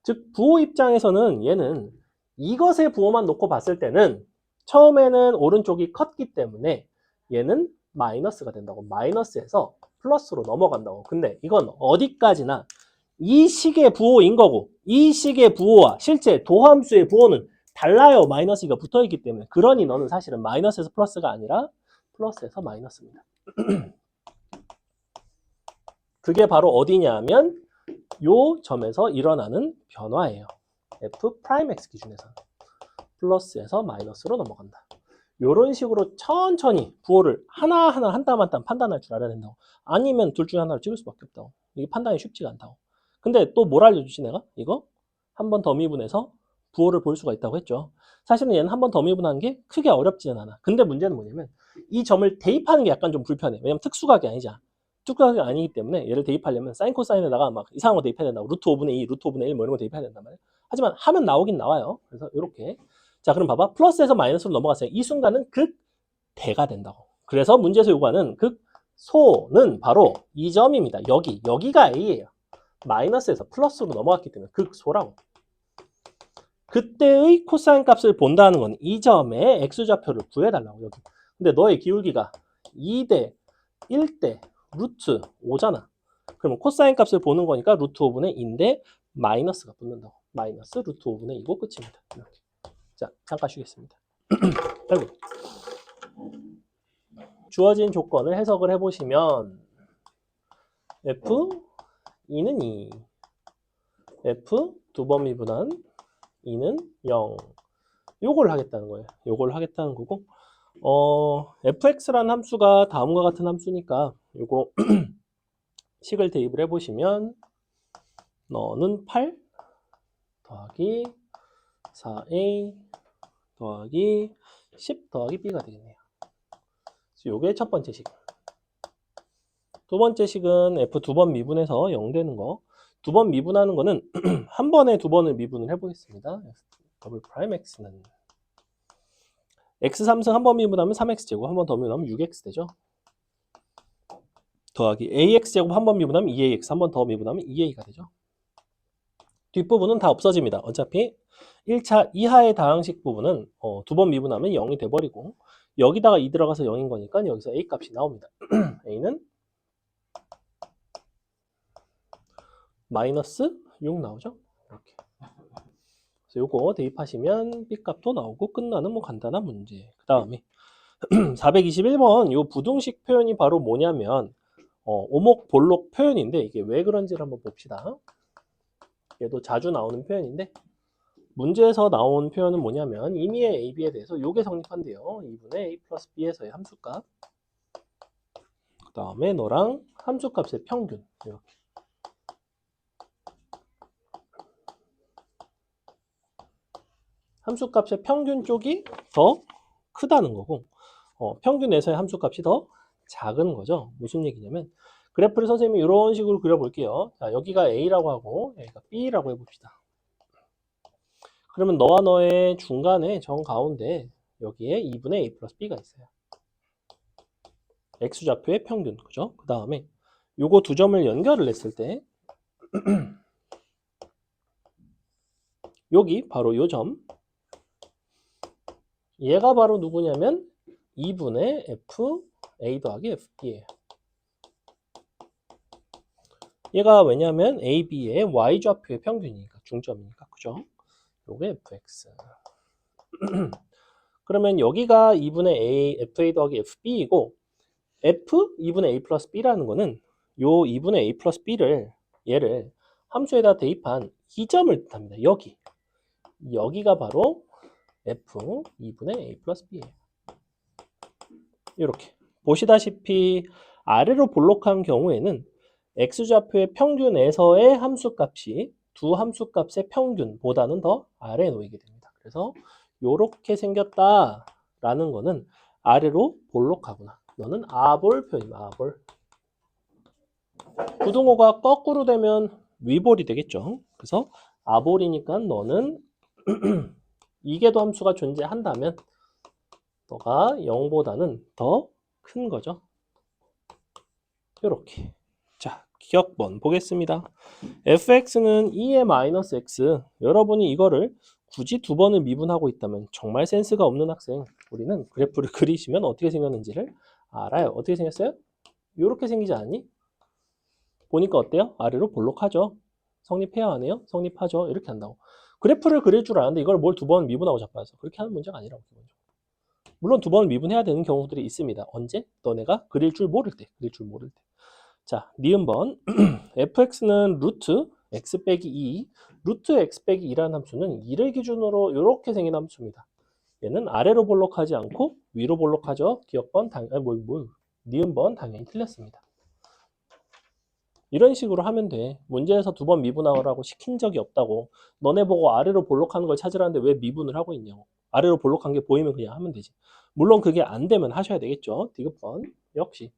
즉 부호 입장에서는 얘는 이것의 부호만 놓고 봤을 때는 처음에는 오른쪽이 컸기 때문에 얘는 마이너스가 된다고. 마이너스에서 플러스로 넘어간다고. 근데 이건 어디까지나 이 식의 부호인 거고 이 식의 부호와 실제 도함수의 부호는 달라요. 마이너스 2가 붙어있기 때문에. 그러니 너는 사실은 마이너스에서 플러스가 아니라 플러스에서 마이너스입니다. 그게 바로 어디냐면 요 점에서 일어나는 변화예요. f 프라임 x 기준에서 플러스에서 마이너스로 넘어간다. 이런 식으로 천천히 부호를 하나하나 한 땀 한 땀 판단할 줄 알아야 된다고. 아니면 둘 중에 하나를 찍을 수밖에 없다고. 이게 판단이 쉽지가 않다고. 근데 또 뭘 알려주지 내가? 이거 한 번 더 미분해서 부호를 볼 수가 있다고 했죠. 사실은 얘는 한 번 더 미분하는 게 크게 어렵지는 않아. 근데 문제는 뭐냐면 이 점을 대입하는 게 약간 좀 불편해. 왜냐면 특수각이 아니잖아. 특수각이 아니기 때문에 얘를 대입하려면 사인 코사인에다가 막 이상한 거 대입해야 된다고. 루트 5분의 2, 루트 5분의 1 뭐 이런 거 대입해야 된단 말이야. 하지만 하면 나오긴 나와요. 그래서 이렇게. 자, 그럼 봐봐. 플러스에서 마이너스로 넘어갔어요. 이 순간은 극대가 된다고. 그래서 문제에서 요구하는 극소는 바로 이 점입니다. 여기가 A예요. 마이너스에서 플러스로 넘어갔기 때문에 극소라고. 그때의 코사인 값을 본다는 건 이 점의 x좌표를 구해달라고. 여기. 근데 너의 기울기가 2대 1대 루트 5잖아. 그러면 코사인 값을 보는 거니까 루트 5분의 2인데 마이너스가 붙는다고. 마이너스 루트 5분의 2고 끝입니다. 이렇게. 자, 잠깐 쉬겠습니다. 결국 주어진 조건을 해석을 해보시면 f 2는 2 f 두 번 미분한 2는 0. 요걸 하겠다는 거예요. 요걸 하겠다는 거고, fx라는 함수가 다음과 같은 함수니까 요거 식을 대입을 해보시면 너는 8 더하기 4a 더하기 10 더하기 b가 되겠네요. 요게 첫 번째 식. 두 번째 식은 f 두 번 미분해서 0 되는 거. 두 번 미분하는 거는 한 번에 두 번을 미분을 해보겠습니다. 더블 프라임 x는 x 3승 한 번 미분하면 3x제곱, 한 번 더 미분하면 6x 되죠. 더하기 ax제곱 한 번 미분하면 2ax, 한 번 더 미분하면 2a가 되죠. 뒷부분은 다 없어집니다. 어차피 1차 이하의 다항식 부분은 두 번 미분하면 0이 돼버리고 여기다가 2 들어가서 0인 거니까 여기서 a 값이 나옵니다. a는 마이너스 6 나오죠. 이렇게. 그래서 요거 대입하시면 b 값도 나오고 끝나는 뭐 간단한 문제. 그 다음에 421번 요 부등식 표현이 바로 뭐냐면 오목볼록 표현인데 이게 왜 그런지를 한번 봅시다. 얘도 자주 나오는 표현인데 문제에서 나온 표현은 뭐냐면 임의의 a, b에 대해서 요게 성립한대요. 2분의 a 플러스 b에서의 함수값, 그 다음에 너랑 함수값의 평균, 이렇게. 함수값의 평균 쪽이 더 크다는 거고 평균에서의 함수값이 더 작은 거죠. 무슨 얘기냐면 그래프를 선생님이 이런 식으로 그려볼게요. 자, 여기가 a라고 하고 여기가 b라고 해봅시다. 그러면 너와 너의 중간에 정 가운데 여기에 2분의 a 플러스 b가 있어요. x좌표의 평균, 그죠? 그 다음에 요거 두 점을 연결을 했을 때 여기 바로 요 점, 얘가 바로 누구냐면 2분의 f a 더하기 fb예요. 얘가 왜냐면 a, b의 y좌표의 평균이니까, 중점이니까, 그죠? 요게 fx. 그러면 여기가 2분의 a, fa 더하기 fb이고 f 2분의 a 플러스 b라는 거는 요 2분의 a 플러스 b를 얘를 함수에다 대입한 이 점을 뜻합니다. 여기가 바로 f 2분의 a 플러스 b예요. 이렇게 보시다시피 아래로 볼록한 경우에는 x좌표의 평균에서의 함수값이 두 함수값의 평균보다는 더 아래에 놓이게 됩니다. 그래서 이렇게 생겼다라는 거는 아래로 볼록하구나. 너는 아볼 표현이야. 아볼. 부등호가 거꾸로 되면 위볼이 되겠죠. 그래서 아볼이니까 너는 이계도 함수가 존재한다면 너가 0보다는 더 큰 거죠. 이렇게. 자, 기억번 보겠습니다. fx는 2의 마이너스 x. 여러분이 이거를 굳이 두 번을 미분하고 있다면 정말 센스가 없는 학생. 우리는 그래프를 그리시면 어떻게 생겼는지를 알아요. 어떻게 생겼어요? 이렇게 생기지 않니? 보니까 어때요? 아래로 볼록하죠. 성립해야 하네요. 성립하죠. 이렇게 한다고. 그래프를 그릴 줄 아는데 이걸 뭘 두 번 미분하고 자빠져서 그렇게 하는 문제가 아니라고. 기본적으로. 물론 두 번 미분해야 되는 경우들이 있습니다. 언제? 너네가 그릴 줄 모를 때. 자, 니은번 fx는 루트 x 빼기 2, 루트 x 빼기 2라는 함수는 2를 기준으로 이렇게 생긴 함수입니다. 얘는 아래로 볼록하지 않고 위로 볼록하죠. 기억번 니은번 당연히 틀렸습니다. 이런 식으로 하면 돼. 문제에서 두 번 미분하라고 시킨 적이 없다고. 너네 보고 아래로 볼록하는 걸 찾으라는데 왜 미분을 하고 있냐고. 아래로 볼록한 게 보이면 그냥 하면 되지. 물론 그게 안 되면 하셔야 되겠죠. 디귿번 역시.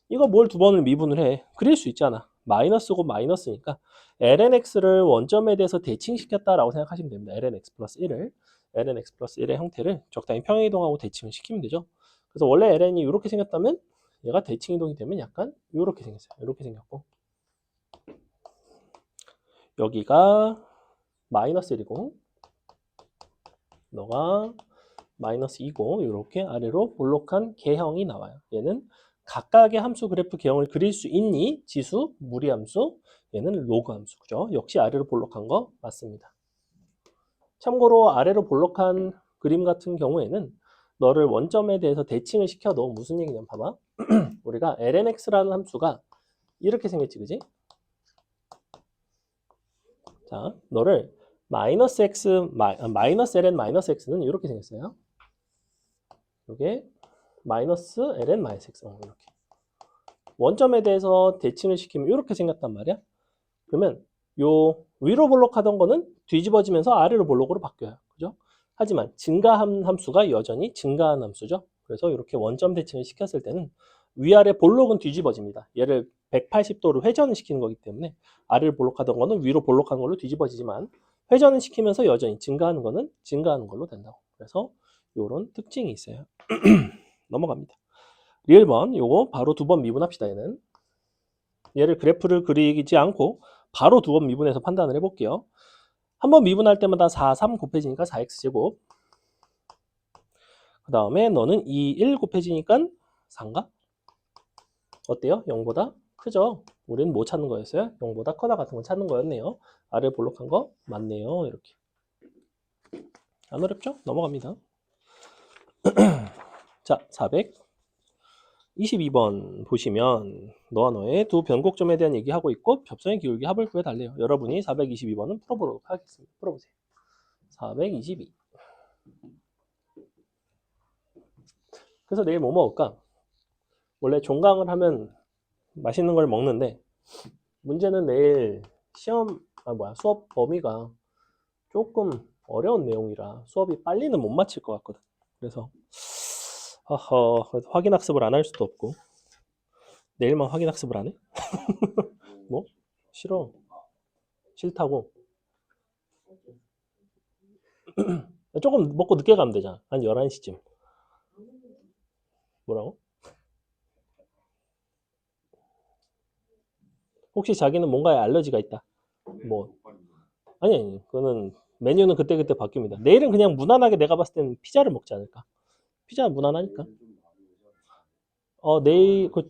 이거 뭘 두 번을 미분을 해. 그릴 수 있잖아. 마이너스고 마이너스니까 lnx를 원점에 대해서 대칭시켰다라고 생각하시면 됩니다. lnx 플러스 1의 형태를 적당히 평행이동하고 대칭을 시키면 되죠. 그래서 원래 ln이 이렇게 생겼다면 얘가 대칭이동이 되면 약간 이렇게 생겼어요. 이렇게 생겼고 여기가 마이너스 1이고 너가 마이너스 2고 이렇게 아래로 볼록한 개형이 나와요. 얘는 각각의 함수 그래프 개형을 그릴 수 있니? 지수, 무리함수, 얘는 로그 함수. 그죠? 역시 아래로 볼록한 거 맞습니다. 참고로 아래로 볼록한 그림 같은 경우에는 너를 원점에 대해서 대칭을 시켜도 무슨 얘기냐면 봐봐. 우리가 lnx라는 함수가 이렇게 생겼지, 그지? 자, 너를 마이너스 x, 마이너스 ln 마이너스 x는 이렇게 생겼어요. 이게 마이너스 ln 마이너스 x. 이렇게. 원점에 대해서 대칭을 시키면 이렇게 생겼단 말이야. 그러면 요 위로 볼록하던 거는 뒤집어지면서 아래로 볼록으로 바뀌어요. 그죠? 하지만 증가한 함수가 여전히 증가한 함수죠. 그래서 이렇게 원점 대칭을 시켰을 때는 위아래 볼록은 뒤집어집니다. 얘를 180도로 회전을 시키는 거기 때문에 아래를 볼록하던 거는 위로 볼록한 걸로 뒤집어지지만 회전을 시키면서 여전히 증가하는 거는 증가하는 걸로 된다고. 그래서 이런 특징이 있어요. 넘어갑니다. 리을번 요거 바로 두 번 미분합시다. 얘를 그래프를 그리지 않고 바로 두 번 미분해서 판단을 해볼게요. 한 번 미분할 때마다 4, 3 곱해지니까 4x제곱. 그 다음에 너는 2, 1 곱해지니까 4인가? 어때요? 0보다 크죠? 우리는 뭐 찾는 거였어요? 0보다 커다 같은 거 찾는 거였네요. 아래 볼록한 거 맞네요. 이렇게. 안 어렵죠? 넘어갑니다. 자, 422번 보시면 너와 너의 두 변곡점에 대한 얘기하고 있고 접선의 기울기 합을 구해달래요. 여러분이 422번은 풀어보도록 하겠습니다. 풀어보세요. 422. 그래서 내일 뭐 먹을까? 원래 종강을 하면 맛있는 걸 먹는데 문제는 내일 수업 범위가 조금 어려운 내용이라 수업이 빨리는 못 마칠 것 같거든. 그래서 확인 학습을 안 할 수도 없고 내일만 확인 학습을 안 해? 뭐? 싫어. 싫다고. 조금 먹고 늦게 가면 되잖아. 한 11시쯤. 뭐라고? 혹시 자기는 뭔가에 알러지가 있다? 뭐? 아니. 그거는 메뉴는 그때그때 바뀝니다. 내일은 그냥 무난하게 내가 봤을 때는 피자를 먹지 않을까? 피자 무난하니까.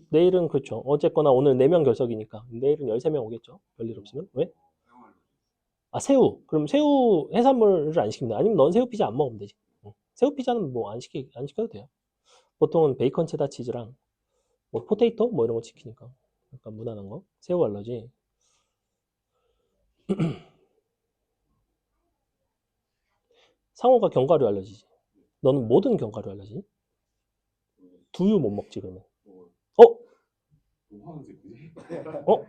내일은 그렇죠. 어쨌거나 오늘 4명 결석이니까. 내일은 13명 오겠죠. 별일 없으면. 왜? 아, 새우. 그럼 새우 해산물을 안 시킵니다. 아니면 넌 새우 피자 안 먹으면 되지. 새우 피자는 뭐 안 시켜도 돼요. 보통은 베이컨 체다 치즈랑 뭐 포테이토 뭐 이런 거 시키니까. 약간 무난한 거. 새우 알러지. 상호가 견과류 알러지지. 너는 모든 견과류 알러지? 두유 못 먹지 그러면. 어? 어?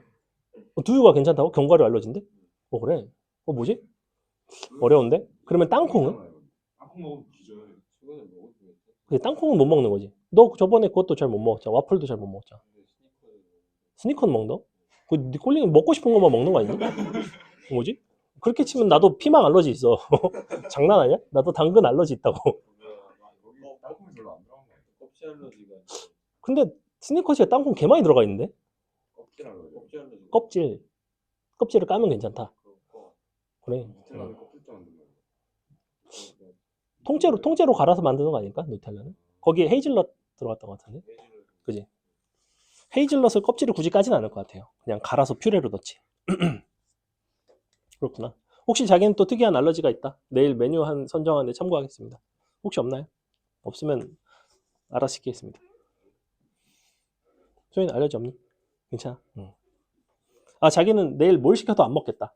두유가 괜찮다고? 견과류 알러지인데? 그래. 뭐지? 어려운데? 그러면 땅콩은? 근데 땅콩은 못 먹는 거지. 너 저번에 그것도 잘 못 먹었잖아. 와플도 잘 못 먹었잖아. 스니커는 먹너? 네 꼴링 먹고 싶은 것만 먹는 거 아니니? 뭐지? 그렇게 치면 나도 피망 알러지 있어. 장난 아니야? 나도 당근 알러지 있다고. 근데 스니커즈에 땅콩 개 많이 들어가 있는데? 껍질. 껍질을 까면 괜찮다. 그래. 통째로 갈아서 만드는 거 아닐까? 누텔라는? 거기에 헤이즐넛 들어갔던 것 같은데? 그지? 헤이즐넛을 껍질을 굳이 까진 않을 것 같아요. 그냥 갈아서 퓨레로 넣지. 그렇구나. 혹시 자기는 또 특이한 알러지가 있다? 내일 메뉴 선정하는데 참고하겠습니다. 혹시 없나요? 없으면 알아서 시키겠습니다. 소희는 알러지 없니? 괜찮아? 응. 자기는 내일 뭘 시켜도 안 먹겠다.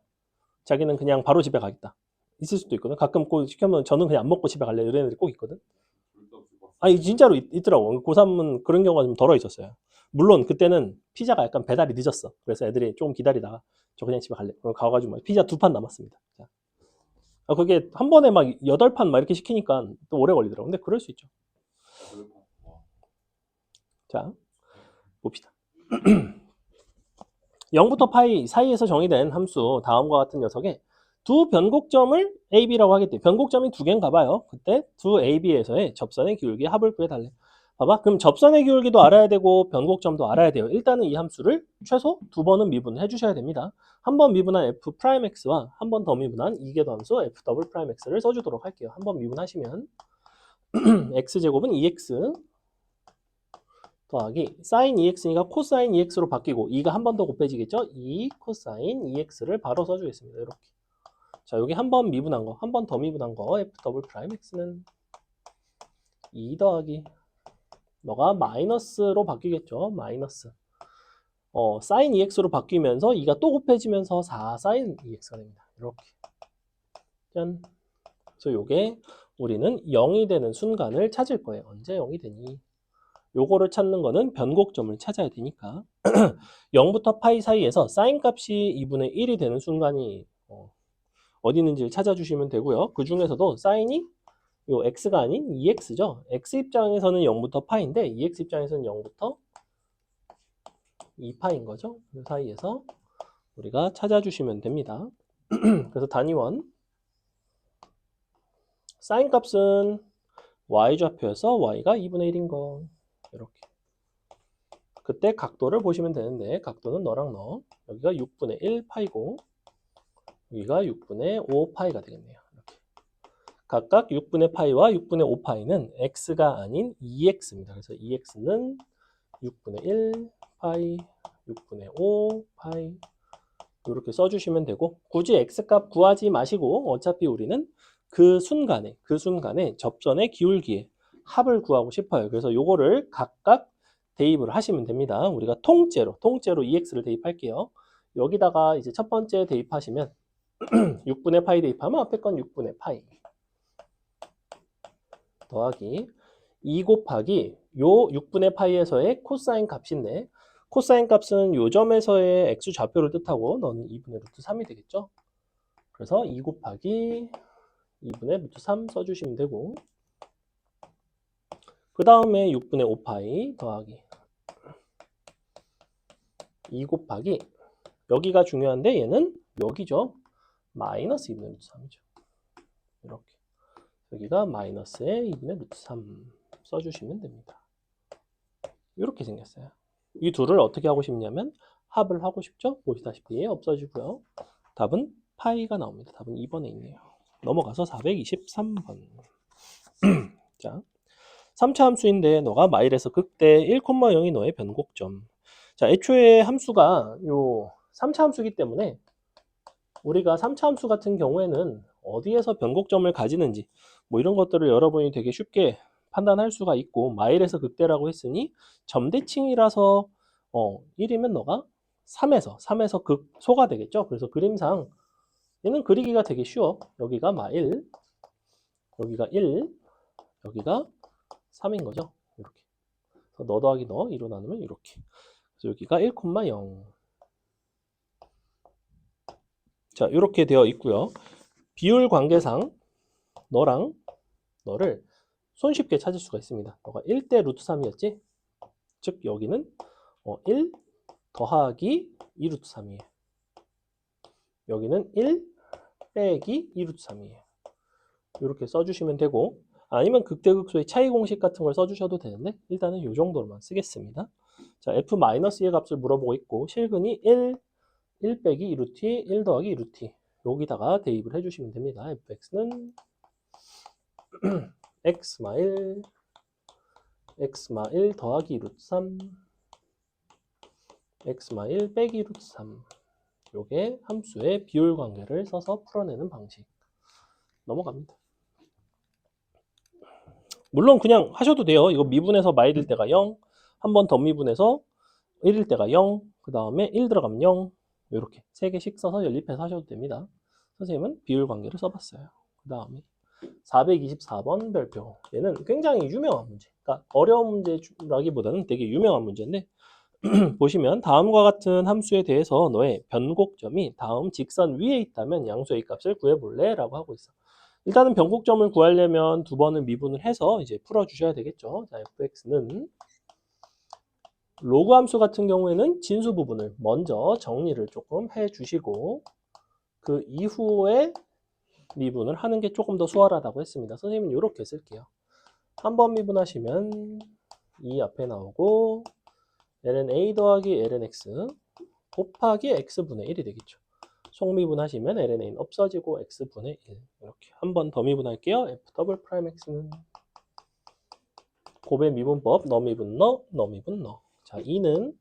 자기는 그냥 바로 집에 가겠다. 있을 수도 있거든. 가끔 꼭 시켜면 저는 그냥 안 먹고 집에 갈래 이런 애들이 꼭 있거든. 아니 진짜로 있더라고. 고3은 그런 경우가 좀 덜어 있었어요. 물론 그때는 피자가 약간 배달이 늦었어. 그래서 애들이 조금 기다리다가 저 그냥 집에 갈래. 그럼 가가지고 피자 2판 남았습니다. 그게 한 번에 막 8판 막 이렇게 시키니까 또 오래 걸리더라고. 근데 그럴 수 있죠. 자, 봅시다. 0부터 파이 사이에서 정의된 함수 다음과 같은 녀석에 두 변곡점을 A, B라고 하겠대. 변곡점이 두 개인가 봐요. 그때 두 A, B에서의 접선의 기울기 합을 구해달래. 봐봐. 그럼 접선의 기울기도 알아야 되고 변곡점도 알아야 돼요. 일단은 이 함수를 최소 2번은 미분해 주셔야 됩니다. 한 번 미분한 F'X와 한 번 더 미분한 이계도함수 F'X를 써주도록 할게요. 한 번 미분하시면 X제곱은 2X 더하기 sin 2x니까 코사인 2x로 바뀌고 2가 한 번 더 곱해지겠죠? 2 코사인 2x를 바로 써주겠습니다. 이렇게. 자, 여기 한 번 미분한 거, 한 번 더 미분한 거 F'X는 2 더하기 너가 마이너스로 바뀌겠죠? 마이너스. sin 2x로 바뀌면서 2가 또 곱해지면서 4 sin 2x가 됩니다. 이렇게. 짠. 그래서 요게 우리는 0이 되는 순간을 찾을 거예요. 언제 0이 되니? 요거를 찾는 거는 변곡점을 찾아야 되니까 0부터 파이 사이에서 사인 값이 2분의 1이 되는 순간이 어디 있는지를 찾아주시면 되고요. 그 중에서도 사인이 요 x가 아닌 2x죠. x 입장에서는 0부터 파인데 2x 입장에서는 0부터 2파인 거죠. 그 사이에서 우리가 찾아주시면 됩니다. 그래서 단위원 사인 값은 y좌표여서 y가 2분의 1인 거 이렇게. 그때 각도를 보시면 되는데 각도는 너랑 너. 여기가 6분의 1 파이고 여기가 6분의 5 파이가 되겠네요. 이렇게. 각각 6분의 파이와 6분의 5 파이는 x가 아닌 2x입니다. 그래서 2x는 6분의 1 파이, 6분의 5 파이 이렇게 써주시면 되고 굳이 x값 구하지 마시고 어차피 우리는 그 순간에 접선의 기울기의 합을 구하고 싶어요. 그래서 요거를 각각 대입을 하시면 됩니다. 우리가 통째로 2x를 대입할게요. 여기다가 이제 첫 번째 대입하시면 6분의 파이 대입하면 앞에 건 6분의 파이 더하기 2 곱하기 요 6분의 파이에서의 코사인 값인데 코사인 값은 요 점에서의 x 좌표를 뜻하고 너는 2분의 루트 3이 되겠죠. 그래서 2 곱하기 2분의 루트 3 써주시면 되고 그 다음에 6분의 5파이 더하기 2 곱하기 여기가 중요한데 얘는 여기죠. 마이너스 2분의 루트 3이죠. 이렇게 여기가 마이너스의 2분의 루트 3 써주시면 됩니다. 이렇게 생겼어요. 이 둘을 어떻게 하고 싶냐면 합을 하고 싶죠. 보시다시피 없어지고요. 답은 파이가 나옵니다. 답은 2번에 있네요. 넘어가서 423번. 자, 3차 함수인데 너가 마일에서 극대 1,0이 너의 변곡점. 자, 애초에 함수가 요 3차 함수이기 때문에 우리가 3차 함수 같은 경우에는 어디에서 변곡점을 가지는지 뭐 이런 것들을 여러분이 되게 쉽게 판단할 수가 있고 마일에서 극대라고 했으니 점대칭이라서 1이면 너가 3에서 극소가 되겠죠. 그래서 그림상 얘는 그리기가 되게 쉬워. 여기가 마일, 여기가 1, 여기가 3인 거죠. 이렇게. 그래서 너 더하기 너 2로 나누면 이렇게. 그래서 여기가 1,0. 자, 이렇게 되어 있고요. 비율 관계상 너랑 너를 손쉽게 찾을 수가 있습니다. 너가 1대 루트 3이었지? 즉 여기는 1 더하기 2 루트 3이에요. 여기는 1 빼기 2 루트 3이에요. 이렇게 써주시면 되고 아니면 극대극소의 차이 공식 같은 걸 써주셔도 되는데 일단은 이 정도로만 쓰겠습니다. 자, f-의 값을 물어보고 있고 실근이 1 빼기 2 루트 1 더하기 2 루트 여기다가 대입을 해주시면 됩니다. fx는 x-1 더하기 2 루트 3 x-1 빼기 루트 3 요게 함수의 비율 관계를 써서 풀어내는 방식 넘어갑니다. 물론 그냥 하셔도 돼요. 이거 미분해서 마일일 때가 0 한 번 더 미분해서 1일 때가 0 그 다음에 1 들어가면 0 이렇게 3개씩 써서 연립해서 하셔도 됩니다. 선생님은 비율 관계를 써봤어요. 그 다음에 424번 별표 얘는 굉장히 유명한 문제 그러니까 어려운 문제라기보다는 되게 유명한 문제인데 보시면 다음과 같은 함수에 대해서 너의 변곡점이 다음 직선 위에 있다면 양수의 값을 구해볼래? 라고 하고 있어. 일단은 변곡점을 구하려면 두 번을 미분을 해서 이제 풀어주셔야 되겠죠. 자, fx는 로그 함수 같은 경우에는 진수 부분을 먼저 정리를 조금 해주시고 그 이후에 미분을 하는 게 조금 더 수월하다고 했습니다. 선생님은 이렇게 쓸게요. 한 번 미분하시면 2 앞에 나오고 ln a 더하기 ln x 곱하기 x분의 1이 되겠죠. 속미분하시면 ln a는 없어지고 x분의 1 이렇게 한 번 더 미분할게요. f 더블 프라임 x는 곱의 미분법 너 미분 너 미분 너. 자 2는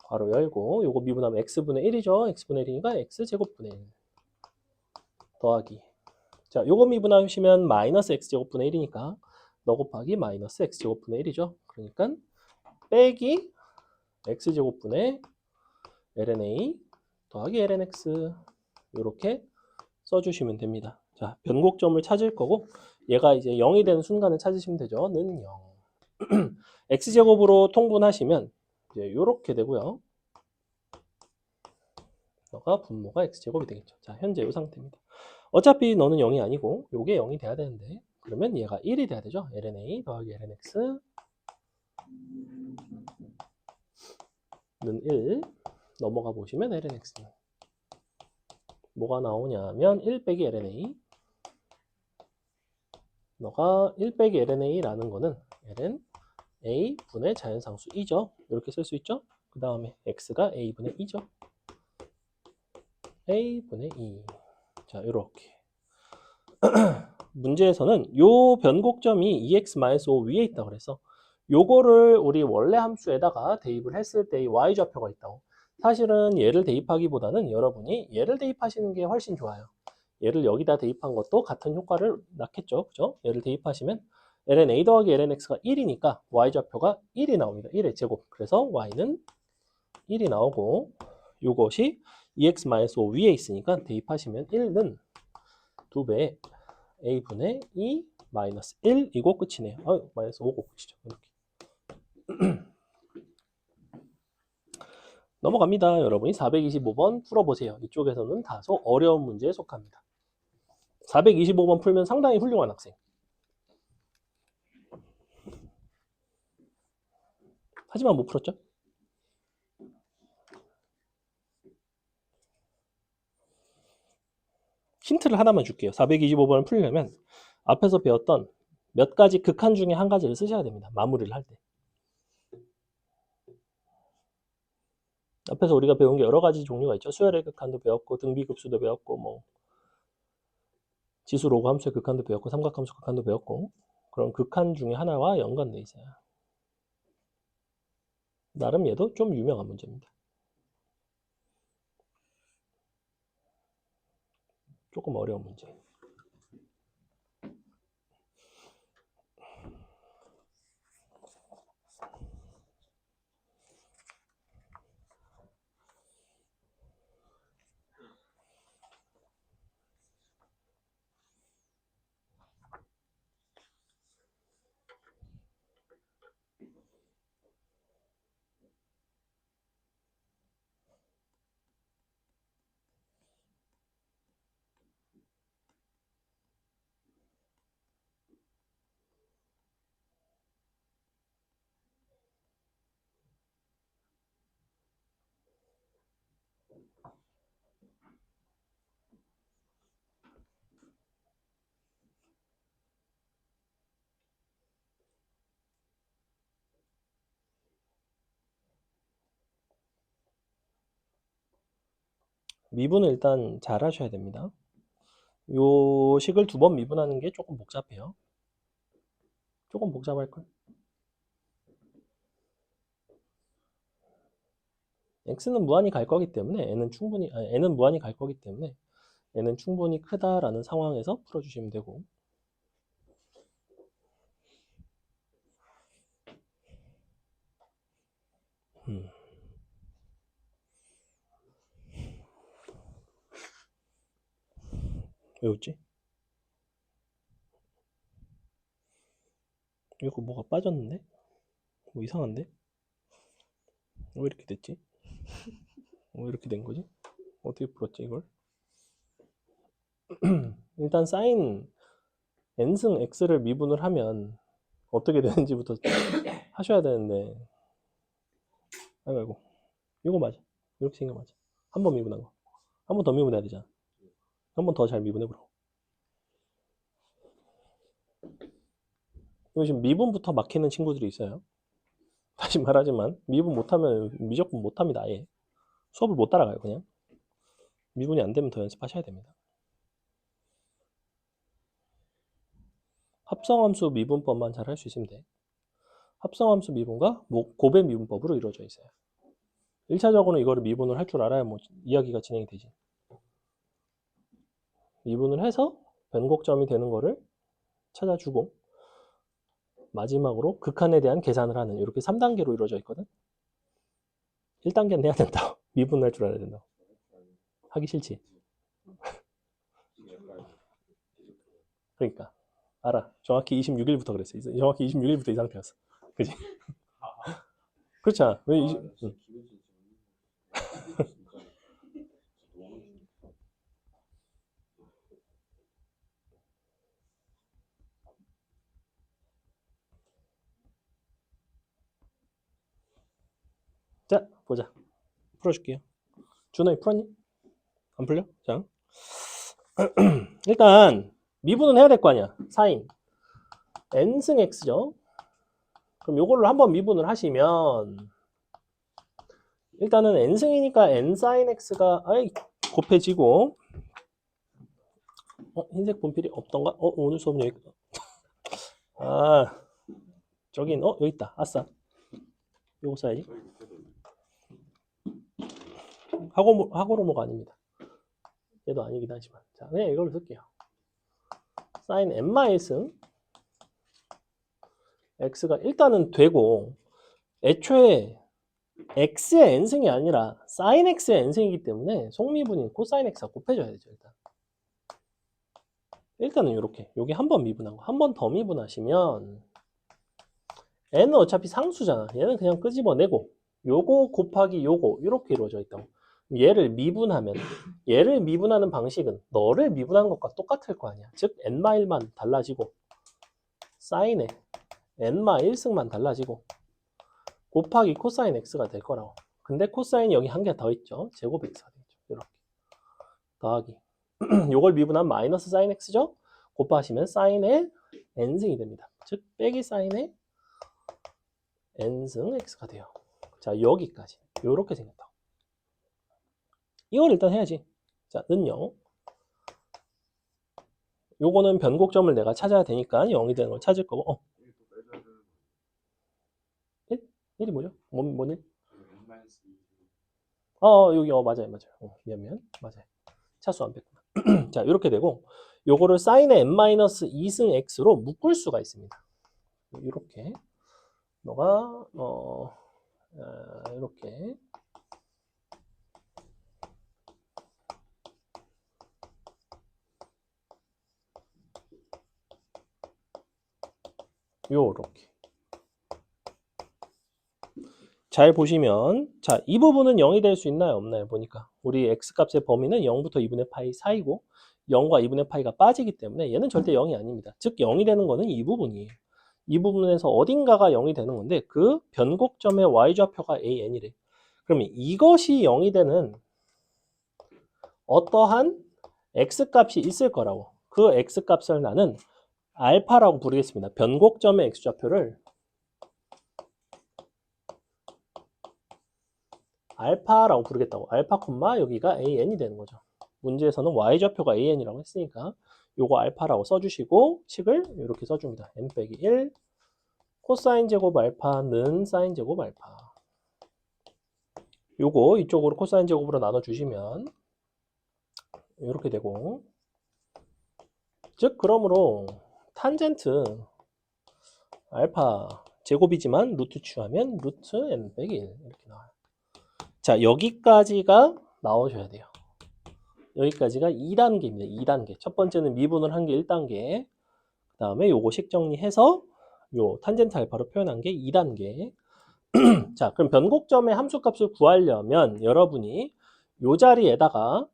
괄호 열고 요거 미분하면 x분의 1이죠. x분의 1이니까 x제곱분의 1 더하기 자 요거 미분하시면 마이너스 x제곱분의 1이니까 너 곱하기 마이너스 x제곱분의 1이죠. 그러니까 빼기 x제곱분의 ln a 더하기 ln x 이렇게 써주시면 됩니다. 자, 변곡점을 찾을 거고 얘가 이제 0이 되는 순간을 찾으시면 되죠. 는 0. x제곱으로 통분하시면 이제 이렇게 되고요. 너가 분모가 x제곱이 되겠죠. 자, 현재 이 상태입니다. 어차피 너는 0이 아니고 요게 0이 돼야 되는데 그러면 얘가 1이 돼야 되죠. ln(a) 더하기 ln(x) 는 1 넘어가 보시면 ln(x는 뭐가 나오냐면 1 빼기 ln(a) 너가 1 빼기 ln(a)라는 거는 ln a 분의 자연상수 2죠. 이렇게 쓸 수 있죠. 그 다음에 x가 a분의 2죠. a분의 2. 자, 이렇게 문제에서는 요 변곡점이 2x-5 위에 있다고 그래서 요거를 우리 원래 함수에다가 대입을 했을 때 이 y좌표가 있다고. 사실은 얘를 대입하기보다는 여러분이 얘를 대입하시는 게 훨씬 좋아요. 얘를 여기다 대입한 것도 같은 효과를 낳겠죠. 그죠? 얘를 대입하시면 ln(a) 더하기 ln(x가 1이니까 y좌표가 1이 나옵니다. 1의 제곱. 그래서 y는 1이 나오고 요것이 2x-5 위에 있으니까 대입하시면 1는 2배 a분의 2 마이너스 1 이거 끝이네요. 마이너스 5고 끝이죠. 이렇게. 넘어갑니다. 여러분이 425번 풀어보세요. 이쪽에서는 다소 어려운 문제에 속합니다. 425번 풀면 상당히 훌륭한 학생. 하지만 못 풀었죠? 힌트를 하나만 줄게요. 425번을 풀려면 앞에서 배웠던 몇 가지 극한 중에 한 가지를 쓰셔야 됩니다. 마무리를 할 때. 앞에서 우리가 배운 게 여러 가지 종류가 있죠. 수열의 극한도 배웠고 등비급수도 배웠고 뭐 지수 로그 함수의 극한도 배웠고 삼각함수 극한도 배웠고 그런 극한 중에 하나와 연관돼 있어요. 나름 얘도 좀 유명한 문제입니다. 조금 어려운 문제. 미분을 일단 잘 하셔야 됩니다. 요 식을 2번 미분하는 게 조금 복잡해요. 조금 복잡할걸? x는 무한히 갈 거기 때문에 n은 무한히 갈 거기 때문에 n은 충분히 크다라는 상황에서 풀어주시면 되고 왜 웃지? 이거 뭐가 빠졌는데? 뭐 이상한데? 왜 이렇게 됐지? 왜 이렇게 된 거지? 어떻게 풀었지 이걸? 일단 사인 n승 x를 미분을 하면 어떻게 되는지부터 하셔야 되는데 아이고 이거 맞아. 이렇게 생겨 맞아. 한 번 미분한 거. 한 번 더 미분해야 되잖아. 한 번 더 잘 미분해보라. 이거 지금 미분부터 막히는 친구들이 있어요. 다시 말하지만 미분 못하면 무조건 못합니다. 아예. 수업을 못 따라가요 그냥. 미분이 안 되면 더 연습하셔야 됩니다. 합성함수 미분법만 잘 할 수 있으면 돼. 합성함수 미분과 곱의 미분법으로 이루어져 있어요. 1차적으로는 이거를 미분을 할 줄 알아야 뭐 이야기가 진행이 되지. 미분을 해서 변곡점이 되는 거를 찾아주고 마지막으로 극한에 대한 계산을 하는 이렇게 3단계로 이루어져 있거든. 1단계는 해야 된다. 미분할 줄 알아야 된다. 하기 싫지. 그러니까 알아. 정확히 26일부터 그랬어. 정확히 26일부터 이 상태였어. 그지? 그렇잖아. 왜 응. 자, 보자. 풀어줄게요. 준호이 풀었니? 안 풀려? 자, 일단 미분은 해야 될 거 아니야. 사인 n승 x죠. 그럼 요걸로 한번 미분을 하시면 일단은 n승이니까 n sin x가 곱해지고 흰색 분필이 없던가? 오늘 수업은 여기 아 저긴 여기 있다. 아싸. 요거 써야지. 하고로모가 아닙니다. 얘도 아니긴 하지만 자 그냥 이걸로 쓸게요. sin n-승 x가 일단은 되고 애초에 x의 n승이 아니라 sin x의 n승이기 때문에 속미분인 코사인 x가 곱해져야 되죠. 일단은 이렇게 여기 한 번 미분한 거 한 번 더 미분하시면 n은 어차피 상수잖아. 얘는 그냥 끄집어내고 요거 곱하기 요거 이렇게 이루어져 있다고. 얘를 미분하는 방식은 너를 미분하는 것과 똑같을 거 아니야. 즉 n-1만 달라지고 사인에 n-1승만 달라지고 곱하기 코사인 x가 될 거라고. 근데 코사인이 여기 한 개 더 있죠. 제곱 x가 되죠. 이렇게 더하기 요걸 미분하면 마이너스 사인 x죠. 곱하시면 사인의 n승이 됩니다. 즉 빼기 사인의 n승 x가 돼요. 자 여기까지 요렇게 생겼다. 이걸 일단 해야지. 자 는요. 요거는 변곡점을 내가 찾아야 되니까 0이 되는 걸 찾을 거고 1? 1이 뭐죠? 뭔 1? 여기 맞아요. 미안 맞아요. 차수 안 뺐구나. 자 이렇게 되고 요거를 사인의 n-2승 x로 묶을 수가 있습니다. 이렇게 너가 이렇게 요렇게 잘 보시면 자, 이 부분은 0이 될 수 있나요? 없나요? 보니까 우리 x값의 범위는 0부터 2분의 파이 사이고 0과 2분의 파이가 빠지기 때문에 얘는 절대 0이 아닙니다. 즉 0이 되는 거는 이 부분이에요. 이 부분에서 어딘가가 0이 되는 건데 그 변곡점의 y좌표가 an이래. 그러면 이것이 0이 되는 어떠한 x값이 있을 거라고. 그 x값을 나는 알파라고 부르겠습니다. 변곡점의 x좌표를 알파라고 부르겠다고. 알파 콤마 여기가 an이 되는 거죠. 문제에서는 y좌표가 an이라고 했으니까 요거 알파라고 써주시고 식을 이렇게 써줍니다. n-1 코사인 제곱 알파는 사인 제곱 알파. 요거 이쪽으로 코사인 제곱으로 나눠주시면 이렇게 되고 즉 그러므로 탄젠트 알파 제곱이지만 루트 취하면 루트 n-1 이렇게 나와요. 자 여기까지가 나오셔야 돼요. 여기까지가 2단계입니다. 2단계. 첫 번째는 미분을 한 게 1단계. 그 다음에 요거 식 정리해서 요 탄젠트 알파로 표현한 게 2단계. 자, 그럼 변곡점의 함수값을 구하려면 여러분이 요 자리에다가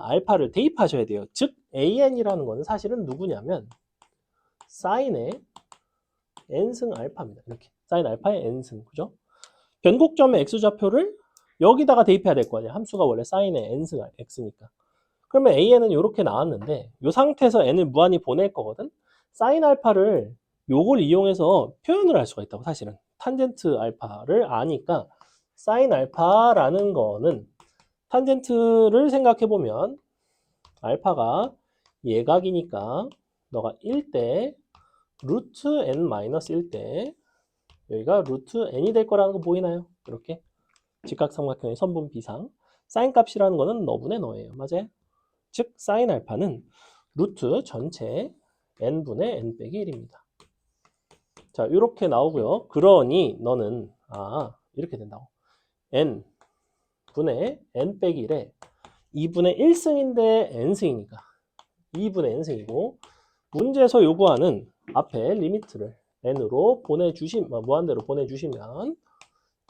알파를 대입하셔야 돼요. 즉 an이라는 거는 사실은 누구냐면 사인의 n승 알파입니다. 이렇게 사인 알파의 n승, 그죠? 변곡점의 x좌표를 여기다가 대입해야 될 거 아니야. 함수가 원래 사인의 n승 x니까. 그러면 an은 이렇게 나왔는데 이 상태에서 n을 무한히 보낼 거거든. 사인 알파를 요걸 이용해서 표현을 할 수가 있다고. 사실은 탄젠트 알파를 아니까 사인 알파라는 거는 탄젠트를 생각해 보면 알파가 예각이니까 너가 1대 루트 n-1대 여기가 루트 n이 될 거라는 거 보이나요? 이렇게 직각삼각형의 선분 비상 사인 값이라는 거는 너분의 너예요. 맞아요? 즉 사인 알파는 루트 전체 n분의 n 빼기 1입니다. 자 이렇게 나오고요. 그러니 너는 이렇게 된다고. n 분의 n 빼기 1에 2분의 1승인데 n승이니까 2분의 n승이고 문제에서 요구하는 앞에 리미트를 n으로 무한대로 보내주시면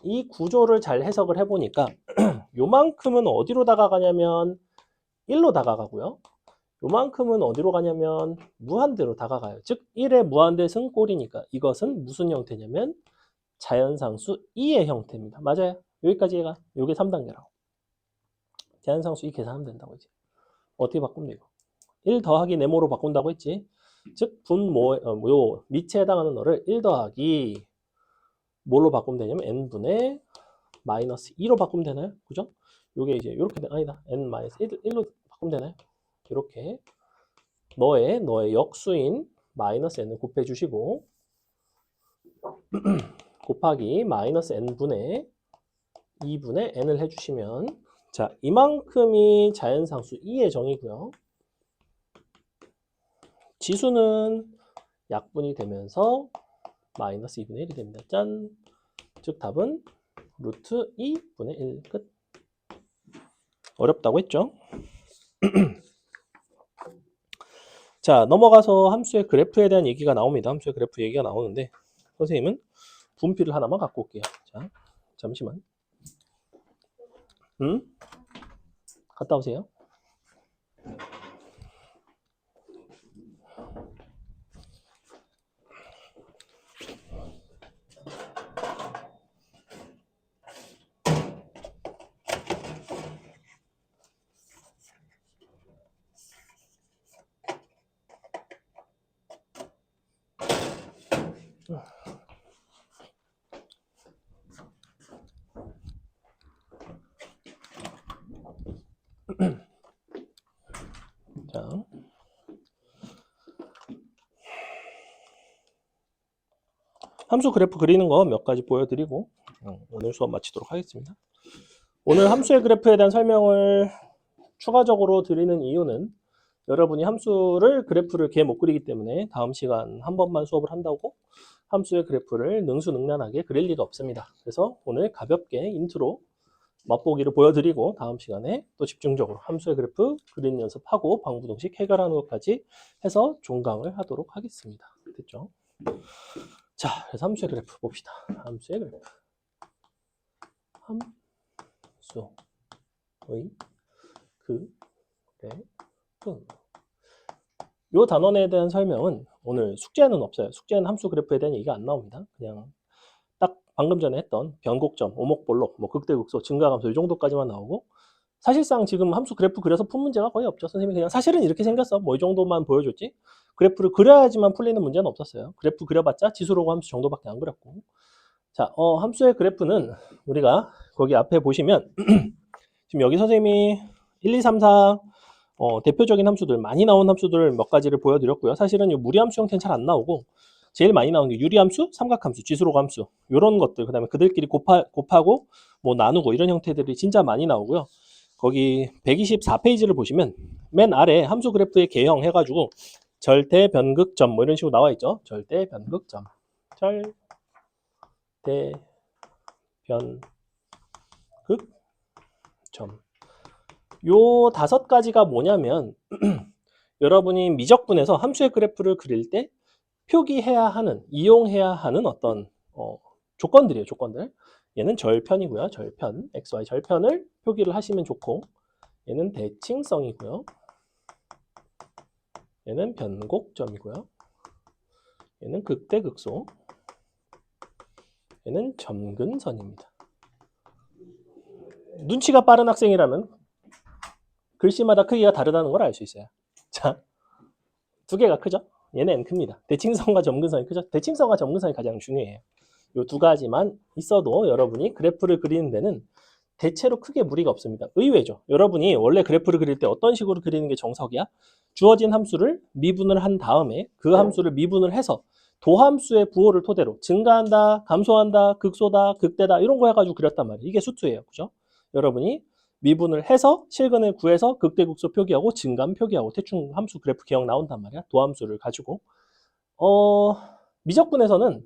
이 구조를 잘 해석을 해보니까 요만큼은 어디로 다가가냐면 1로 다가가고요. 요만큼은 어디로 가냐면 무한대로 다가가요. 즉 1의 무한대 승꼴이니까 이것은 무슨 형태냐면 자연상수 2의 형태입니다. 맞아요. 여기까지 얘가 요게 3단계라고. 자연상수 2 계산하면 된다고 이제. 어떻게 바꾸면 돼요? 1 더하기 네모로 바꾼다고 했지. 즉 요 밑에 해당하는 너를 1 더하기 뭘로 바꾸면 되냐면 n분의 마이너스 2로 바꾸면 되나요? 그죠? 요게 이제 이렇게 아니다. n 마이너스 1로 바꾸면 되나요? 이렇게 너의 역수인 마이너스 n을 곱해 주시고 곱하기 마이너스 n분의 2분의 n을 해주시면 자 이만큼이 자연상수 2의 정의고요. 지수는 약분이 되면서 마이너스 2분의 1이 됩니다. 짠! 즉 답은 루트 2분의 1 끝. 어렵다고 했죠? 자 넘어가서 함수의 그래프에 대한 얘기가 나옵니다. 함수의 그래프 얘기가 나오는데 선생님은 분필을 하나만 갖고 올게요. 자 잠시만. 갔다 오세요. 자, 함수 그래프 그리는 거 몇 가지 보여드리고 오늘 수업 마치도록 하겠습니다. 오늘 함수의 그래프에 대한 설명을 추가적으로 드리는 이유는 여러분이 함수를 그래프를 개 못 그리기 때문에 다음 시간 한 번만 수업을 한다고 함수의 그래프를 능수능란하게 그릴 리가 없습니다. 그래서 오늘 가볍게 인트로 맛보기를 보여드리고 다음 시간에 또 집중적으로 함수의 그래프 그리는 연습하고 방부동식 해결하는 것까지 해서 종강을 하도록 하겠습니다. 됐죠? 자, 그래서 함수의 그래프 봅시다. 함수의 그래프. 함수의 그래프. 이 단원에 대한 설명은 오늘 숙제는 없어요. 숙제는 함수 그래프에 대한 얘기가 안 나옵니다. 그냥 딱 방금 전에 했던 변곡점, 오목볼록, 뭐 극대극소, 증가감소 이 정도까지만 나오고 사실상 지금 함수 그래프 그려서 푼 문제가 거의 없죠. 선생님이 그냥 사실은 이렇게 생겼어. 뭐 이 정도만 보여줬지. 그래프를 그려야지만 풀리는 문제는 없었어요. 그래프 그려봤자 지수로고 함수 정도밖에 안 그렸고. 자, 함수의 그래프는 우리가 거기 앞에 보시면 지금 여기 선생님이 1, 2, 3, 4 대표적인 함수들, 많이 나온 함수들 몇 가지를 보여드렸고요. 사실은 이 무리함수 형태는 잘 안 나오고 제일 많이 나오는 게 유리함수, 삼각함수, 지수로고 함수 이런 것들, 그 다음에 그들끼리 곱하고 뭐 나누고 이런 형태들이 진짜 많이 나오고요. 거기 124페이지를 보시면 맨 아래 함수 그래프의 개형 해가지고 절대 변극점 뭐 이런 식으로 나와 있죠. 절대 변극점, 절대 변극점. 요 5가지가 뭐냐면 여러분이 미적분에서 함수의 그래프를 그릴 때 표기해야 하는, 이용해야 하는 어떤 조건들이에요. 조건들. 얘는 절편이고요. 절편, xy 절편을 표기를 하시면 좋고 얘는 대칭성이고요. 얘는 변곡점이고요. 얘는 극대극소. 얘는 점근선입니다. 눈치가 빠른 학생이라면 글씨마다 크기가 다르다는 걸 알 수 있어요. 자, 두 개가 크죠? 얘는 크입니다. 대칭선과 점근선이 크죠? 대칭선과 점근선이 가장 중요해요. 이 두 가지만 있어도 여러분이 그래프를 그리는 데는 대체로 크게 무리가 없습니다. 의외죠. 여러분이 원래 그래프를 그릴 때 어떤 식으로 그리는 게 정석이야? 주어진 함수를 미분을 한 다음에 그 함수를 미분을 해서 도함수의 부호를 토대로 증가한다, 감소한다, 극소다, 극대다 이런 거 해가지고 그렸단 말이에요. 이게 수투예요. 그죠? 여러분이 미분을 해서 실근을 구해서 극대극소 표기하고 증감 표기하고 대충 함수 그래프 기억 나온단 말이야. 도함수를 가지고 미적분에서는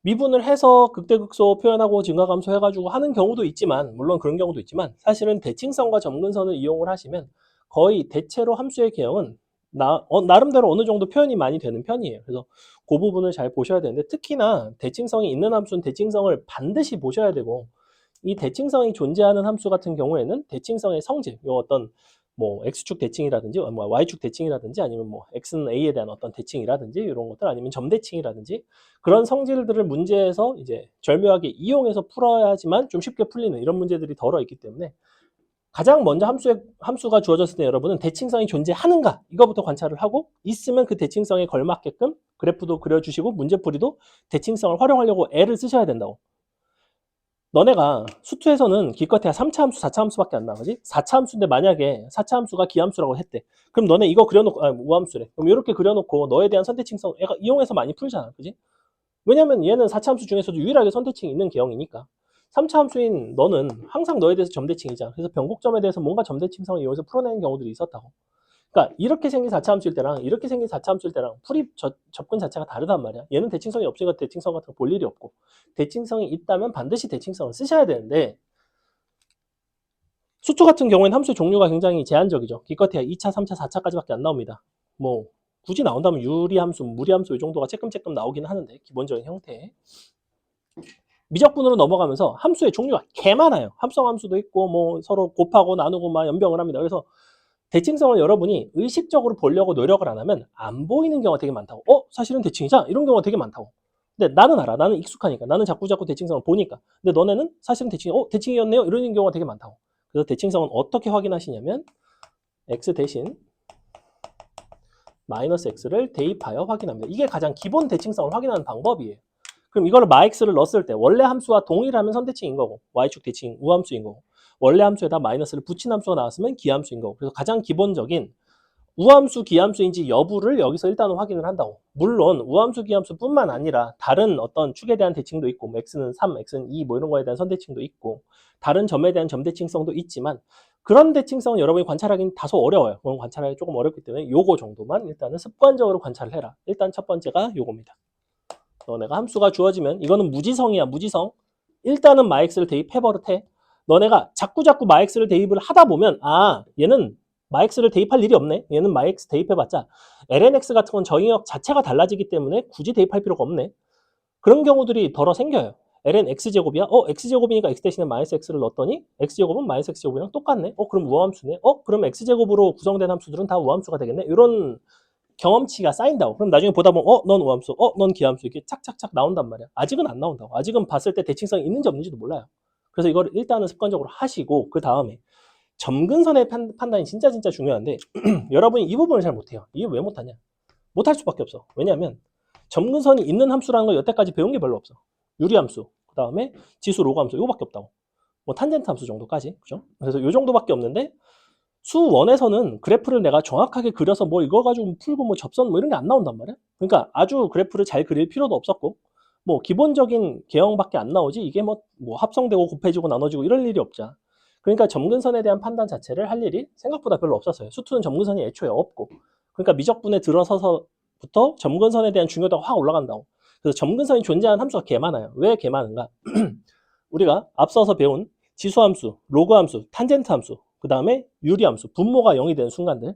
미분을 해서 극대극소 표현하고 증가감소 해가지고 하는 경우도 있지만 물론 그런 경우도 있지만 사실은 대칭선과 점근선을 이용을 하시면 거의 대체로 함수의 개형은 나름대로 어느 정도 표현이 많이 되는 편이에요. 그래서 그 부분을 잘 보셔야 되는데, 특히나 대칭성이 있는 함수는 대칭성을 반드시 보셔야 되고, 이 대칭성이 존재하는 함수 같은 경우에는 대칭성의 성질, 요 어떤 뭐 x축 대칭이라든지 뭐 y축 대칭이라든지 아니면 뭐 x는 a에 대한 어떤 대칭이라든지 이런 것들, 아니면 점대칭이라든지 그런 성질들을 문제에서 이제 절묘하게 이용해서 풀어야지만 좀 쉽게 풀리는 이런 문제들이 덜어 있기 때문에, 가장 먼저 함수가 주어졌을 때 여러분은 대칭성이 존재하는가 이거부터 관찰을 하고, 있으면 그 대칭성에 걸맞게끔 그래프도 그려주시고 문제풀이도 대칭성을 활용하려고 애를 쓰셔야 된다고. 너네가 수투에서는 기껏해야 3차 함수, 4차 함수밖에 안 나가지? 4차 함수인데 만약에 4차 함수가 기함수라고 했대. 그럼 너네 이거 그려놓고, 우함수래. 그럼 이렇게 그려놓고 너에 대한 선대칭성 애가 이용해서 많이 풀잖아. 그지? 왜냐면 얘는 4차 함수 중에서도 유일하게 선대칭이 있는 개형이니까. 3차 함수인 너는 항상 너에 대해서 점대칭이잖아. 그래서 변곡점에 대해서 뭔가 점대칭성을 이용해서 풀어내는 경우들이 있었다고. 그러니까 이렇게 생긴 4차 함수일 때랑 이렇게 생긴 4차 함수일 때랑 풀이 접근 자체가 다르단 말이야. 얘는 대칭성이 없으니까 대칭성 같은 거 볼 일이 없고, 대칭성이 있다면 반드시 대칭성을 쓰셔야 되는데, 수투 같은 경우에는 함수의 종류가 굉장히 제한적이죠. 기껏해야 2차, 3차, 4차까지밖에 안 나옵니다. 뭐 굳이 나온다면 유리함수, 무리함수 이 정도가 쬐끔쬐끔 나오긴 하는데, 기본적인 형태. 미적분으로 넘어가면서 함수의 종류가 개 많아요. 합성 함수도 있고 뭐 서로 곱하고 나누고 막 연병을 합니다. 그래서 대칭성을 여러분이 의식적으로 보려고 노력을 안 하면 안 보이는 경우가 되게 많다고. 사실은 대칭이자 이런 경우가 되게 많다고. 근데 나는 알아. 나는 익숙하니까. 나는 자꾸 대칭성을 보니까. 근데 너네는 사실은 대칭이었네요. 이런 경우가 되게 많다고. 그래서 대칭성은 어떻게 확인하시냐면 x 대신 마이너스 x를 대입하여 확인합니다. 이게 가장 기본 대칭성을 확인하는 방법이에요. 그럼 이거를 마x를 넣었을 때 원래 함수와 동일하면 선대칭인 거고, y축 대칭 우함수인 거고, 원래 함수에다 마이너스를 붙인 함수가 나왔으면 기함수인 거고. 그래서 가장 기본적인 우함수 기함수인지 여부를 여기서 일단은 확인을 한다고. 물론 우함수 기함수뿐만 아니라 다른 어떤 축에 대한 대칭도 있고, 뭐 x는 3, x는 2 뭐 이런 거에 대한 선대칭도 있고, 다른 점에 대한 점대칭성도 있지만, 그런 대칭성은 여러분이 관찰하기는 다소 어려워요. 그건 관찰하기 조금 어렵기 때문에 요거 정도만 일단은 습관적으로 관찰을 해라. 일단 첫 번째가 요겁니다. 너네가 함수가 주어지면, 이거는 무지성이야, 무지성. 일단은 마x를 대입해버릇해. 너네가 자꾸 마x를 대입을 하다 보면, 얘는 마x를 대입할 일이 없네. 얘는 마x 대입해봤자 lnx 같은 건 정의역 자체가 달라지기 때문에 굳이 대입할 필요가 없네. 그런 경우들이 덜어 생겨요. ln x제곱이야? x제곱이니까 x 대신에 마이너스 x를 넣었더니 x제곱은 마이너스 x제곱이랑 똑같네. 그럼 우함수네. 그럼 x제곱으로 구성된 함수들은 다 우함수가 되겠네. 이런 경험치가 쌓인다고. 그럼 나중에 보다 보면 넌 우함수, 넌 기함수, 이렇게 착착착 나온단 말이야. 아직은 안 나온다고. 아직은 봤을 때 대칭성이 있는지 없는지도 몰라요. 그래서 이걸 일단은 습관적으로 하시고, 그 다음에 점근선의 판단이 진짜 중요한데 여러분이 이 부분을 잘 못해요. 이게 왜 못하냐? 못할 수밖에 없어. 왜냐하면 점근선이 있는 함수라는 걸 여태까지 배운 게 별로 없어. 유리함수, 그 다음에 지수 로그함수, 이거밖에 없다고. 뭐 탄젠트 함수 정도까지, 그죠? 그래서 이 정도밖에 없는데, 수원에서는 그래프를 내가 정확하게 그려서 뭐 이거 가지고 풀고 뭐 접선 뭐 이런 게 안 나온단 말이야. 그러니까 아주 그래프를 잘 그릴 필요도 없었고, 뭐 기본적인 개형밖에 안 나오지, 이게 뭐 합성되고 곱해지고 나눠지고 이럴 일이 없잖아. 그러니까 점근선에 대한 판단 자체를 할 일이 생각보다 별로 없었어요. 수투는 점근선이 애초에 없고, 그러니까 미적분에 들어서서부터 점근선에 대한 중요도가 확 올라간다고. 그래서 점근선이 존재하는 함수가 개 많아요. 왜 개 많은가? 우리가 앞서서 배운 지수함수, 로그함수, 탄젠트 함수, 그 다음에 유리함수, 분모가 0이 되는 순간들,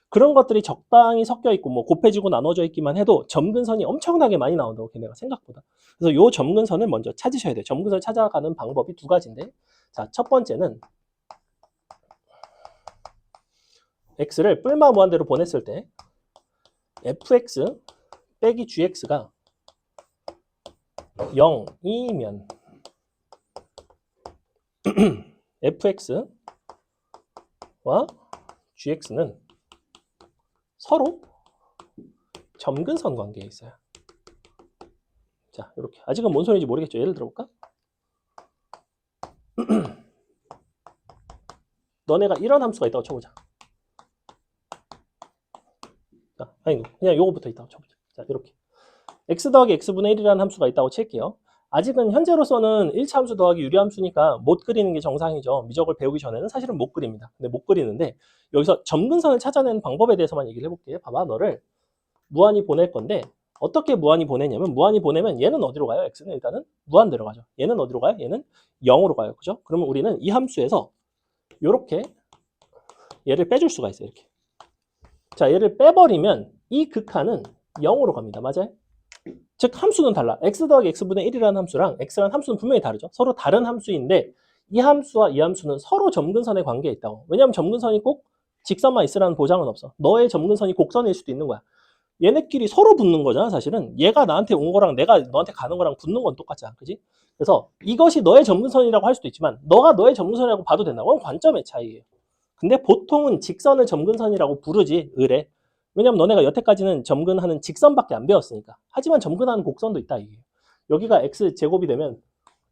그런 것들이 적당히 섞여 있고 뭐 곱해지고 나눠져 있기만 해도 점근선이 엄청나게 많이 나온다고, 걔네가 생각보다. 그래서 요 점근선을 먼저 찾으셔야 돼요. 점근선을 찾아가는 방법이 두 가지인데, 자, 첫 번째는 x를 뿔마 무한대로 보냈을 때 fx 빼기 gx가 0이면 fx와 gx는 서로 점근선 관계에 있어요. 자, 이렇게. 아직은 뭔 소리인지 모르겠죠. 예를 들어볼까? 너네가 이런 함수가 있다고 쳐보자. 자, 아니, 그냥 요거부터 있다고 쳐보자. 자, 이렇게. x 더하기 x분의 1이라는 함수가 있다고 칠게요. 아직은 현재로서는 1차 함수 더하기 유리함수니까 못 그리는 게 정상이죠. 미적을 배우기 전에는 사실은 못 그립니다. 근데 못 그리는데, 여기서 점근선을 찾아내는 방법에 대해서만 얘기를 해볼게. 봐봐, 너를 무한히 보낼 건데, 어떻게 무한히 보내냐면, 무한히 보내면 얘는 어디로 가요? x는 일단은 무한대로 가죠. 얘는 어디로 가요? 얘는 0으로 가요. 그죠? 그러면 우리는 이 함수에서 이렇게 얘를 빼줄 수가 있어요. 이렇게. 자, 얘를 빼버리면 이 극한은 0으로 갑니다. 맞아요? 즉 함수는 달라. x 더하기 x분의 1이라는 함수랑 x라는 함수는 분명히 다르죠. 서로 다른 함수인데 이 함수와 이 함수는 서로 점근선의 관계에 있다고. 왜냐하면 점근선이 꼭 직선만 있으라는 보장은 없어. 너의 점근선이 곡선일 수도 있는 거야. 얘네끼리 서로 붙는 거잖아. 사실은 얘가 나한테 온 거랑 내가 너한테 가는 거랑 붙는 건 똑같잖아. 그지? 그래서 이것이 너의 점근선이라고 할 수도 있지만 너가 너의 점근선이라고 봐도 된다고. 그건 관점의 차이예요. 근데 보통은 직선을 점근선이라고 부르지. 의뢰. 왜냐면 너네가 여태까지는 점근하는 직선밖에 안 배웠으니까. 하지만 점근하는 곡선도 있다 이게. 여기가 x제곱이 되면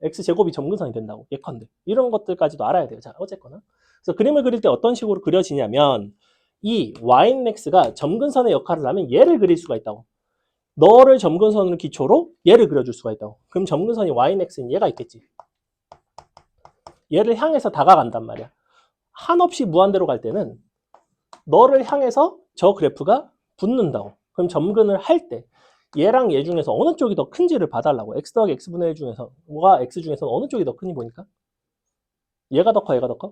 x제곱이 점근선이 된다고. 예컨대. 이런 것들까지도 알아야 돼요. 자, 어쨌거나. 그래서 그림을 그릴 때 어떤 식으로 그려지냐면 이 yx가 점근선의 역할을 하면 얘를 그릴 수가 있다고. 너를 점근선으로 기초로 얘를 그려줄 수가 있다고. 그럼 점근선이 yx는 얘가 있겠지. 얘를 향해서 다가간단 말이야. 한없이 무한대로 갈 때는 너를 향해서 저 그래프가 붙는다고. 그럼 점근을 할 때 얘랑 얘 중에서 어느 쪽이 더 큰지를 봐달라고. x 더하기 x분의 1 중에서 와 x 중에서 어느 쪽이 더 크니 보니까 얘가 더 커, 얘가 더 커?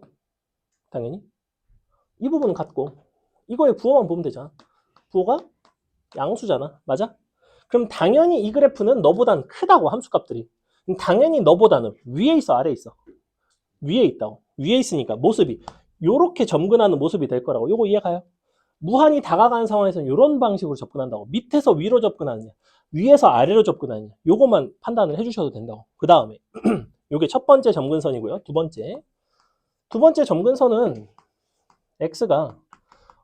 당연히 이 부분은 같고 이거에 부호만 보면 되잖아. 부호가 양수잖아. 맞아? 그럼 당연히 이 그래프는 너보다는 크다고. 함수값들이. 그럼 당연히 너보다는 위에 있어, 아래에 있어? 위에 있다고. 위에 있으니까 모습이 요렇게 점근하는 모습이 될 거라고. 요거 이해가요? 무한히 다가가는 상황에서는 이런 방식으로 접근한다고. 밑에서 위로 접근하느냐, 위에서 아래로 접근하느냐, 요것만 판단을 해주셔도 된다고. 그 다음에 요게 첫 번째 점근선이고요. 두 번째 점근선은 x가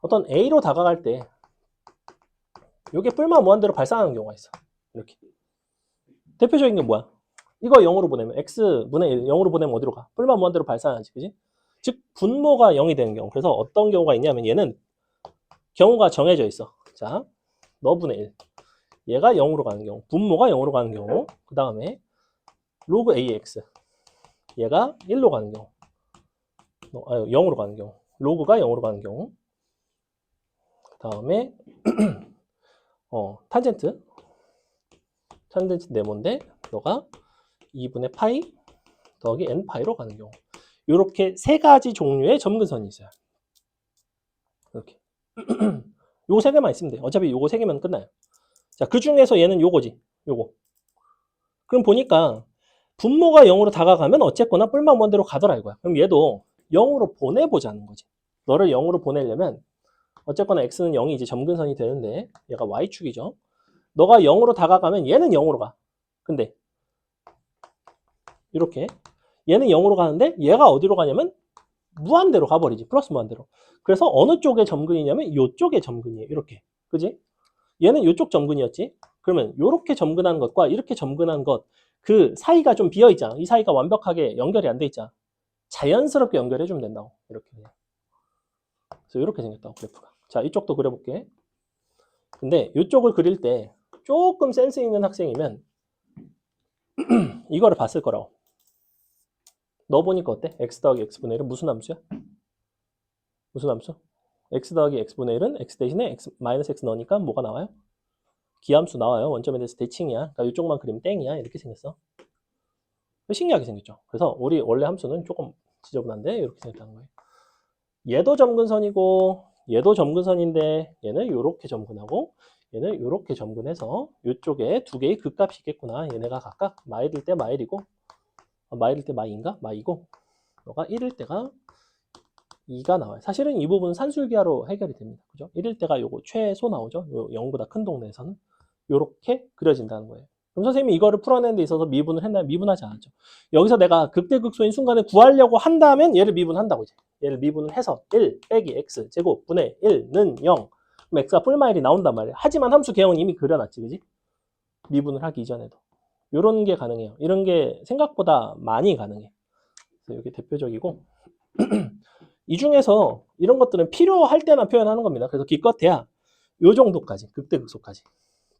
어떤 a로 다가갈 때 요게 뿔마 무한대로 발산하는 경우가 있어. 이렇게. 대표적인 게 뭐야? 이거 0으로 보내면 x분의 1 0으로 보내면 어디로 가? 뿔마 무한대로 발산하지, 그지? 즉 분모가 0이 되는 경우. 그래서 어떤 경우가 있냐면 얘는 경우가 정해져 있어. 자, 너분의 1. 얘가 0으로 가는 경우, 분모가 0으로 가는 경우, 그 다음에 로그 ax, 얘가 1로 가는 경우, 0으로 가는 경우, 로그가 0으로 가는 경우, 그 다음에 탄젠트 네모인데 너가 2분의 파이 더하기 n 파이로 가는 경우, 이렇게 세 가지 종류의 점근선이 있어요. 이렇게 요거 세 개만 있으면 돼. 어차피 요거 세 개면 끝나요. 자, 그 중에서 얘는 요거지. 요거. 그럼 보니까 분모가 0으로 다가가면 어쨌거나 뿔마 원대로 가더라 이거야. 그럼 얘도 0으로 보내보자는 거지. 너를 0으로 보내려면 어쨌거나 x는 0이 이제 점근선이 되는데 얘가 y축이죠. 너가 0으로 다가가면 얘는 0으로 가. 근데 이렇게 얘는 0으로 가는데 얘가 어디로 가냐면 무한대로 가버리지. 플러스 무한대로. 그래서 어느 쪽의 점근이냐면 이쪽의 점근이에요. 이렇게. 그지? 얘는 이쪽 점근이었지. 그러면 이렇게 점근하는 것과 이렇게 점근하는 것, 그 사이가 좀 비어 있잖아. 이 사이가 완벽하게 연결이 안 돼 있잖아. 자연스럽게 연결해 주면 된다고. 이렇게. 그래서 이렇게 생겼다고, 그래프가. 자, 이쪽도 그려볼게. 근데 이쪽을 그릴 때 조금 센스 있는 학생이면 이거를 봤을 거라고. 너 보니까 어때? x 더하기 x분의 1은 무슨 함수야? 무슨 함수? x 더하기 x분의 1은 x 대신에 x 마이너스 x 넣으니까 뭐가 나와요? 기함수 나와요. 원점에 대해서 대칭이야. 그러니까 이쪽만 그리면 땡이야. 이렇게 생겼어. 신기하게 생겼죠. 그래서 우리 원래 함수는 조금 지저분한데 이렇게 생겼다는 거예요. 얘도 점근선이고 얘도 점근선인데 얘는 이렇게 점근하고 얘는 이렇게 점근해서 이쪽에 두 개의 극값이 있겠구나. 얘네가 각각 마일일 때 마일이고 마일일 때 마이인가? 마이고 너가 1일 때가 2가 나와요. 사실은 이 부분은 산술기하로 해결이 됩니다. 그죠? 1일 때가 요거 최소 나오죠. 요 0보다 큰 동네에서는 요렇게 그려진다는 거예요. 그럼 선생님이 이거를 풀어내는 데 있어서 미분을 했나요? 미분하지 않았죠. 여기서 내가 극대극소인 순간에 구하려고 한다면 얘를 미분한다고 이제. 얘를 미분을 해서 1 빼기 x 제곱 분의 1는 0. 그럼 x가 뿔마일이 나온단 말이에요. 하지만 함수 개형은 이미 그려놨지, 그지? 미분을 하기 이전에도. 요런 게 가능해요. 이런 게 생각보다 많이 가능해. 그래서 이게 대표적이고 이 중에서 이런 것들은 필요할 때만 표현하는 겁니다. 그래서 기껏해야 요 정도까지, 극대극소까지.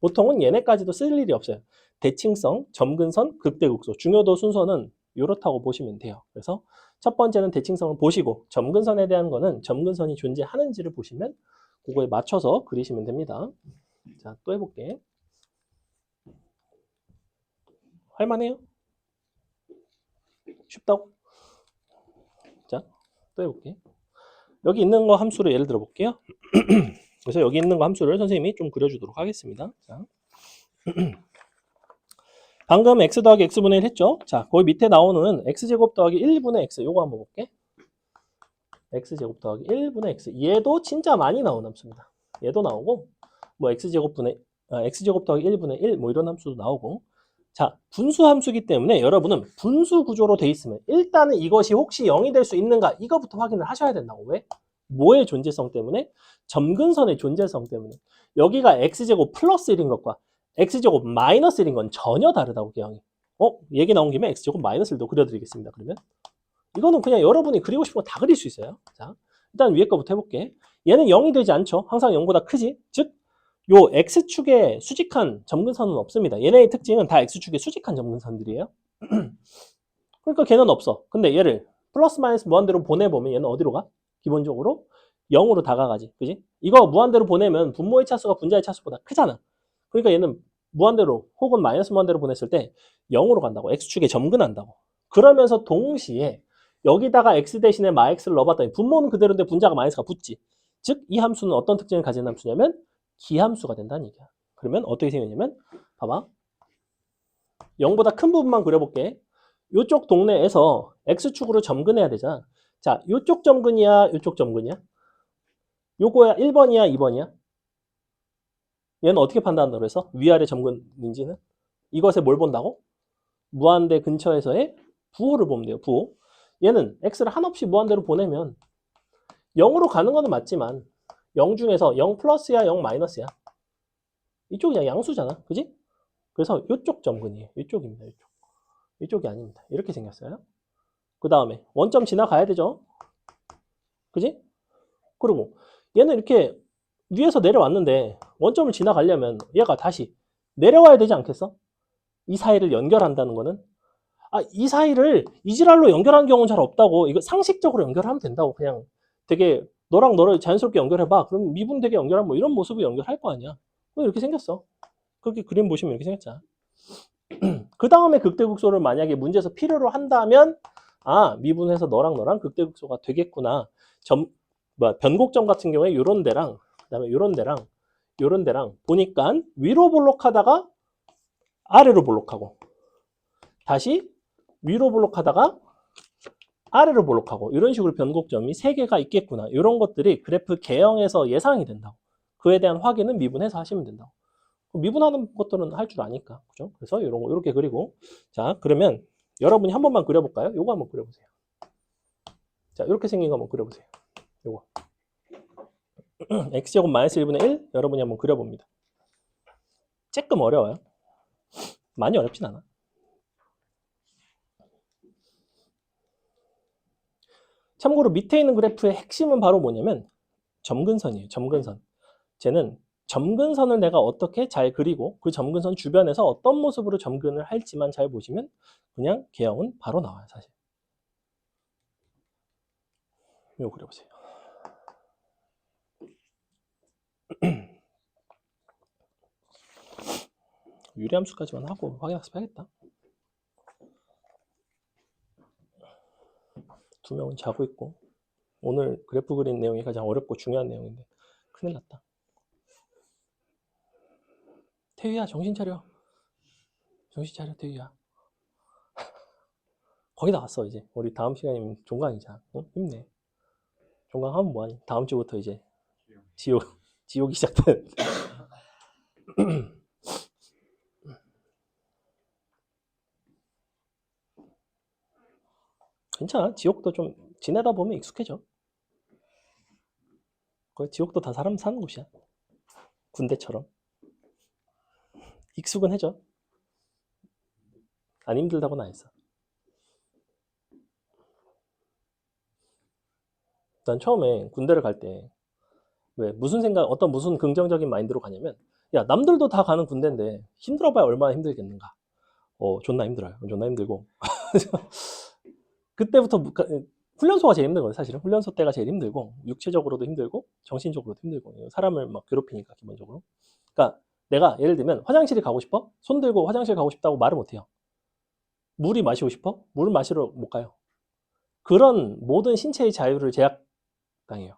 보통은 얘네까지도 쓸 일이 없어요. 대칭성, 점근선, 극대극소. 중요도 순서는 이렇다고 보시면 돼요. 그래서 첫 번째는 대칭성을 보시고 점근선에 대한 거는 점근선이 존재하는지를 보시면 그거에 맞춰서 그리시면 됩니다. 자, 또 해볼게. 할만해요? 쉽다고? 자, 또 해볼게. 여기 있는 거 함수로 예를 들어 볼게요. 그래서 여기 있는 거 함수를 선생님이 좀 그려주도록 하겠습니다. 자. 방금 x 더하기 x분의 1 했죠? 자, 거기 밑에 나오는 x제곱 더하기 1분의 x 요거 한번 볼게. x제곱 더하기 1분의 x 얘도 진짜 많이 나오는 함수입니다. 얘도 나오고 뭐 x제곱 더하기 1분의 1 뭐 이런 함수도 나오고 자, 분수 함수기 때문에 여러분은 분수 구조로 돼 있으면 일단은 이것이 혹시 0이 될 수 있는가 이거부터 확인을 하셔야 된다고. 왜? 뭐의 존재성 때문에? 점근선의 존재성 때문에. 여기가 x제곱 플러스 1인 것과 x제곱 마이너스 1인 건 전혀 다르다고 개형이. 얘기 나온 김에 x제곱 마이너스 1도 그려드리겠습니다. 그러면 이거는 그냥 여러분이 그리고 싶은 거 다 그릴 수 있어요. 자, 일단 위에 거부터 해볼게. 얘는 0이 되지 않죠. 항상 0보다 크지. 즉, 요 x축에 수직한 점근선은 없습니다. 얘네의 특징은 다 x축에 수직한 점근선들이에요. 그러니까 걔는 없어. 근데 얘를 플러스 마이너스 무한대로 보내보면 얘는 어디로 가? 기본적으로 0으로 다가가지. 그지? 이거 무한대로 보내면 분모의 차수가 분자의 차수보다 크잖아. 그러니까 얘는 무한대로 혹은 마이너스 무한대로 보냈을 때 0으로 간다고. x축에 점근한다고. 그러면서 동시에 여기다가 x 대신에 마x를 넣어봤더니 분모는 그대로인데 분자가 마이너스가 붙지. 즉 이 함수는 어떤 특징을 가진 함수냐면 기함수가 된다는 얘기야. 그러면 어떻게 생겼냐면 봐봐. 0보다 큰 부분만 그려볼게. 이쪽 동네에서 x축으로 점근해야 되잖아. 자, 이쪽 점근이야, 이쪽 점근이야? 요거야 1번이야, 2번이야? 얘는 어떻게 판단한다고 그래서? 위아래 점근인지는? 이것에 뭘 본다고? 무한대 근처에서의 부호를 보면 돼요. 부호. 얘는 x를 한없이 무한대로 보내면 0으로 가는 거는 맞지만 0 중에서 0 플러스야, 0 마이너스야. 이쪽이 그냥 양수잖아. 그지? 그래서 이쪽 점근이에요. 이쪽입니다. 이쪽. 이쪽이 아닙니다. 이렇게 생겼어요. 그 다음에 원점 지나가야 되죠. 그지? 그리고 얘는 이렇게 위에서 내려왔는데 원점을 지나가려면 얘가 다시 내려와야 되지 않겠어? 이 사이를 연결한다는 거는 이 사이를 이지랄로 연결하는 경우는 잘 없다고. 이거 상식적으로 연결하면 된다고. 그냥 되게 너랑 너를 자연스럽게 연결해봐. 그럼 미분되게 연결하면 뭐 이런 모습을 연결할 거 아니야. 이렇게 생겼어. 그렇게 그림 보시면 이렇게 생겼잖아. 그 다음에 극대극소를 만약에 문제에서 필요로 한다면 미분해서 너랑 너랑 극대극소가 되겠구나. 변곡점 같은 경우에 요런 데랑 그다음에 요런 데랑 요런 데랑 보니까 위로 볼록하다가 아래로 볼록하고 다시 위로 볼록하다가 아래로 볼록하고 이런 식으로 변곡점이 3개가 있겠구나. 이런 것들이 그래프 개형에서 예상이 된다고. 그에 대한 확인은 미분해서 하시면 된다고. 미분하는 것들은 할 줄 아니까. 그죠? 그래서 이런 거 이렇게 그리고 자, 그러면 여러분이 한 번만 그려볼까요? 요거 한번 그려보세요. 자, 이렇게 생긴 거 한번 그려보세요. 요거. x제곱 마이너스 1분의 1 여러분이 한번 그려봅니다. 조금 어려워요. 많이 어렵진 않아. 참고로 밑에 있는 그래프의 핵심은 바로 뭐냐면 점근선이에요. 점근선. 쟤는 점근선을 내가 어떻게 잘 그리고 그 점근선 주변에서 어떤 모습으로 점근을 할지만 잘 보시면 그냥 개형은 바로 나와요. 사실. 이거 그려보세요. 유리함수까지만 하고 확인 학습해야겠다. 두 명은 자고 있고 오늘 그래프 그린 내용이 가장 어렵고 중요한 내용인데 큰일 났다. 태휘야 정신 차려. 정신 차려 태휘야. 거의 다 왔어 이제. 우리 다음 시간이면 종강이자. 힘내. 종강하면 뭐하니? 다음 주부터 이제 지옥이 시작된. 괜찮아. 지옥도 좀 지내다 보면 익숙해져. 거의 지옥도 다 사람 사는 곳이야. 군대처럼. 익숙은 해져. 안 힘들다고는 안 했어. 난 처음에 군대를 갈 때 왜 무슨 긍정적인 마인드로 가냐면 야 남들도 다 가는 군대인데 힘들어봐야 얼마나 힘들겠는가. 존나 힘들어요. 존나 힘들고 그때부터 훈련소가 제일 힘든 거예요. 사실은 훈련소 때가 제일 힘들고 육체적으로도 힘들고 정신적으로도 힘들고 사람을 막 괴롭히니까 기본적으로. 그러니까 내가 예를 들면 화장실이 가고 싶어? 손 들고 화장실 가고 싶다고 말을 못해요. 물이 마시고 싶어? 물 마시러 못 가요. 그런 모든 신체의 자유를 제약당해요.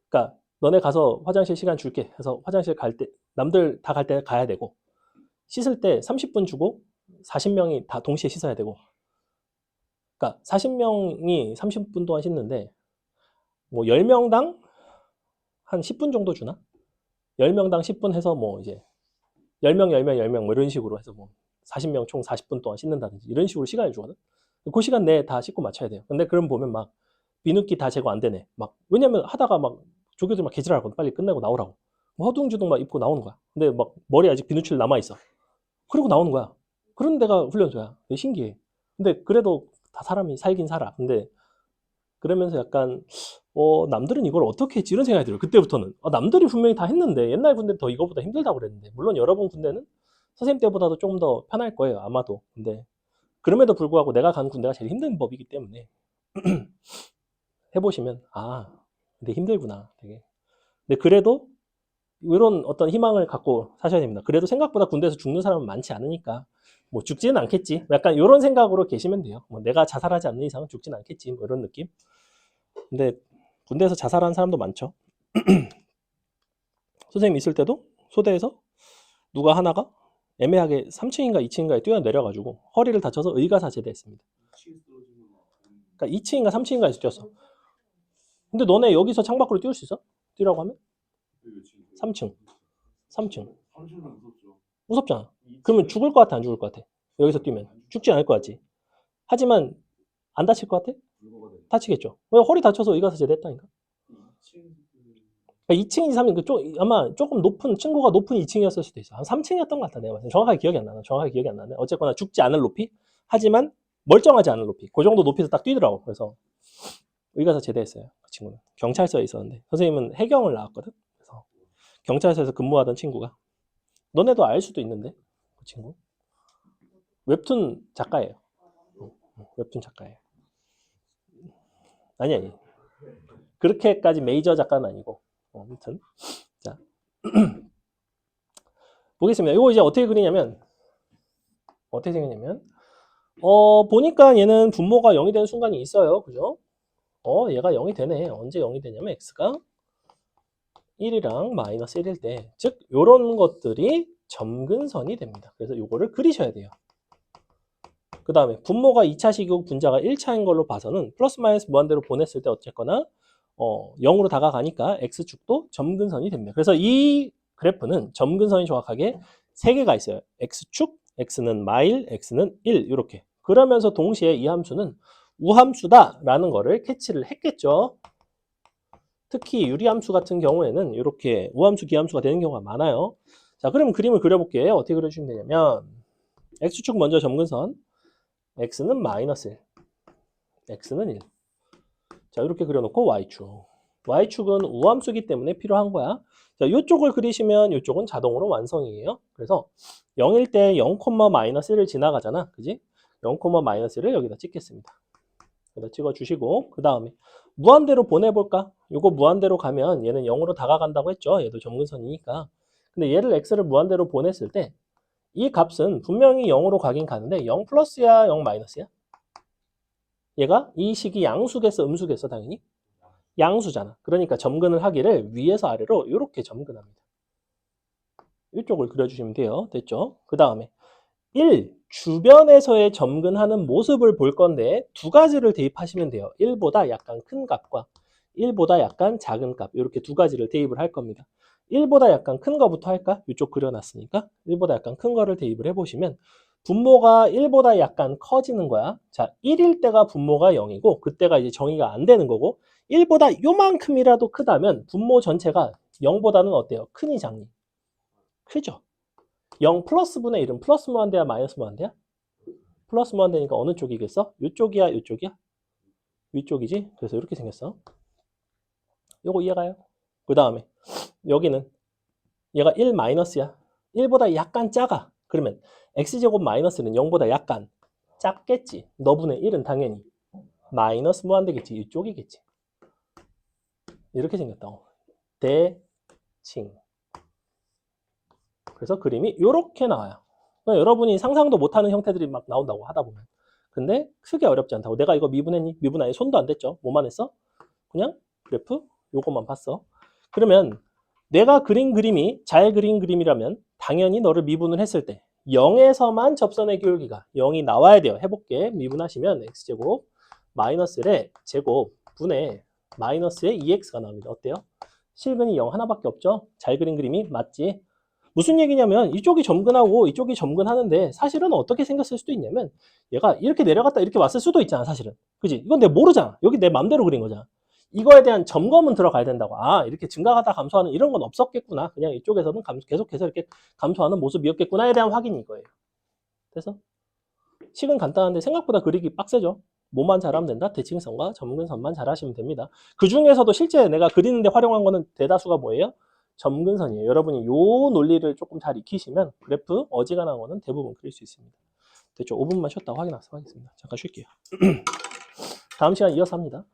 그러니까 너네 가서 화장실 시간 줄게 해서 화장실 갈 때 남들 다 갈 때 가야 되고 씻을 때 30분 주고 40명이 다 동시에 씻어야 되고 그러니까 40명이 30분 동안 씻는데 뭐 10명당 한 10분 정도 주나? 10명당 10분 해서 뭐 이제 10명, 10명, 10명 뭐 이런 식으로 해서 뭐 40명 총 40분 동안 씻는다든지 이런 식으로 시간을 주거든. 그 시간 내에 다 씻고 맞춰야 돼요. 근데 그럼 보면 막 비누기 다 제거 안 되네. 막 왜냐면 하다가 막 조교들 막 개질하거든. 빨리 끝내고 나오라고. 뭐 허둥지둥 막 입고 나오는 거야. 근데 막 머리에 아직 비누칠 남아 있어. 그러고 나오는 거야. 그런 데가 훈련소야. 되게 신기해. 근데 그래도 다 사람이 살긴 살아. 근데 그러면서 약간 남들은 이걸 어떻게 했지 이런 생각이 들어요. 그때부터는 남들이 분명히 다 했는데 옛날 군대는 더 이거보다 힘들다고 그랬는데 물론 여러분 군대는 선생님 때보다도 조금 더 편할 거예요. 아마도. 근데 그럼에도 불구하고 내가 간 군대가 제일 힘든 법이기 때문에 해보시면 근데 힘들구나 되게. 근데 그래도 이런 어떤 희망을 갖고 사셔야 됩니다. 그래도 생각보다 군대에서 죽는 사람은 많지 않으니까 뭐 죽지는 않겠지. 약간 이런 생각으로 계시면 돼요. 뭐 내가 자살하지 않는 이상은 죽지는 않겠지. 뭐 이런 느낌. 근데 군대에서 자살하는 사람도 많죠. 선생님 있을 때도 소대에서 누가 하나가 애매하게 3층인가 2층인가에 뛰어내려가지고 허리를 다쳐서 의가사 제대했습니다. 그러니까 2층인가 3층인가에서 뛰었어. 근데 너네 여기서 창밖으로 뛸 수 있어? 뛰라고 하면? 3층. 3층. 무섭잖아. 그러면 죽을 것 같아, 안 죽을 것 같아? 여기서 뛰면. 죽지 않을 것 같지? 하지만 안 다칠 것 같아? 다치겠죠. 왜 허리 다쳐서 의가사 제대했다니까? 2층인지 3층, 아마 조금 높은, 층고가 높은 2층이었을 수도 있어. 한 3층이었던 것 같아, 내가 봤을 때. 정확하게 기억이 안 나네. 정확하게 기억이 안 나네. 어쨌거나 죽지 않을 높이? 하지만 멀쩡하지 않은 높이. 그 정도 높이에서 딱 뛰더라고. 그래서 의가사 제대했어요. 그 친구는. 경찰서에 있었는데. 선생님은 해경을 나왔거든. 그래서 경찰서에서 근무하던 친구가. 너네도 알 수도 있는데, 그 친구. 웹툰 작가예요. 웹툰 작가예요. 아니. 그렇게까지 메이저 작가는 아니고. 아무튼. 자. 보겠습니다. 이거 이제 어떻게 그리냐면, 어떻게 생겼냐면, 보니까 얘는 분모가 0이 되는 순간이 있어요. 그죠? 얘가 0이 되네. 언제 0이 되냐면, x가 1이랑 마이너스 1일 때, 즉, 요런 것들이 점근선이 됩니다. 그래서 요거를 그리셔야 돼요. 그 다음에 분모가 2차식이고 분자가 1차인 걸로 봐서는 플러스 마이너스 무한대로 보냈을 때 어쨌거나 0으로 다가가니까 x축도 점근선이 됩니다. 그래서 이 그래프는 점근선이 정확하게 3개가 있어요. x축, x는 마일, x는 1 이렇게. 그러면서 동시에 이 함수는 우함수다라는 거를 캐치를 했겠죠. 특히 유리함수 같은 경우에는 이렇게 우함수, 기함수가 되는 경우가 많아요. 자, 그럼 그림을 그려볼게요. 어떻게 그려주시면 되냐면 x축 먼저 점근선 x는 마이너스 1, x는 1. 자, 이렇게 그려놓고 y축. y축은 우함수기 때문에 필요한 거야. 자, 이쪽을 그리시면 이쪽은 자동으로 완성이에요. 그래서 0일 때 0, 마이너스 1을 지나가잖아. 그지? 0, 마이너스 1을 여기다 찍겠습니다. 여기다 찍어주시고 그 다음에 무한대로 보내볼까? 이거 무한대로 가면 얘는 0으로 다가간다고 했죠. 얘도 점근선이니까. 근데 얘를 x를 무한대로 보냈을 때 이 값은 분명히 0으로 가긴 가는데 0 플러스야 0 마이너스야? 얘가 이 식이 양수겠어 음수겠어 당연히? 양수잖아. 그러니까 점근을 하기를 위에서 아래로 이렇게 점근합니다. 이쪽을 그려주시면 돼요. 됐죠? 그 다음에 1. 주변에서의 점근하는 모습을 볼 건데 두 가지를 대입하시면 돼요. 1보다 약간 큰 값과 1보다 약간 작은 값 이렇게 두 가지를 대입을 할 겁니다. 1보다 약간 큰 거부터 할까? 이쪽 그려놨으니까 1보다 약간 큰 거를 대입을 해보시면 분모가 1보다 약간 커지는 거야. 자, 1일 때가 분모가 0이고 그때가 이제 정의가 안 되는 거고 1보다 요만큼이라도 크다면 분모 전체가 0보다는 어때요? 크니 작니? 크죠? 0 플러스 분의 1은 플러스 무한대야 마이너스 무한대야? 플러스 무한대니까 어느 쪽이겠어? 이쪽이야 이쪽이야? 위쪽이지? 그래서 이렇게 생겼어. 요거 이해가요? 그 다음에 여기는 얘가 1 마이너스야. 1보다 약간 작아. 그러면 x제곱 마이너스는 0보다 약간 작겠지. 너분의 1은 당연히 마이너스 무한대겠지. 이쪽이겠지. 이렇게 생겼다. 대칭. 그래서 그림이 이렇게 나와요. 그러니까 여러분이 상상도 못하는 형태들이 막 나온다고 하다 보면. 근데 크게 어렵지 않다고. 내가 이거 미분했니? 미분 아예 손도 안 댔죠. 뭐만 했어? 그냥 그래프 요것만 봤어. 그러면 내가 그린 그림이 잘 그린 그림이라면 당연히 너를 미분을 했을 때 0에서만 접선의 기울기가 0이 나와야 돼요. 해볼게. 미분하시면 x제곱 마이너스 1의 제곱 분의 마이너스의 2x가 나옵니다. 어때요? 실근이 0 하나밖에 없죠? 잘 그린 그림이 맞지? 무슨 얘기냐면 이쪽이 점근하고 이쪽이 점근하는데 사실은 어떻게 생겼을 수도 있냐면 얘가 이렇게 내려갔다 이렇게 왔을 수도 있잖아 사실은. 그지? 이건 내가 모르잖아. 여기 내 맘대로 그린 거잖아. 이거에 대한 점검은 들어가야 된다고. 아 이렇게 증가하다 감소하는 이런 건 없었겠구나. 그냥 이쪽에서는 계속해서 이렇게 감소하는 모습이었겠구나에 대한 확인이 이거예요. 그래서 식은 간단한데 생각보다 그리기 빡세죠. 뭐만 잘하면 된다? 대칭선과 점근선만 잘하시면 됩니다. 그 중에서도 실제 내가 그리는데 활용한 거는 대다수가 뭐예요? 점근선이에요. 여러분이 요 논리를 조금 잘 익히시면 그래프 어지간한 거는 대부분 그릴 수 있습니다. 됐죠? 5분만 쉬었다가 확인하겠습니다. 잠깐 쉴게요. 다음 시간 이어서 합니다.